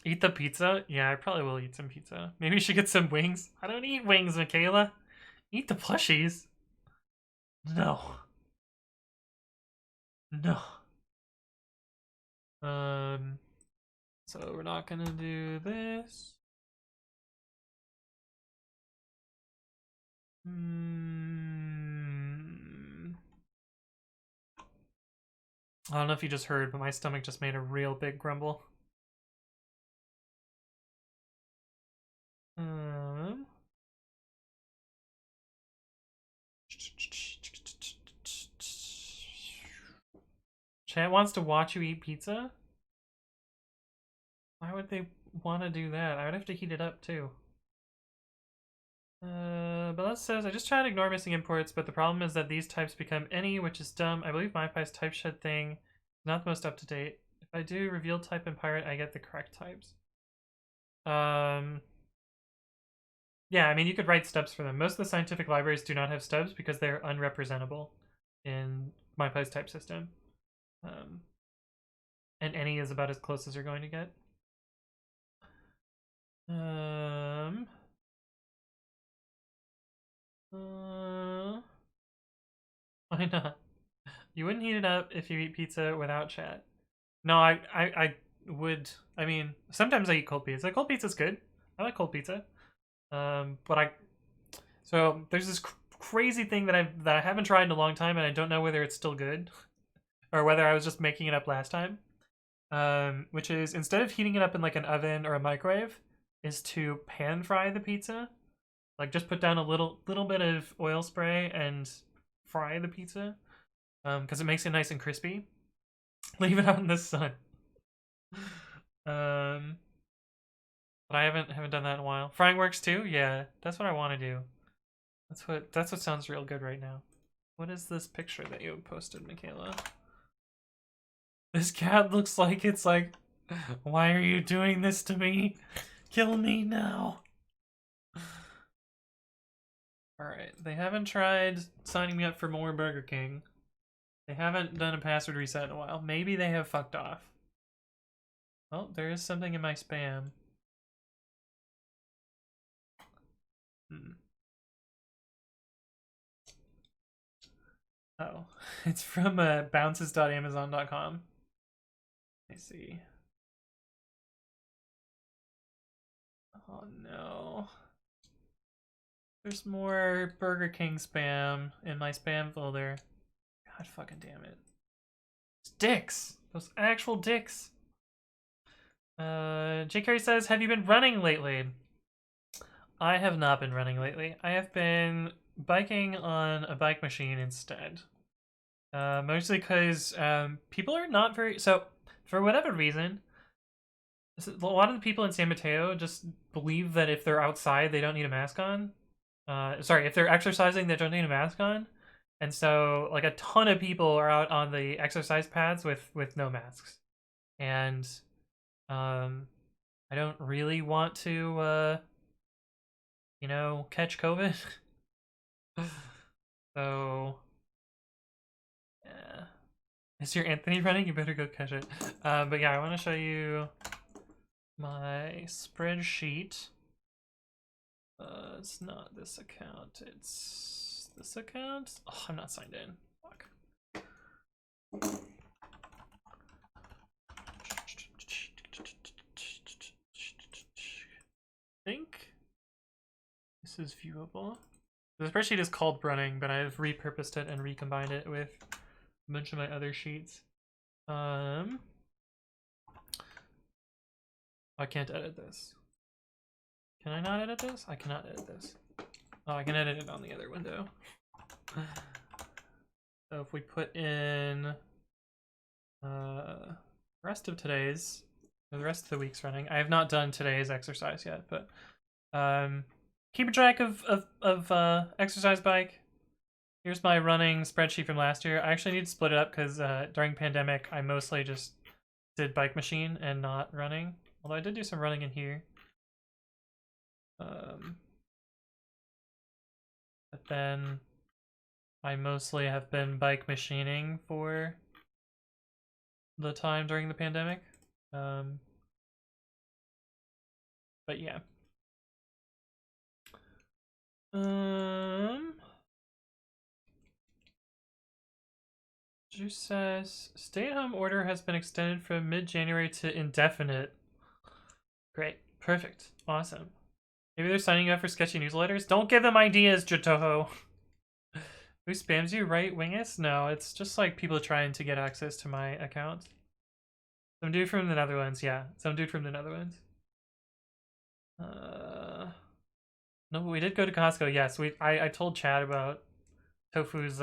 Eat the pizza? Yeah, I probably will eat some pizza. Maybe you should get some wings. I don't eat wings, Michaela. Eat the plushies. No. No. So we're not gonna do this. I don't know if you just heard, but my stomach just made a real big grumble. Chat wants to watch you eat pizza? Why would they want to do that? I would have to heat it up too. But that says, I just try to ignore missing imports, but the problem is that these types become any, which is dumb. I believe MyPy's type shed thing is not the most up to date. If I do reveal type and pirate, I get the correct types. Yeah, I mean, you could write stubs for them. Most of the scientific libraries do not have stubs because they're unrepresentable in MyPy's type system. And any is about as close as you're going to get. Why not? You wouldn't heat it up if you eat pizza without chat. No, I would. I mean, sometimes I eat cold pizza. Cold pizza's good. I like cold pizza. So there's this crazy thing that I haven't tried in a long time, and I don't know whether it's still good or whether I was just making it up last time. Which is, instead of heating it up in like an oven or a microwave, is to pan fry the pizza. Like, just put down a little bit of oil spray and fry the pizza, because it makes it nice and crispy. Leave it out in the sun. But I haven't done that in a while. Frying works too. Yeah, that's what I want to do. That's what sounds real good right now. What is this picture that you posted, Michaela? This cat looks like it's like, why are you doing this to me? Kill me now. Alright, they haven't tried signing me up for more Burger King. They haven't done a password reset in a while. Maybe they have fucked off. Oh, there is something in my spam. Oh, it's from bounces.amazon.com. I see. Oh no. There's more Burger King spam in my spam folder. God fucking damn it. It's dicks! Those actual dicks. J. Carey says, have you been running lately? I have not been running lately. I have been biking on a bike machine instead. Mostly because people are not very... So, for whatever reason, a lot of the people in San Mateo just believe that if they're outside, they don't need a mask on. Sorry, if they're exercising, they don't need a mask on. And so, like, a ton of people are out on the exercise pads with no masks. And I don't really want to, you know, catch COVID. So, yeah. Is your Anthony running? You better go catch it. But yeah, I want to show you my spreadsheet. It's not this account. It's this account. Oh, I'm not signed in. Fuck. I think this is viewable. The spreadsheet is called running, but I've repurposed it and recombined it with a bunch of my other sheets. I can't edit this. Can I not edit this? I cannot edit this. Oh, I can edit it on the other window. So if we put in rest of today's, or the rest of the week's running. I have not done today's exercise yet, but keep a track of exercise bike. Here's my running spreadsheet from last year. I actually need to split it up because during pandemic, I mostly just did bike machine and not running. Although I did do some running in here. But then I mostly have been bike machining for the time during the pandemic. But yeah. Juice says stay-at-home order has been extended from mid-January to indefinite. Great. Perfect. Awesome. Maybe they're signing up for sketchy newsletters? Don't give them ideas, Jotoho! Who spams you, right, Wingus? No, it's just like people trying to get access to my account. Some dude from the Netherlands, yeah. Some dude from the Netherlands. No, we did go to Costco, yes. I told Chad about Tofu's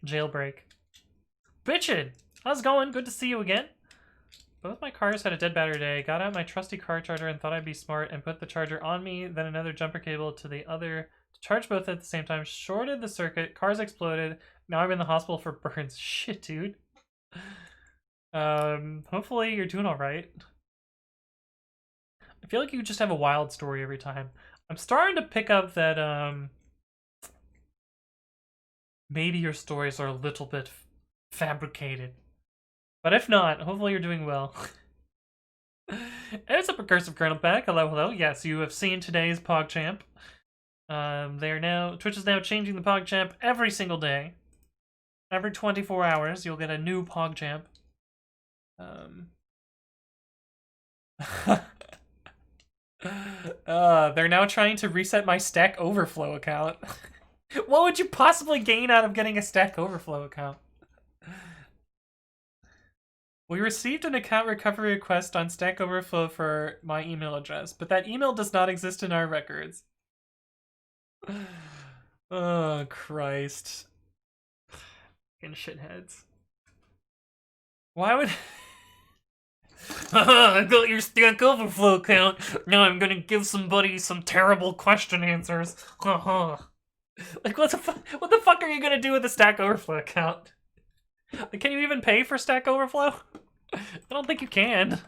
jailbreak. Bitchin'! How's it going? Good to see you again. Both my cars had a dead battery today. Got out my trusty car charger and thought I'd be smart and put the charger on me, then another jumper cable to the other to charge both at the same time. Shorted the circuit, cars exploded. Now I'm in the hospital for burns. Shit, dude. Hopefully you're doing alright. I feel like you just have a wild story every time. I'm starting to pick up that, maybe your stories are a little bit fabricated. But if not, hopefully you're doing well. It's a Recursive Kernel Pack. Hello, hello. Yes, you have seen today's PogChamp. Twitch is now changing the PogChamp every single day. Every 24 hours, you'll get a new PogChamp. They're now trying to reset my Stack Overflow account. What would you possibly gain out of getting a Stack Overflow account? We received an account recovery request on Stack Overflow for my email address, but that email does not exist in our records. Oh, Christ. Fucking shitheads. Why would... I got your Stack Overflow account. Now I'm gonna give somebody some terrible question answers. Like, what the fuck are you gonna do with the Stack Overflow account? Can you even pay for Stack Overflow? I don't think you can.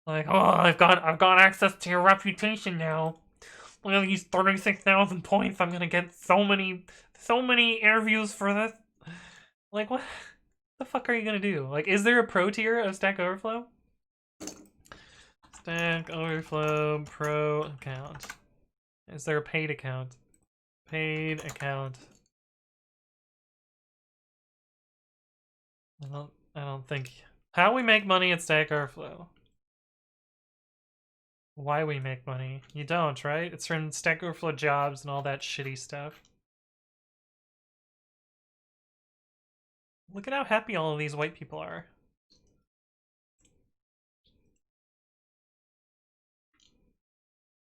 Like, oh, I've got access to your reputation now. Look at these 36,000 points. I'm gonna get so many interviews for this. Like, what the fuck are you gonna do? Like, is there a pro tier of Stack Overflow? Stack Overflow Pro account. Is there a paid account? Paid account. I don't think. How we make money at Stack Overflow? why we make money. You don't, right? It's from Stack Overflow jobs and all that shitty stuff. Look at how happy all of these white people are.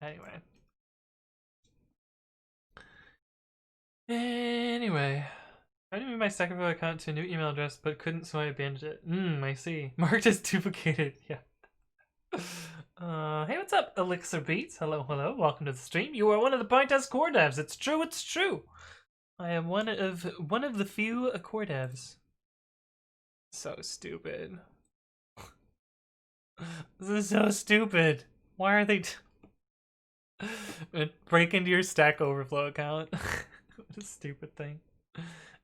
Anyway. I didn't move my Stack Overflow account to a new email address, but couldn't, so I abandoned it. I see. Marked as duplicated. Yeah. Hey, what's up, Elixir Beats? Hello, hello. Welcome to the stream. You are one of the Pytest core devs. It's true, it's true. I am one of the few core devs. So stupid. This is so stupid. Why are they break into your Stack Overflow account? What a stupid thing.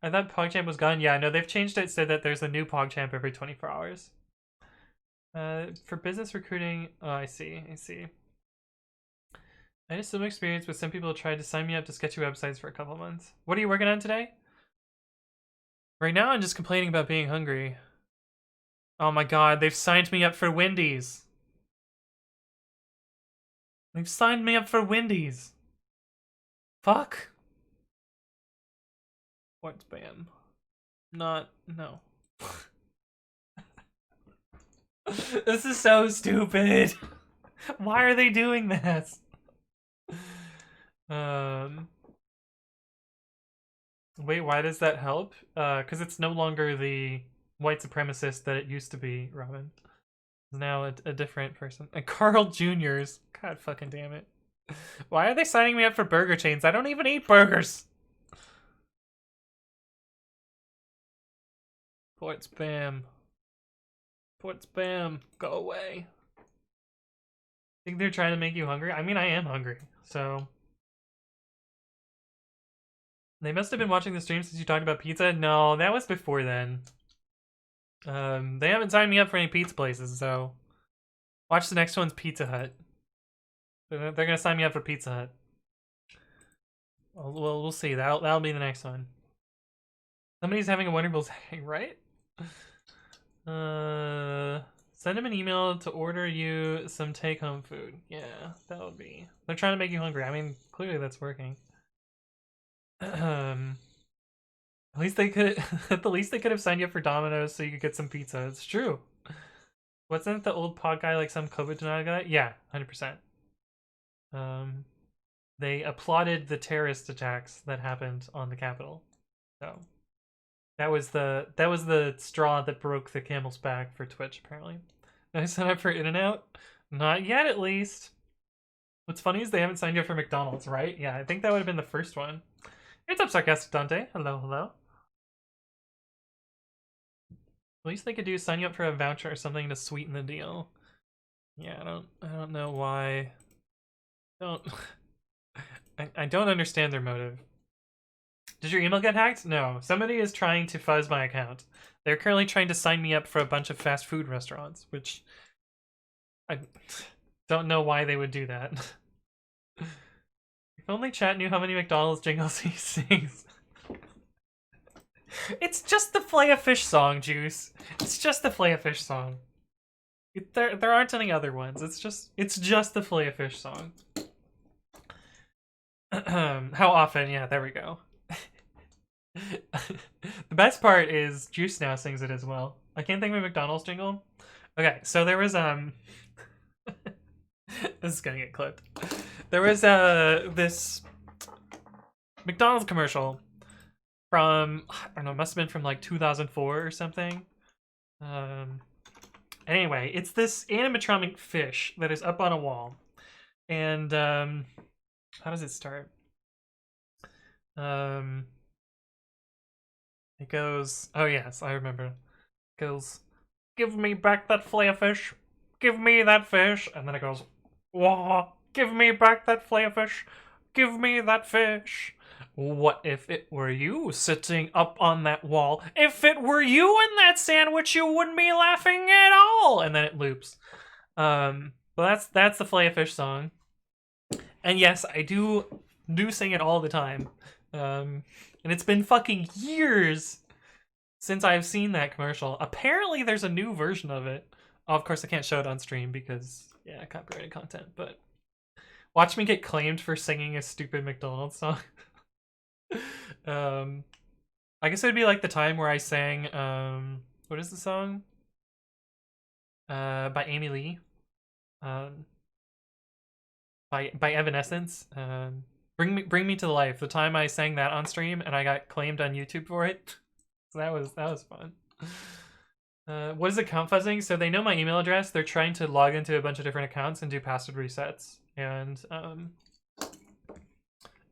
I thought PogChamp was gone. Yeah, no, they've changed it so that there's a new PogChamp every 24 hours. For business recruiting, oh, I see. I had some experience with some people who tried to sign me up to sketchy websites for a couple months. What are you working on today? Right now, I'm just complaining about being hungry. Oh my god, they've signed me up for Wendy's. They've signed me up for Wendy's. Fuck. What's spam? No. This is so stupid. Why are they doing this? Wait, why does that help? Because it's no longer the white supremacist that it used to be, Robin. It's now a different person. And Carl Jr.'s. God fucking damn it. Why are they signing me up for burger chains? I don't even eat burgers. Port spam. Go away. Think they're trying to make you hungry? I mean, I am hungry, so. They must have been watching the stream since you talked about pizza. No, that was before then. They haven't signed me up for any pizza places, so. Watch the next one's Pizza Hut. They're gonna sign me up for Pizza Hut. Well, we'll see. That'll be the next one. Somebody's having a Wonderful day, right? Send him an email to order you some take-home food. Yeah, that would be. They're trying to make you hungry. I mean, clearly that's working. At least they could. At the least they could have signed you up for Domino's so you could get some pizza. It's true. Wasn't the old pod guy like some COVID denial guy? Yeah, 100%. They applauded the terrorist attacks that happened on the Capitol. So that was the straw that broke the camel's back for Twitch, apparently. Did I sign up for In-N-Out? Not yet, at least. What's funny is they haven't signed you up for McDonald's, right? Yeah, I think that would have been the first one. What's up, Sarcastic Dante? Hello. At least they could do sign you up for a voucher or something to sweeten the deal. Yeah, I don't know why. I don't understand their motive. Did your email get hacked? No. Somebody is trying to fuzz my account. They're currently trying to sign me up for a bunch of fast food restaurants, which I don't know why they would do that. If only chat knew how many McDonald's jingles he sings. It's just the Filet-O-Fish song, Juice. It's just the Filet-O-Fish song. There aren't any other ones. It's just the Filet-O-Fish song. How often? Yeah, there we go. The best part is Juice now sings it as well. I can't think of a McDonald's jingle. Okay, so there was this is gonna get clipped. There was this McDonald's commercial from, I don't know, must have been from like 2004 or something. Anyway, it's this animatronic fish that is up on a wall. And how does it start? It goes, oh yes, I remember. It goes, give me back that Filet-O-Fish. Give me that fish. And then it goes, wah, give me back that Filet-O-Fish. Give me that fish. What if it were you sitting up on that wall? If it were you in that sandwich, you wouldn't be laughing at all. And then it loops. Well, that's the Filet-O-Fish song. And yes, I do sing it all the time. And it's been fucking years since I've seen that commercial. Apparently there's a new version of it. Oh, of course I can't show it on stream because, yeah, copyrighted content, but watch me get claimed for singing a stupid McDonald's song. I guess it would be like the time where I sang, what is the song? By Amy Lee. By Evanescence. Bring Me to Life. The time I sang that on stream and I got claimed on YouTube for it. So that was fun. What is account fuzzing? So they know my email address. They're trying to log into a bunch of different accounts and do password resets. And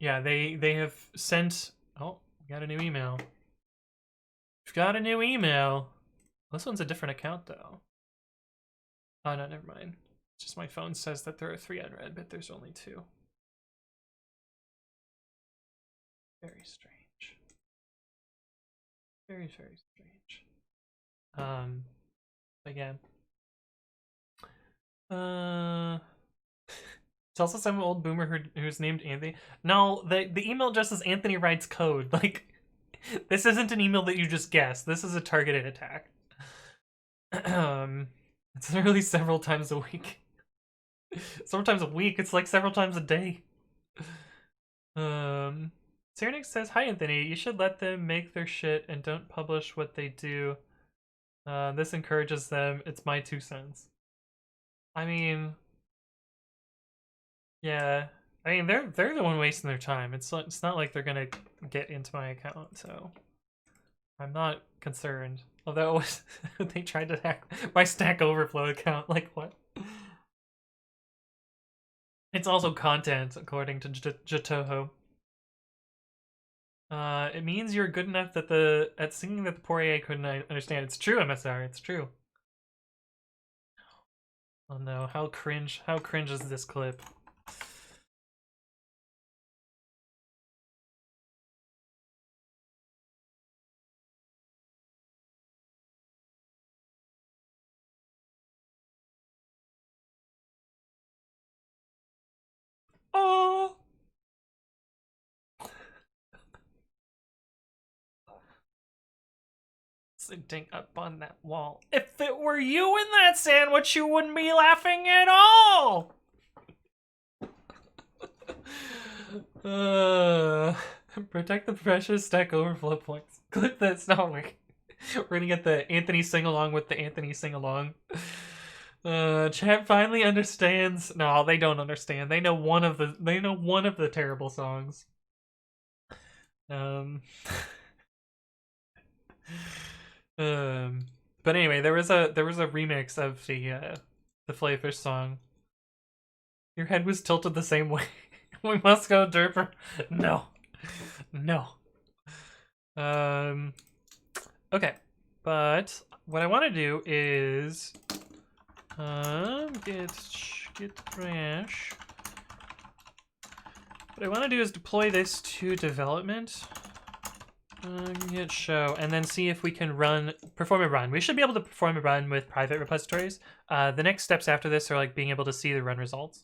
yeah, they have sent. Oh, we got a new email. We've got a new email. This one's a different account though. Oh no, never mind. It's just my phone says that there are 3 unread, but there's only 2. Very strange. Very, very strange. Again. It's also some old boomer who's named Anthony. No, the email address is Anthony writes code. Like, this isn't an email that you just guess. This is a targeted attack. It's literally several times a week. Several times a week. It's like several times a day. Cyrenix says, "Hi Anthony, you should let them make their shit and don't publish what they do. This encourages them. It's my 2 cents." I mean, yeah. I mean, they're the one wasting their time. It's not like they're gonna get into my account, so I'm not concerned. Although they tried to hack my Stack Overflow account, like what? It's also content, according to Jatoho. It means you're good enough that at singing that the poor AA couldn't understand. It's true, MSR. It's true. Oh no! How cringe! How cringe is this clip? Oh. Sitting up on that wall. If it were you in that sandwich, you wouldn't be laughing at all. Protect the precious Stack Overflow points. Clip that's not working. We're gonna get the Anthony sing along with the Anthony sing along. Chat finally understands. No, they don't understand. They know one of the terrible songs. But anyway, there was a remix of the Flayfish song. Your head was tilted the same way. We must go derper. No. Okay, but what I want to do is get trash. What I want to do is deploy this to development. Git show, and then see if we can perform a run. We should be able to perform a run with private repositories. The next steps after this are like being able to see the run results.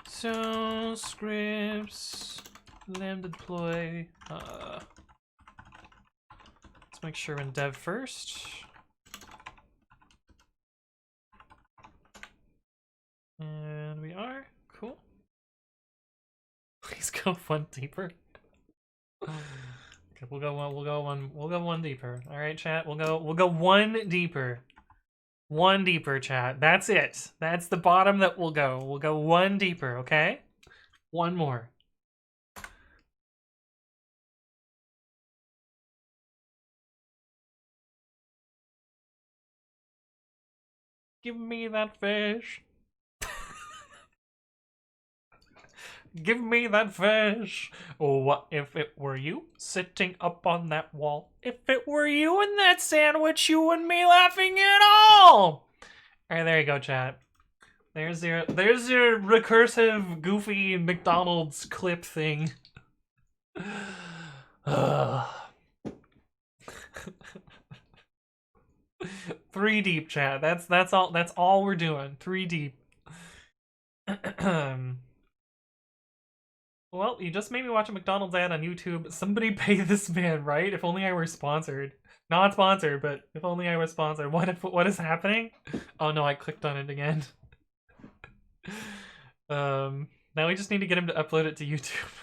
So scripts, lambda deploy. Let's make sure we're in dev first. And we are. Cool. Please go 1 deeper. Okay, we'll go one deeper. All right, chat. We'll go 1 deeper. 1 deeper, chat. That's it. That's the bottom that we'll go. We'll go 1 deeper, okay? 1 more. Give me that fish. Give me that fish. Oh, what if it were you sitting up on that wall? If it were you in that sandwich, you wouldn't be laughing at all. All right, there you go, chat. There's your recursive, goofy McDonald's clip thing. 3 deep, chat. That's all we're doing. 3 deep. Well, you just made me watch a McDonald's ad on YouTube. Somebody pay this man, right? If only I were sponsored. Not sponsored, but if only I was sponsored. What is happening? Oh no, I clicked on it again. Now we just need to get him to upload it to YouTube.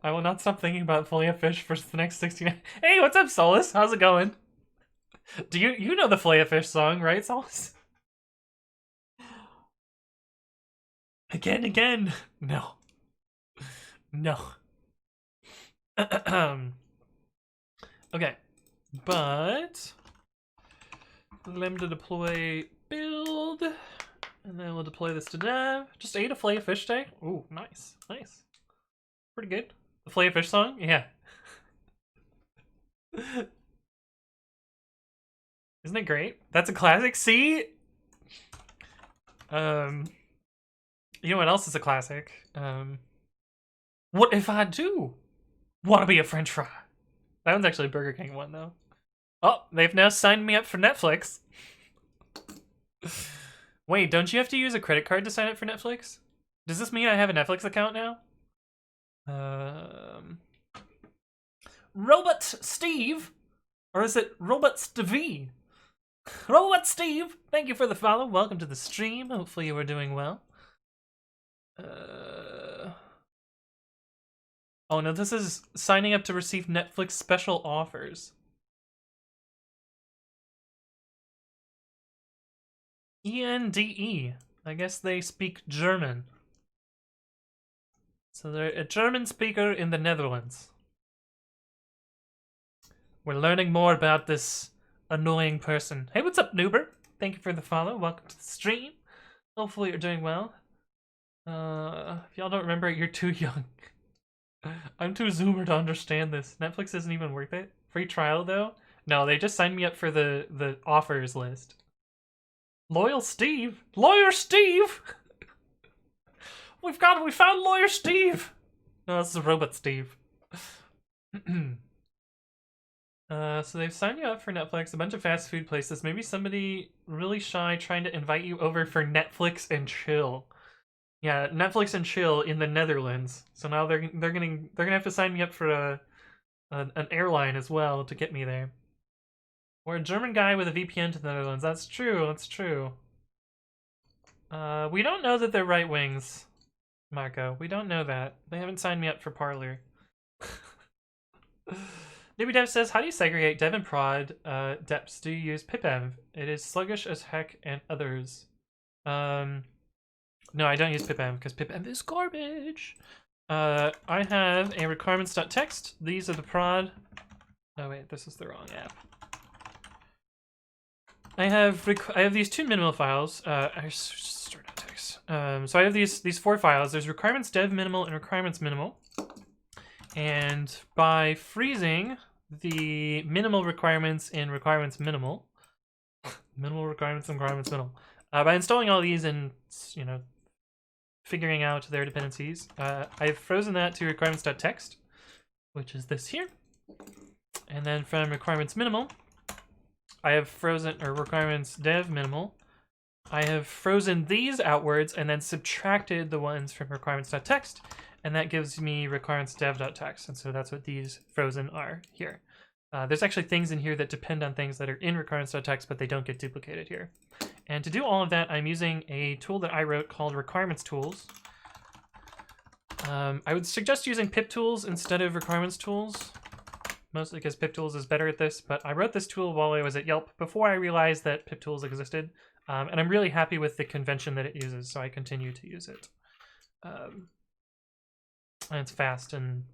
I will not stop thinking about Fillet of Fish for the next 69. Hey, what's up, Solus? How's it going? Do you know the Fillet of Fish song, right, Solus? Again. No. No. Okay. But lem to deploy build. And then we'll deploy this to dev. Just ate a Fillet of Fish day. Ooh, nice. Nice. Pretty good. The Fillet of Fish song? Yeah. Isn't it great? That's a classic. See? You know what else is a classic? What if I do want to be a French fry? That one's actually a Burger King one, though. Oh, they've now signed me up for Netflix. Wait, don't you have to use a credit card to sign up for Netflix? Does this mean I have a Netflix account now? Robot Steve? Or is it Robot Stevie? Robot Steve, thank you for the follow. Welcome to the stream. Hopefully you are doing well. Oh no, this is signing up to receive Netflix special offers. ENDE. I guess they speak German. So they're a German speaker in the Netherlands. We're learning more about this annoying person. Hey, what's up, Noober? Thank you for the follow. Welcome to the stream. Hopefully you're doing well. If y'all don't remember, you're too young. I'm too zoomer to understand this. Netflix isn't even worth it. Free trial, though? No, they just signed me up for the offers list. Loyal Steve? Lawyer Steve? We found Lawyer Steve! No, this is Robot Steve. So they've signed you up for Netflix, a bunch of fast food places, maybe somebody really shy trying to invite you over for Netflix and chill. Yeah, Netflix and chill in the Netherlands. So now they're gonna have to sign me up for an airline as well to get me there. Or a German guy with a VPN to the Netherlands. That's true. That's true. We don't know that they're right wings, Marco. We don't know that. They haven't signed me up for Parlor. Newbie Dev says, how do you segregate dev and prod deps? Do you use pipenv? It is sluggish as heck and others. No, I don't use pipenv because pipenv is garbage. I have a requirements.txt. These are the prod. Oh wait, this is the wrong app. I have these two minimal files. I start text. So I have these four files. There's requirements dev minimal and requirements minimal. And by freezing the minimal requirements in requirements minimal, minimal requirements and requirements minimal, by installing all these and figuring out their dependencies, I've frozen that to requirements.txt, which is this here. And then from requirements minimal, I have frozen, or requirements dev minimal, I have frozen these outwards and then subtracted the ones from requirements.txt, and that gives me requirements dev.txt, and so that's what these frozen are here. There's actually things in here that depend on things that are in requirements.txt, but they don't get duplicated here. And to do all of that, I'm using a tool that I wrote called requirements tools. I would suggest using pip tools instead of requirements tools, mostly because pip tools is better at this, but I wrote this tool while I was at Yelp before I realized that pip tools existed, and I'm really happy with the convention that it uses, so I continue to use it. And it's fast and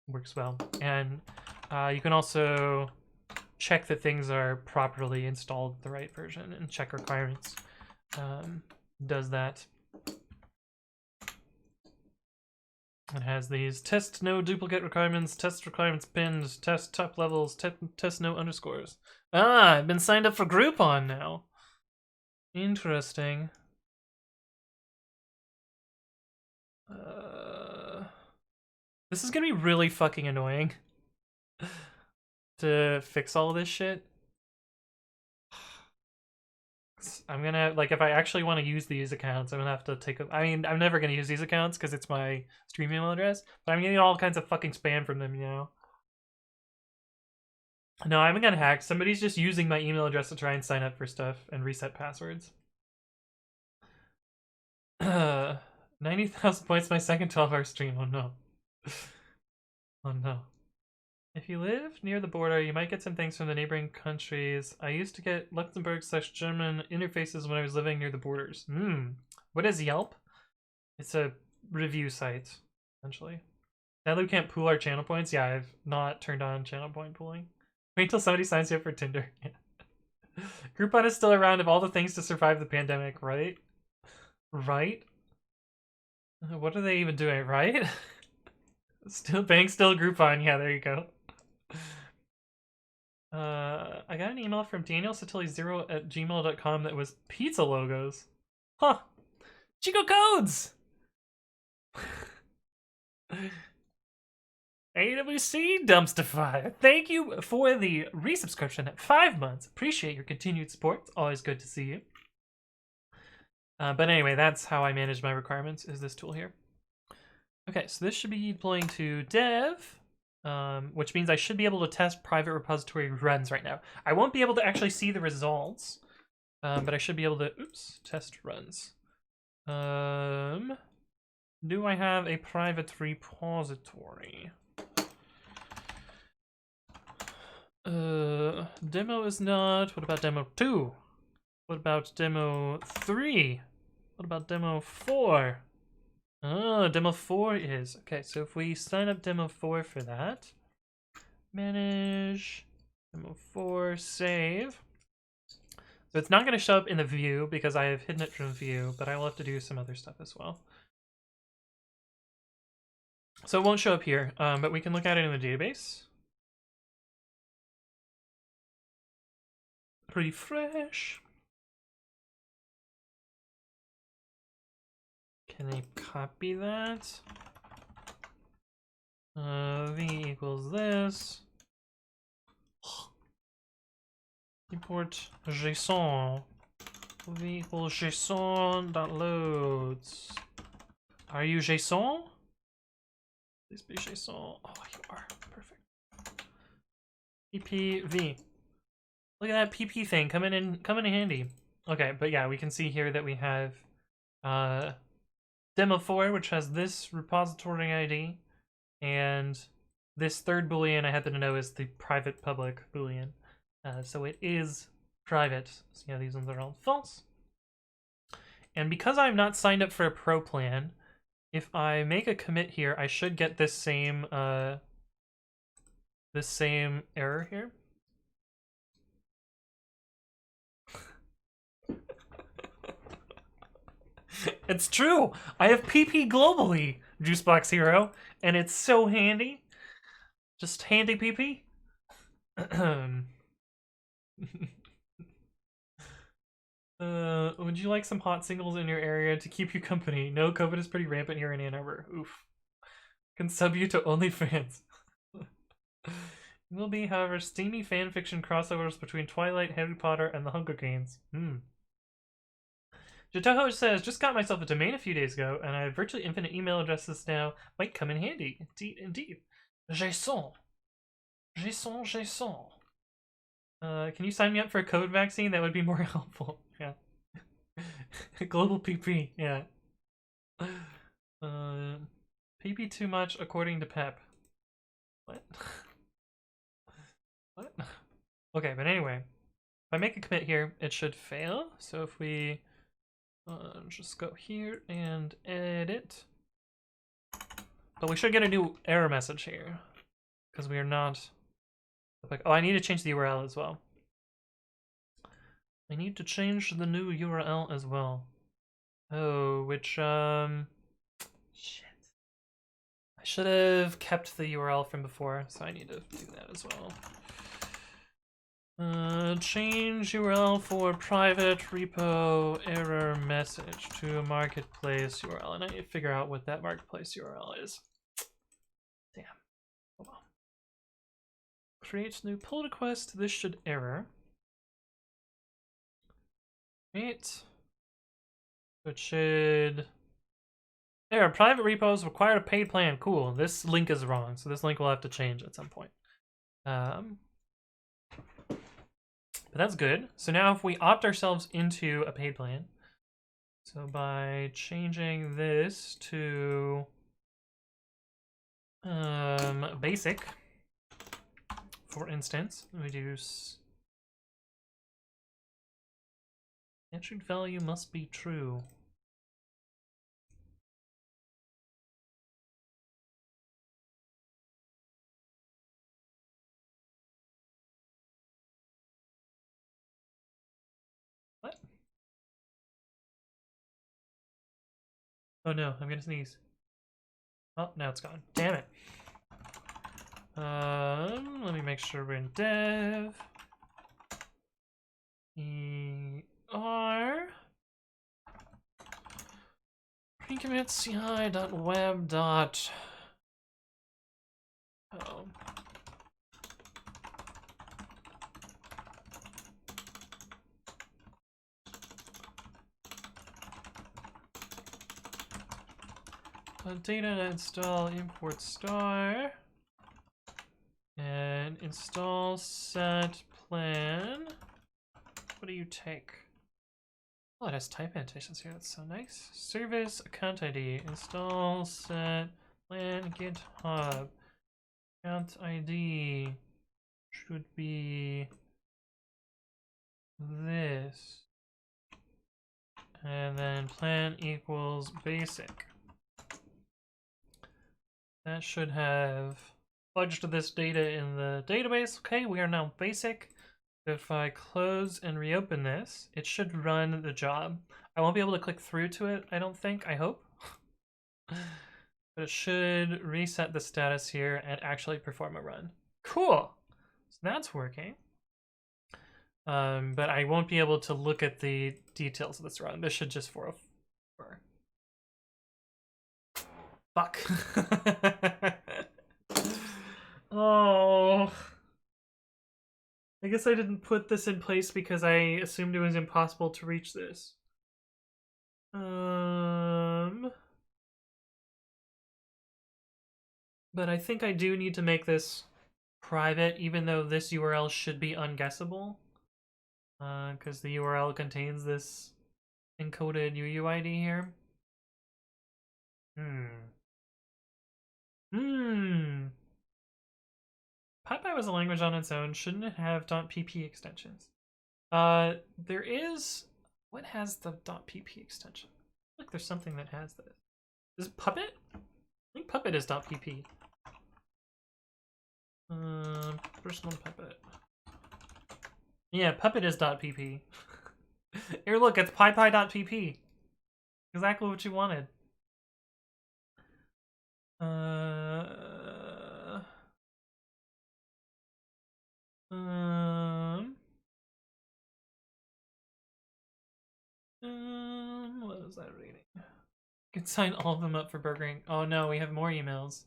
works well. And you can also check that things are properly installed, the right version, and check requirements. Does that. It has these test no duplicate requirements, test requirements pinned, test top levels, test no underscores. Ah, I've been signed up for Groupon now. Interesting. This is gonna be really fucking annoying to fix all this shit. I'm gonna, like, if I actually want to use these accounts, I'm gonna have to take I mean, I'm never gonna use these accounts because it's my stream email address, but I'm getting all kinds of fucking spam from them, you know? No, I haven't got hacked. Somebody's just using my email address to try and sign up for stuff and reset passwords. 90,000 points my second 12-hour stream. Oh no. Oh no. If you live near the border, you might get some things from the neighboring countries. I used to get Luxembourg/German interfaces when I was living near the borders. What is Yelp? It's a review site, essentially. Now that we can't pool our channel points, yeah, I've not turned on channel point pooling. Wait until somebody signs you up for Tinder. Groupon is still around of all the things to survive the pandemic, right? Right? What are they even doing, right? Still Groupon, yeah, there you go. I got an email from Daniel Satili0@gmail.com that was pizza logos. Huh. Chico codes! AWC Dumpstify, thank you for the resubscription at 5 months. Appreciate your continued support. It's always good to see you. But anyway, that's how I manage my requirements, is this tool here. Okay, so this should be deploying to dev, which means I should be able to test private repository runs right now. I won't be able to actually see the results, but I should be able to, test runs. Do I have a private repository? Demo is not. What about demo 2? What about demo 3? What about demo 4? Oh, demo 4 is. Okay, so if we sign up demo 4 for that, manage, demo 4, save. So it's not going to show up in the view because I have hidden it from view, but I will have to do some other stuff as well. So it won't show up here, but we can look at it in the database. Refresh. Can I copy that? V equals this. Import JSON. V equals JSON.loads. Are you JSON? Please be JSON. Oh, you are. Perfect. PPV. Look at that PP thing coming in handy. Okay, but yeah, we can see here that we have demo 4, which has this repository ID, and this third boolean I happen to know is the private public boolean. So it is private. So yeah, these ones are all false. And because I'm not signed up for a pro plan, if I make a commit here, I should get this same error here. It's true. I have PP globally, Juicebox Hero, and it's so handy. Just handy PP. Would you like some hot singles in your area to keep you company? No, COVID is pretty rampant here in Ann Arbor. Oof. Can sub you to OnlyFans. Will be, however, steamy fanfiction crossovers between Twilight, Harry Potter, and the Hunger Games. Jatoho says, just got myself a domain a few days ago, and I have virtually infinite email addresses now. Might come in handy. Indeed. JSON. Can you sign me up for a COVID vaccine? That would be more helpful. Yeah. Global PP, yeah. PP too much according to Pep. What? What? Okay, but anyway. If I make a commit here, it should fail. So if we just go here and edit. But we should get a new error message here. Because we are not... Oh, I need to change the URL as well. I need to change the new URL as well. Oh, which, shit. I should have kept the URL from before, so I need to do that as well. Change URL for private repo error message to marketplace URL, and I need to figure out what that marketplace URL is. Damn. Hold on. Create new pull request. This should error. Right. It should error. Private repos require a paid plan. Cool. This link is wrong, so this link will have to change at some point. But that's good. So now if we opt ourselves into a paid plan, so by changing this to basic, for instance, we do attribute value must be true. What? Oh no, I'm gonna sneeze. Oh, now it's gone. Damn it. Let me make sure we're in dev. ER pre-commit.ci.web. Oh. Data install import star and install set plan. What do you take? Oh, it has type annotations here. That's so nice. Service account ID install set plan GitHub account ID should be this, and then plan equals basic. That should have fudged this data in the database. Okay, we are now basic. If I close and reopen this, it should run the job. I won't be able to click through to it, I don't think, I hope. But it should reset the status here and actually perform a run. Cool! So that's working. But I won't be able to look at the details of this run. This should just 404. Fuck. Oh. I guess I didn't put this in place because I assumed it was impossible to reach this. But I think I do need to make this private, even though this URL should be unguessable. Because the URL contains this encoded UUID here. PyPy was a language on its own. Shouldn't it have .pp extensions? There is... What has the .pp extension? I feel like there's something that has this. Is it Puppet? I think Puppet is .pp. Personal Puppet. Yeah, Puppet is .pp. Here, look, it's pypy.pp. Exactly what you wanted. What was that reading? Could sign all of them up for burgering. Oh no, we have more emails.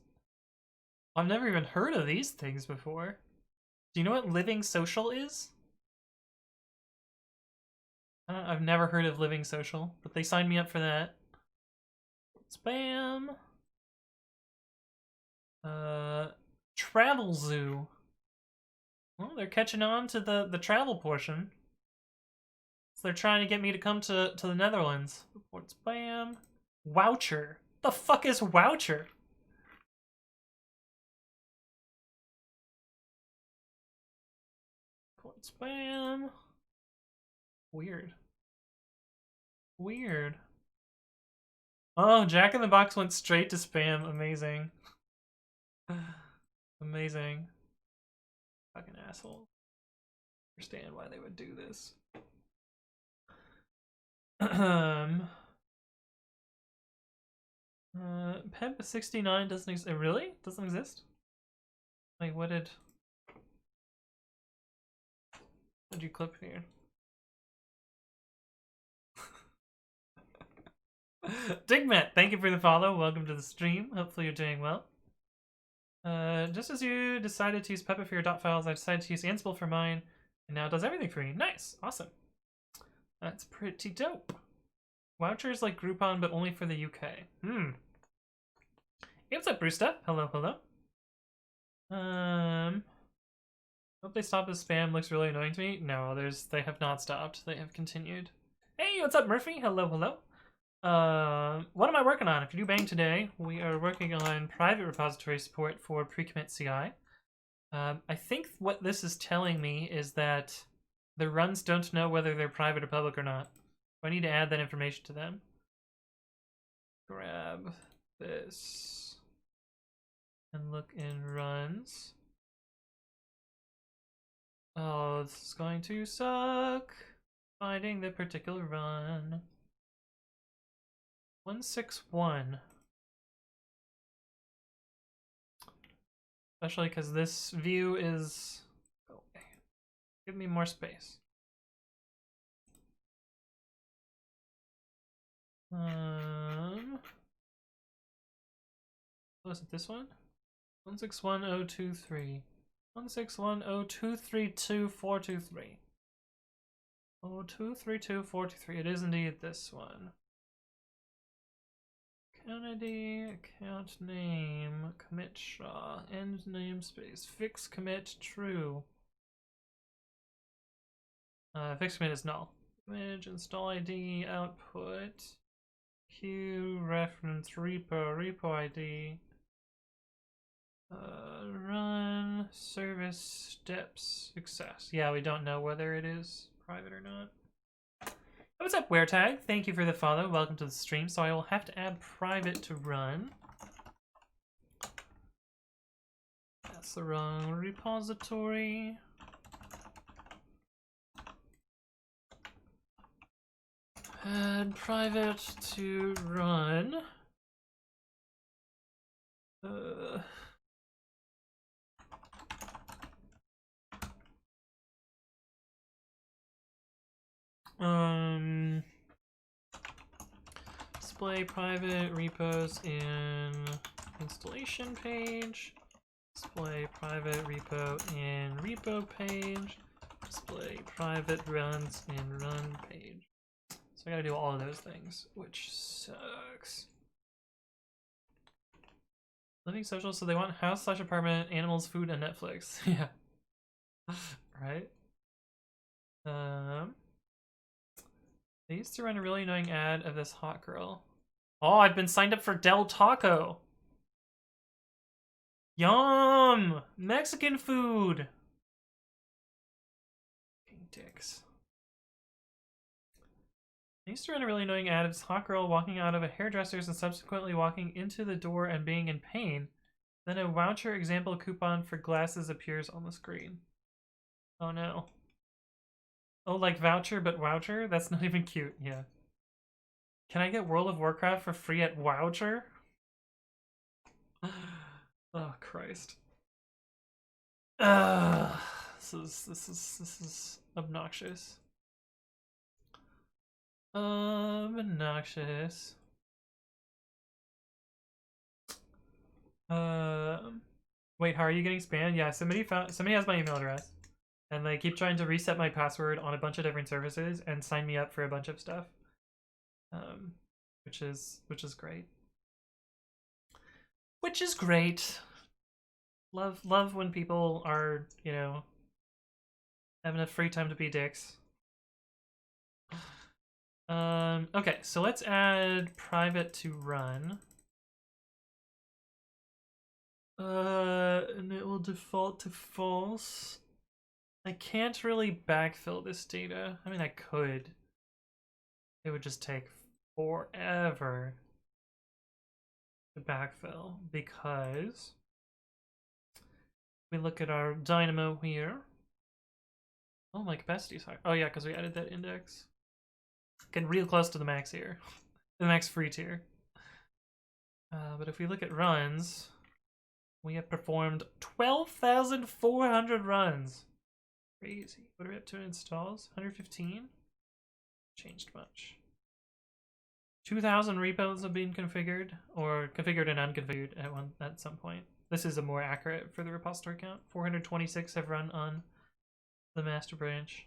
I've never even heard of these things before. Do you know what Living Social is? I've never heard of Living Social, but they signed me up for that. Spam. Travel Zoo. Well, they're catching on to the travel portion. So they're trying to get me to come to the Netherlands. Report spam. Voucher. The fuck is voucher? Report spam. Weird. Weird. Oh, Jack in the Box went straight to spam. Amazing. Amazing. Fucking asshole. Understand why they would do this. Pemp69 doesn't exist. Really? Doesn't exist? Like, what did you clip here? Digmet, thank you for the follow. Welcome to the stream. Hopefully you're doing well. Just as you decided to use Puppet for your dot files, I decided to use Ansible for mine, and now it does everything for me. Nice, awesome. That's pretty dope. Voucher is like Groupon, but only for the UK. Hey, what's up, Brewsta? Hello, hello. Hope they stop the spam. Looks really annoying to me. No, they have not stopped. They have continued. Hey, what's up, Murphy? Hello, hello. What am I working on? If you do bang today, we are working on private repository support for pre-commit.ci. I think what this is telling me is that the runs don't know whether they're private or public or not. So I need to add that information to them. Grab this and look in runs. Oh, this is going to suck. Finding the particular run. 161. Especially because this view is... Oh, give me more space. Was it this one? 161.023. 161.0232423. 0232423. It is indeed this one. Kennedy, account name, commit Shaw, end namespace, fix commit true. Fix commit is null. Image, install ID, output, queue, reference, repo ID, run, service, steps, success. Yeah, we don't know whether it is private or not. What's up, WearTag? Thank you for the follow. Welcome to the stream. So I will have to add private to run. That's the wrong repository. Add private to run. Display private repos in installation page. Display private repo in repo page. Display private runs in run page. So I gotta do all of those things, which sucks. Living social, so they want house/apartment, animals, food, and Netflix. Yeah. Right? They used to run a really annoying ad of this hot girl. Oh, I've been signed up for Del Taco. Yum! Mexican food! Fucking dicks. They used to run a really annoying ad of this hot girl walking out of a hairdresser's and subsequently walking into the door and being in pain. Then a voucher example coupon for glasses appears on the screen. Oh no. Oh, like voucher but voucher? That's not even cute, yeah. Can I get World of Warcraft for free at voucher? Oh Christ. This is obnoxious. Obnoxious. Wait, how are you getting spammed? Yeah, somebody has my email address. And they keep trying to reset my password on a bunch of different services and sign me up for a bunch of stuff. Which is great. Which is great. Love when people are, you know, have enough free time to be dicks. Okay, so let's add private to run. And it will default to false. I can't really backfill this data. I mean, I could. It would just take forever to backfill because we look at our dynamo here. Oh, my capacity's high. Oh yeah, because we added that index. Getting real close to the max here. The max free tier. But if we look at runs, we have performed 12,400 runs. Crazy. What are we up to in installs? 115? Changed much. 2,000 repos have been configured, or configured and unconfigured at some point. This is a more accurate for the repository count. 426 have run on the master branch.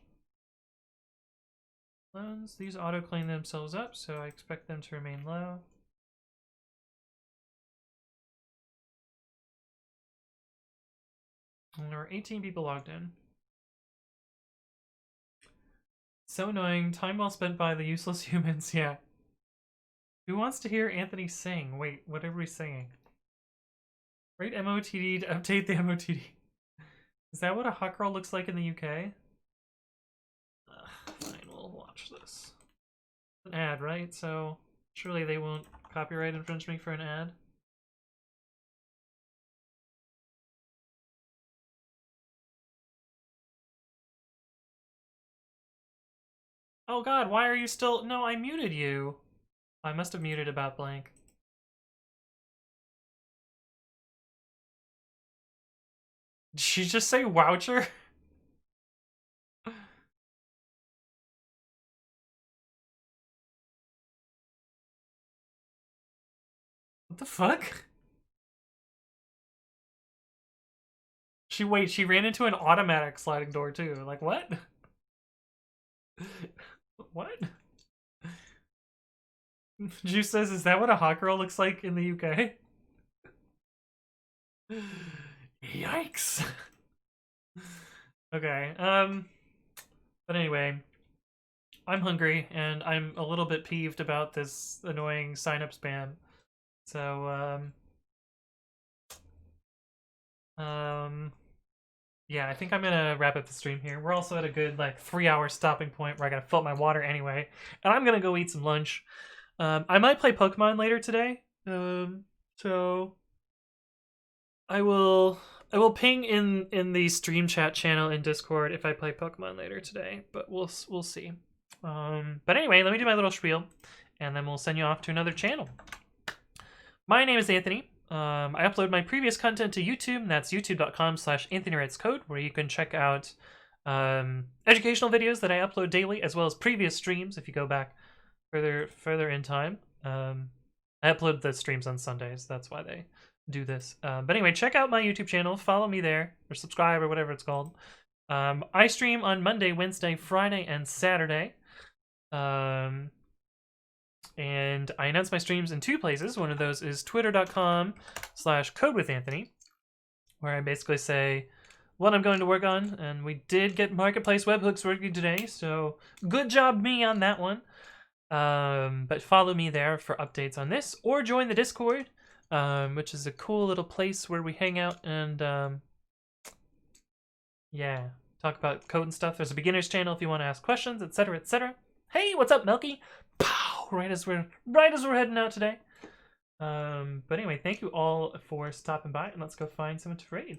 Loans, these auto clean themselves up, so I expect them to remain low. And there are 18 people logged in. So annoying. Time well spent by the useless humans, yeah. Who wants to hear Anthony sing? Wait, what are we singing? Rate MOTD to update the MOTD. Is that what a hot girl looks like in the UK? Fine, we'll watch this. An ad, right? So surely they won't copyright infringe me for an ad. Oh god, why are you still... No, I muted you. I must have muted about blank. Did she just say voucher? What the fuck? She ran into an automatic sliding door too. Like what? What? Juice says, is that what a hot girl looks like in the UK? Yikes. Okay, but anyway, I'm hungry and I'm a little bit peeved about this annoying sign-up spam. So, yeah, I think I'm gonna wrap up the stream here. We're also at a good, like, 3-hour stopping point where I gotta fill up my water anyway. And I'm gonna go eat some lunch. I might play Pokemon later today. So I will ping in the stream chat channel in Discord if I play Pokemon later today, but we'll see. But anyway, let me do my little spiel, and then we'll send you off to another channel. My name is Anthony. I upload my previous content to YouTube, and that's youtube.com/AnthonyWritesCode, where you can check out educational videos that I upload daily, as well as previous streams if you go back further in time. I upload the streams on Sundays, that's why they do this. But anyway, check out my YouTube channel, follow me there, or subscribe, or whatever it's called. I stream on Monday, Wednesday, Friday, and Saturday. And I announce my streams in 2 places. One of those is twitter.com/codewithanthony, where I basically say what I'm going to work on. And we did get Marketplace webhooks working today, so good job me on that one. But follow me there for updates on this, or join the Discord, which is a cool little place where we hang out and yeah, talk about code and stuff. There's a beginner's channel if you want to ask questions, etc., etc. Hey, what's up, Melky? Pow! Right as we're heading out today. But anyway, thank you all for stopping by, and let's go find someone to raid.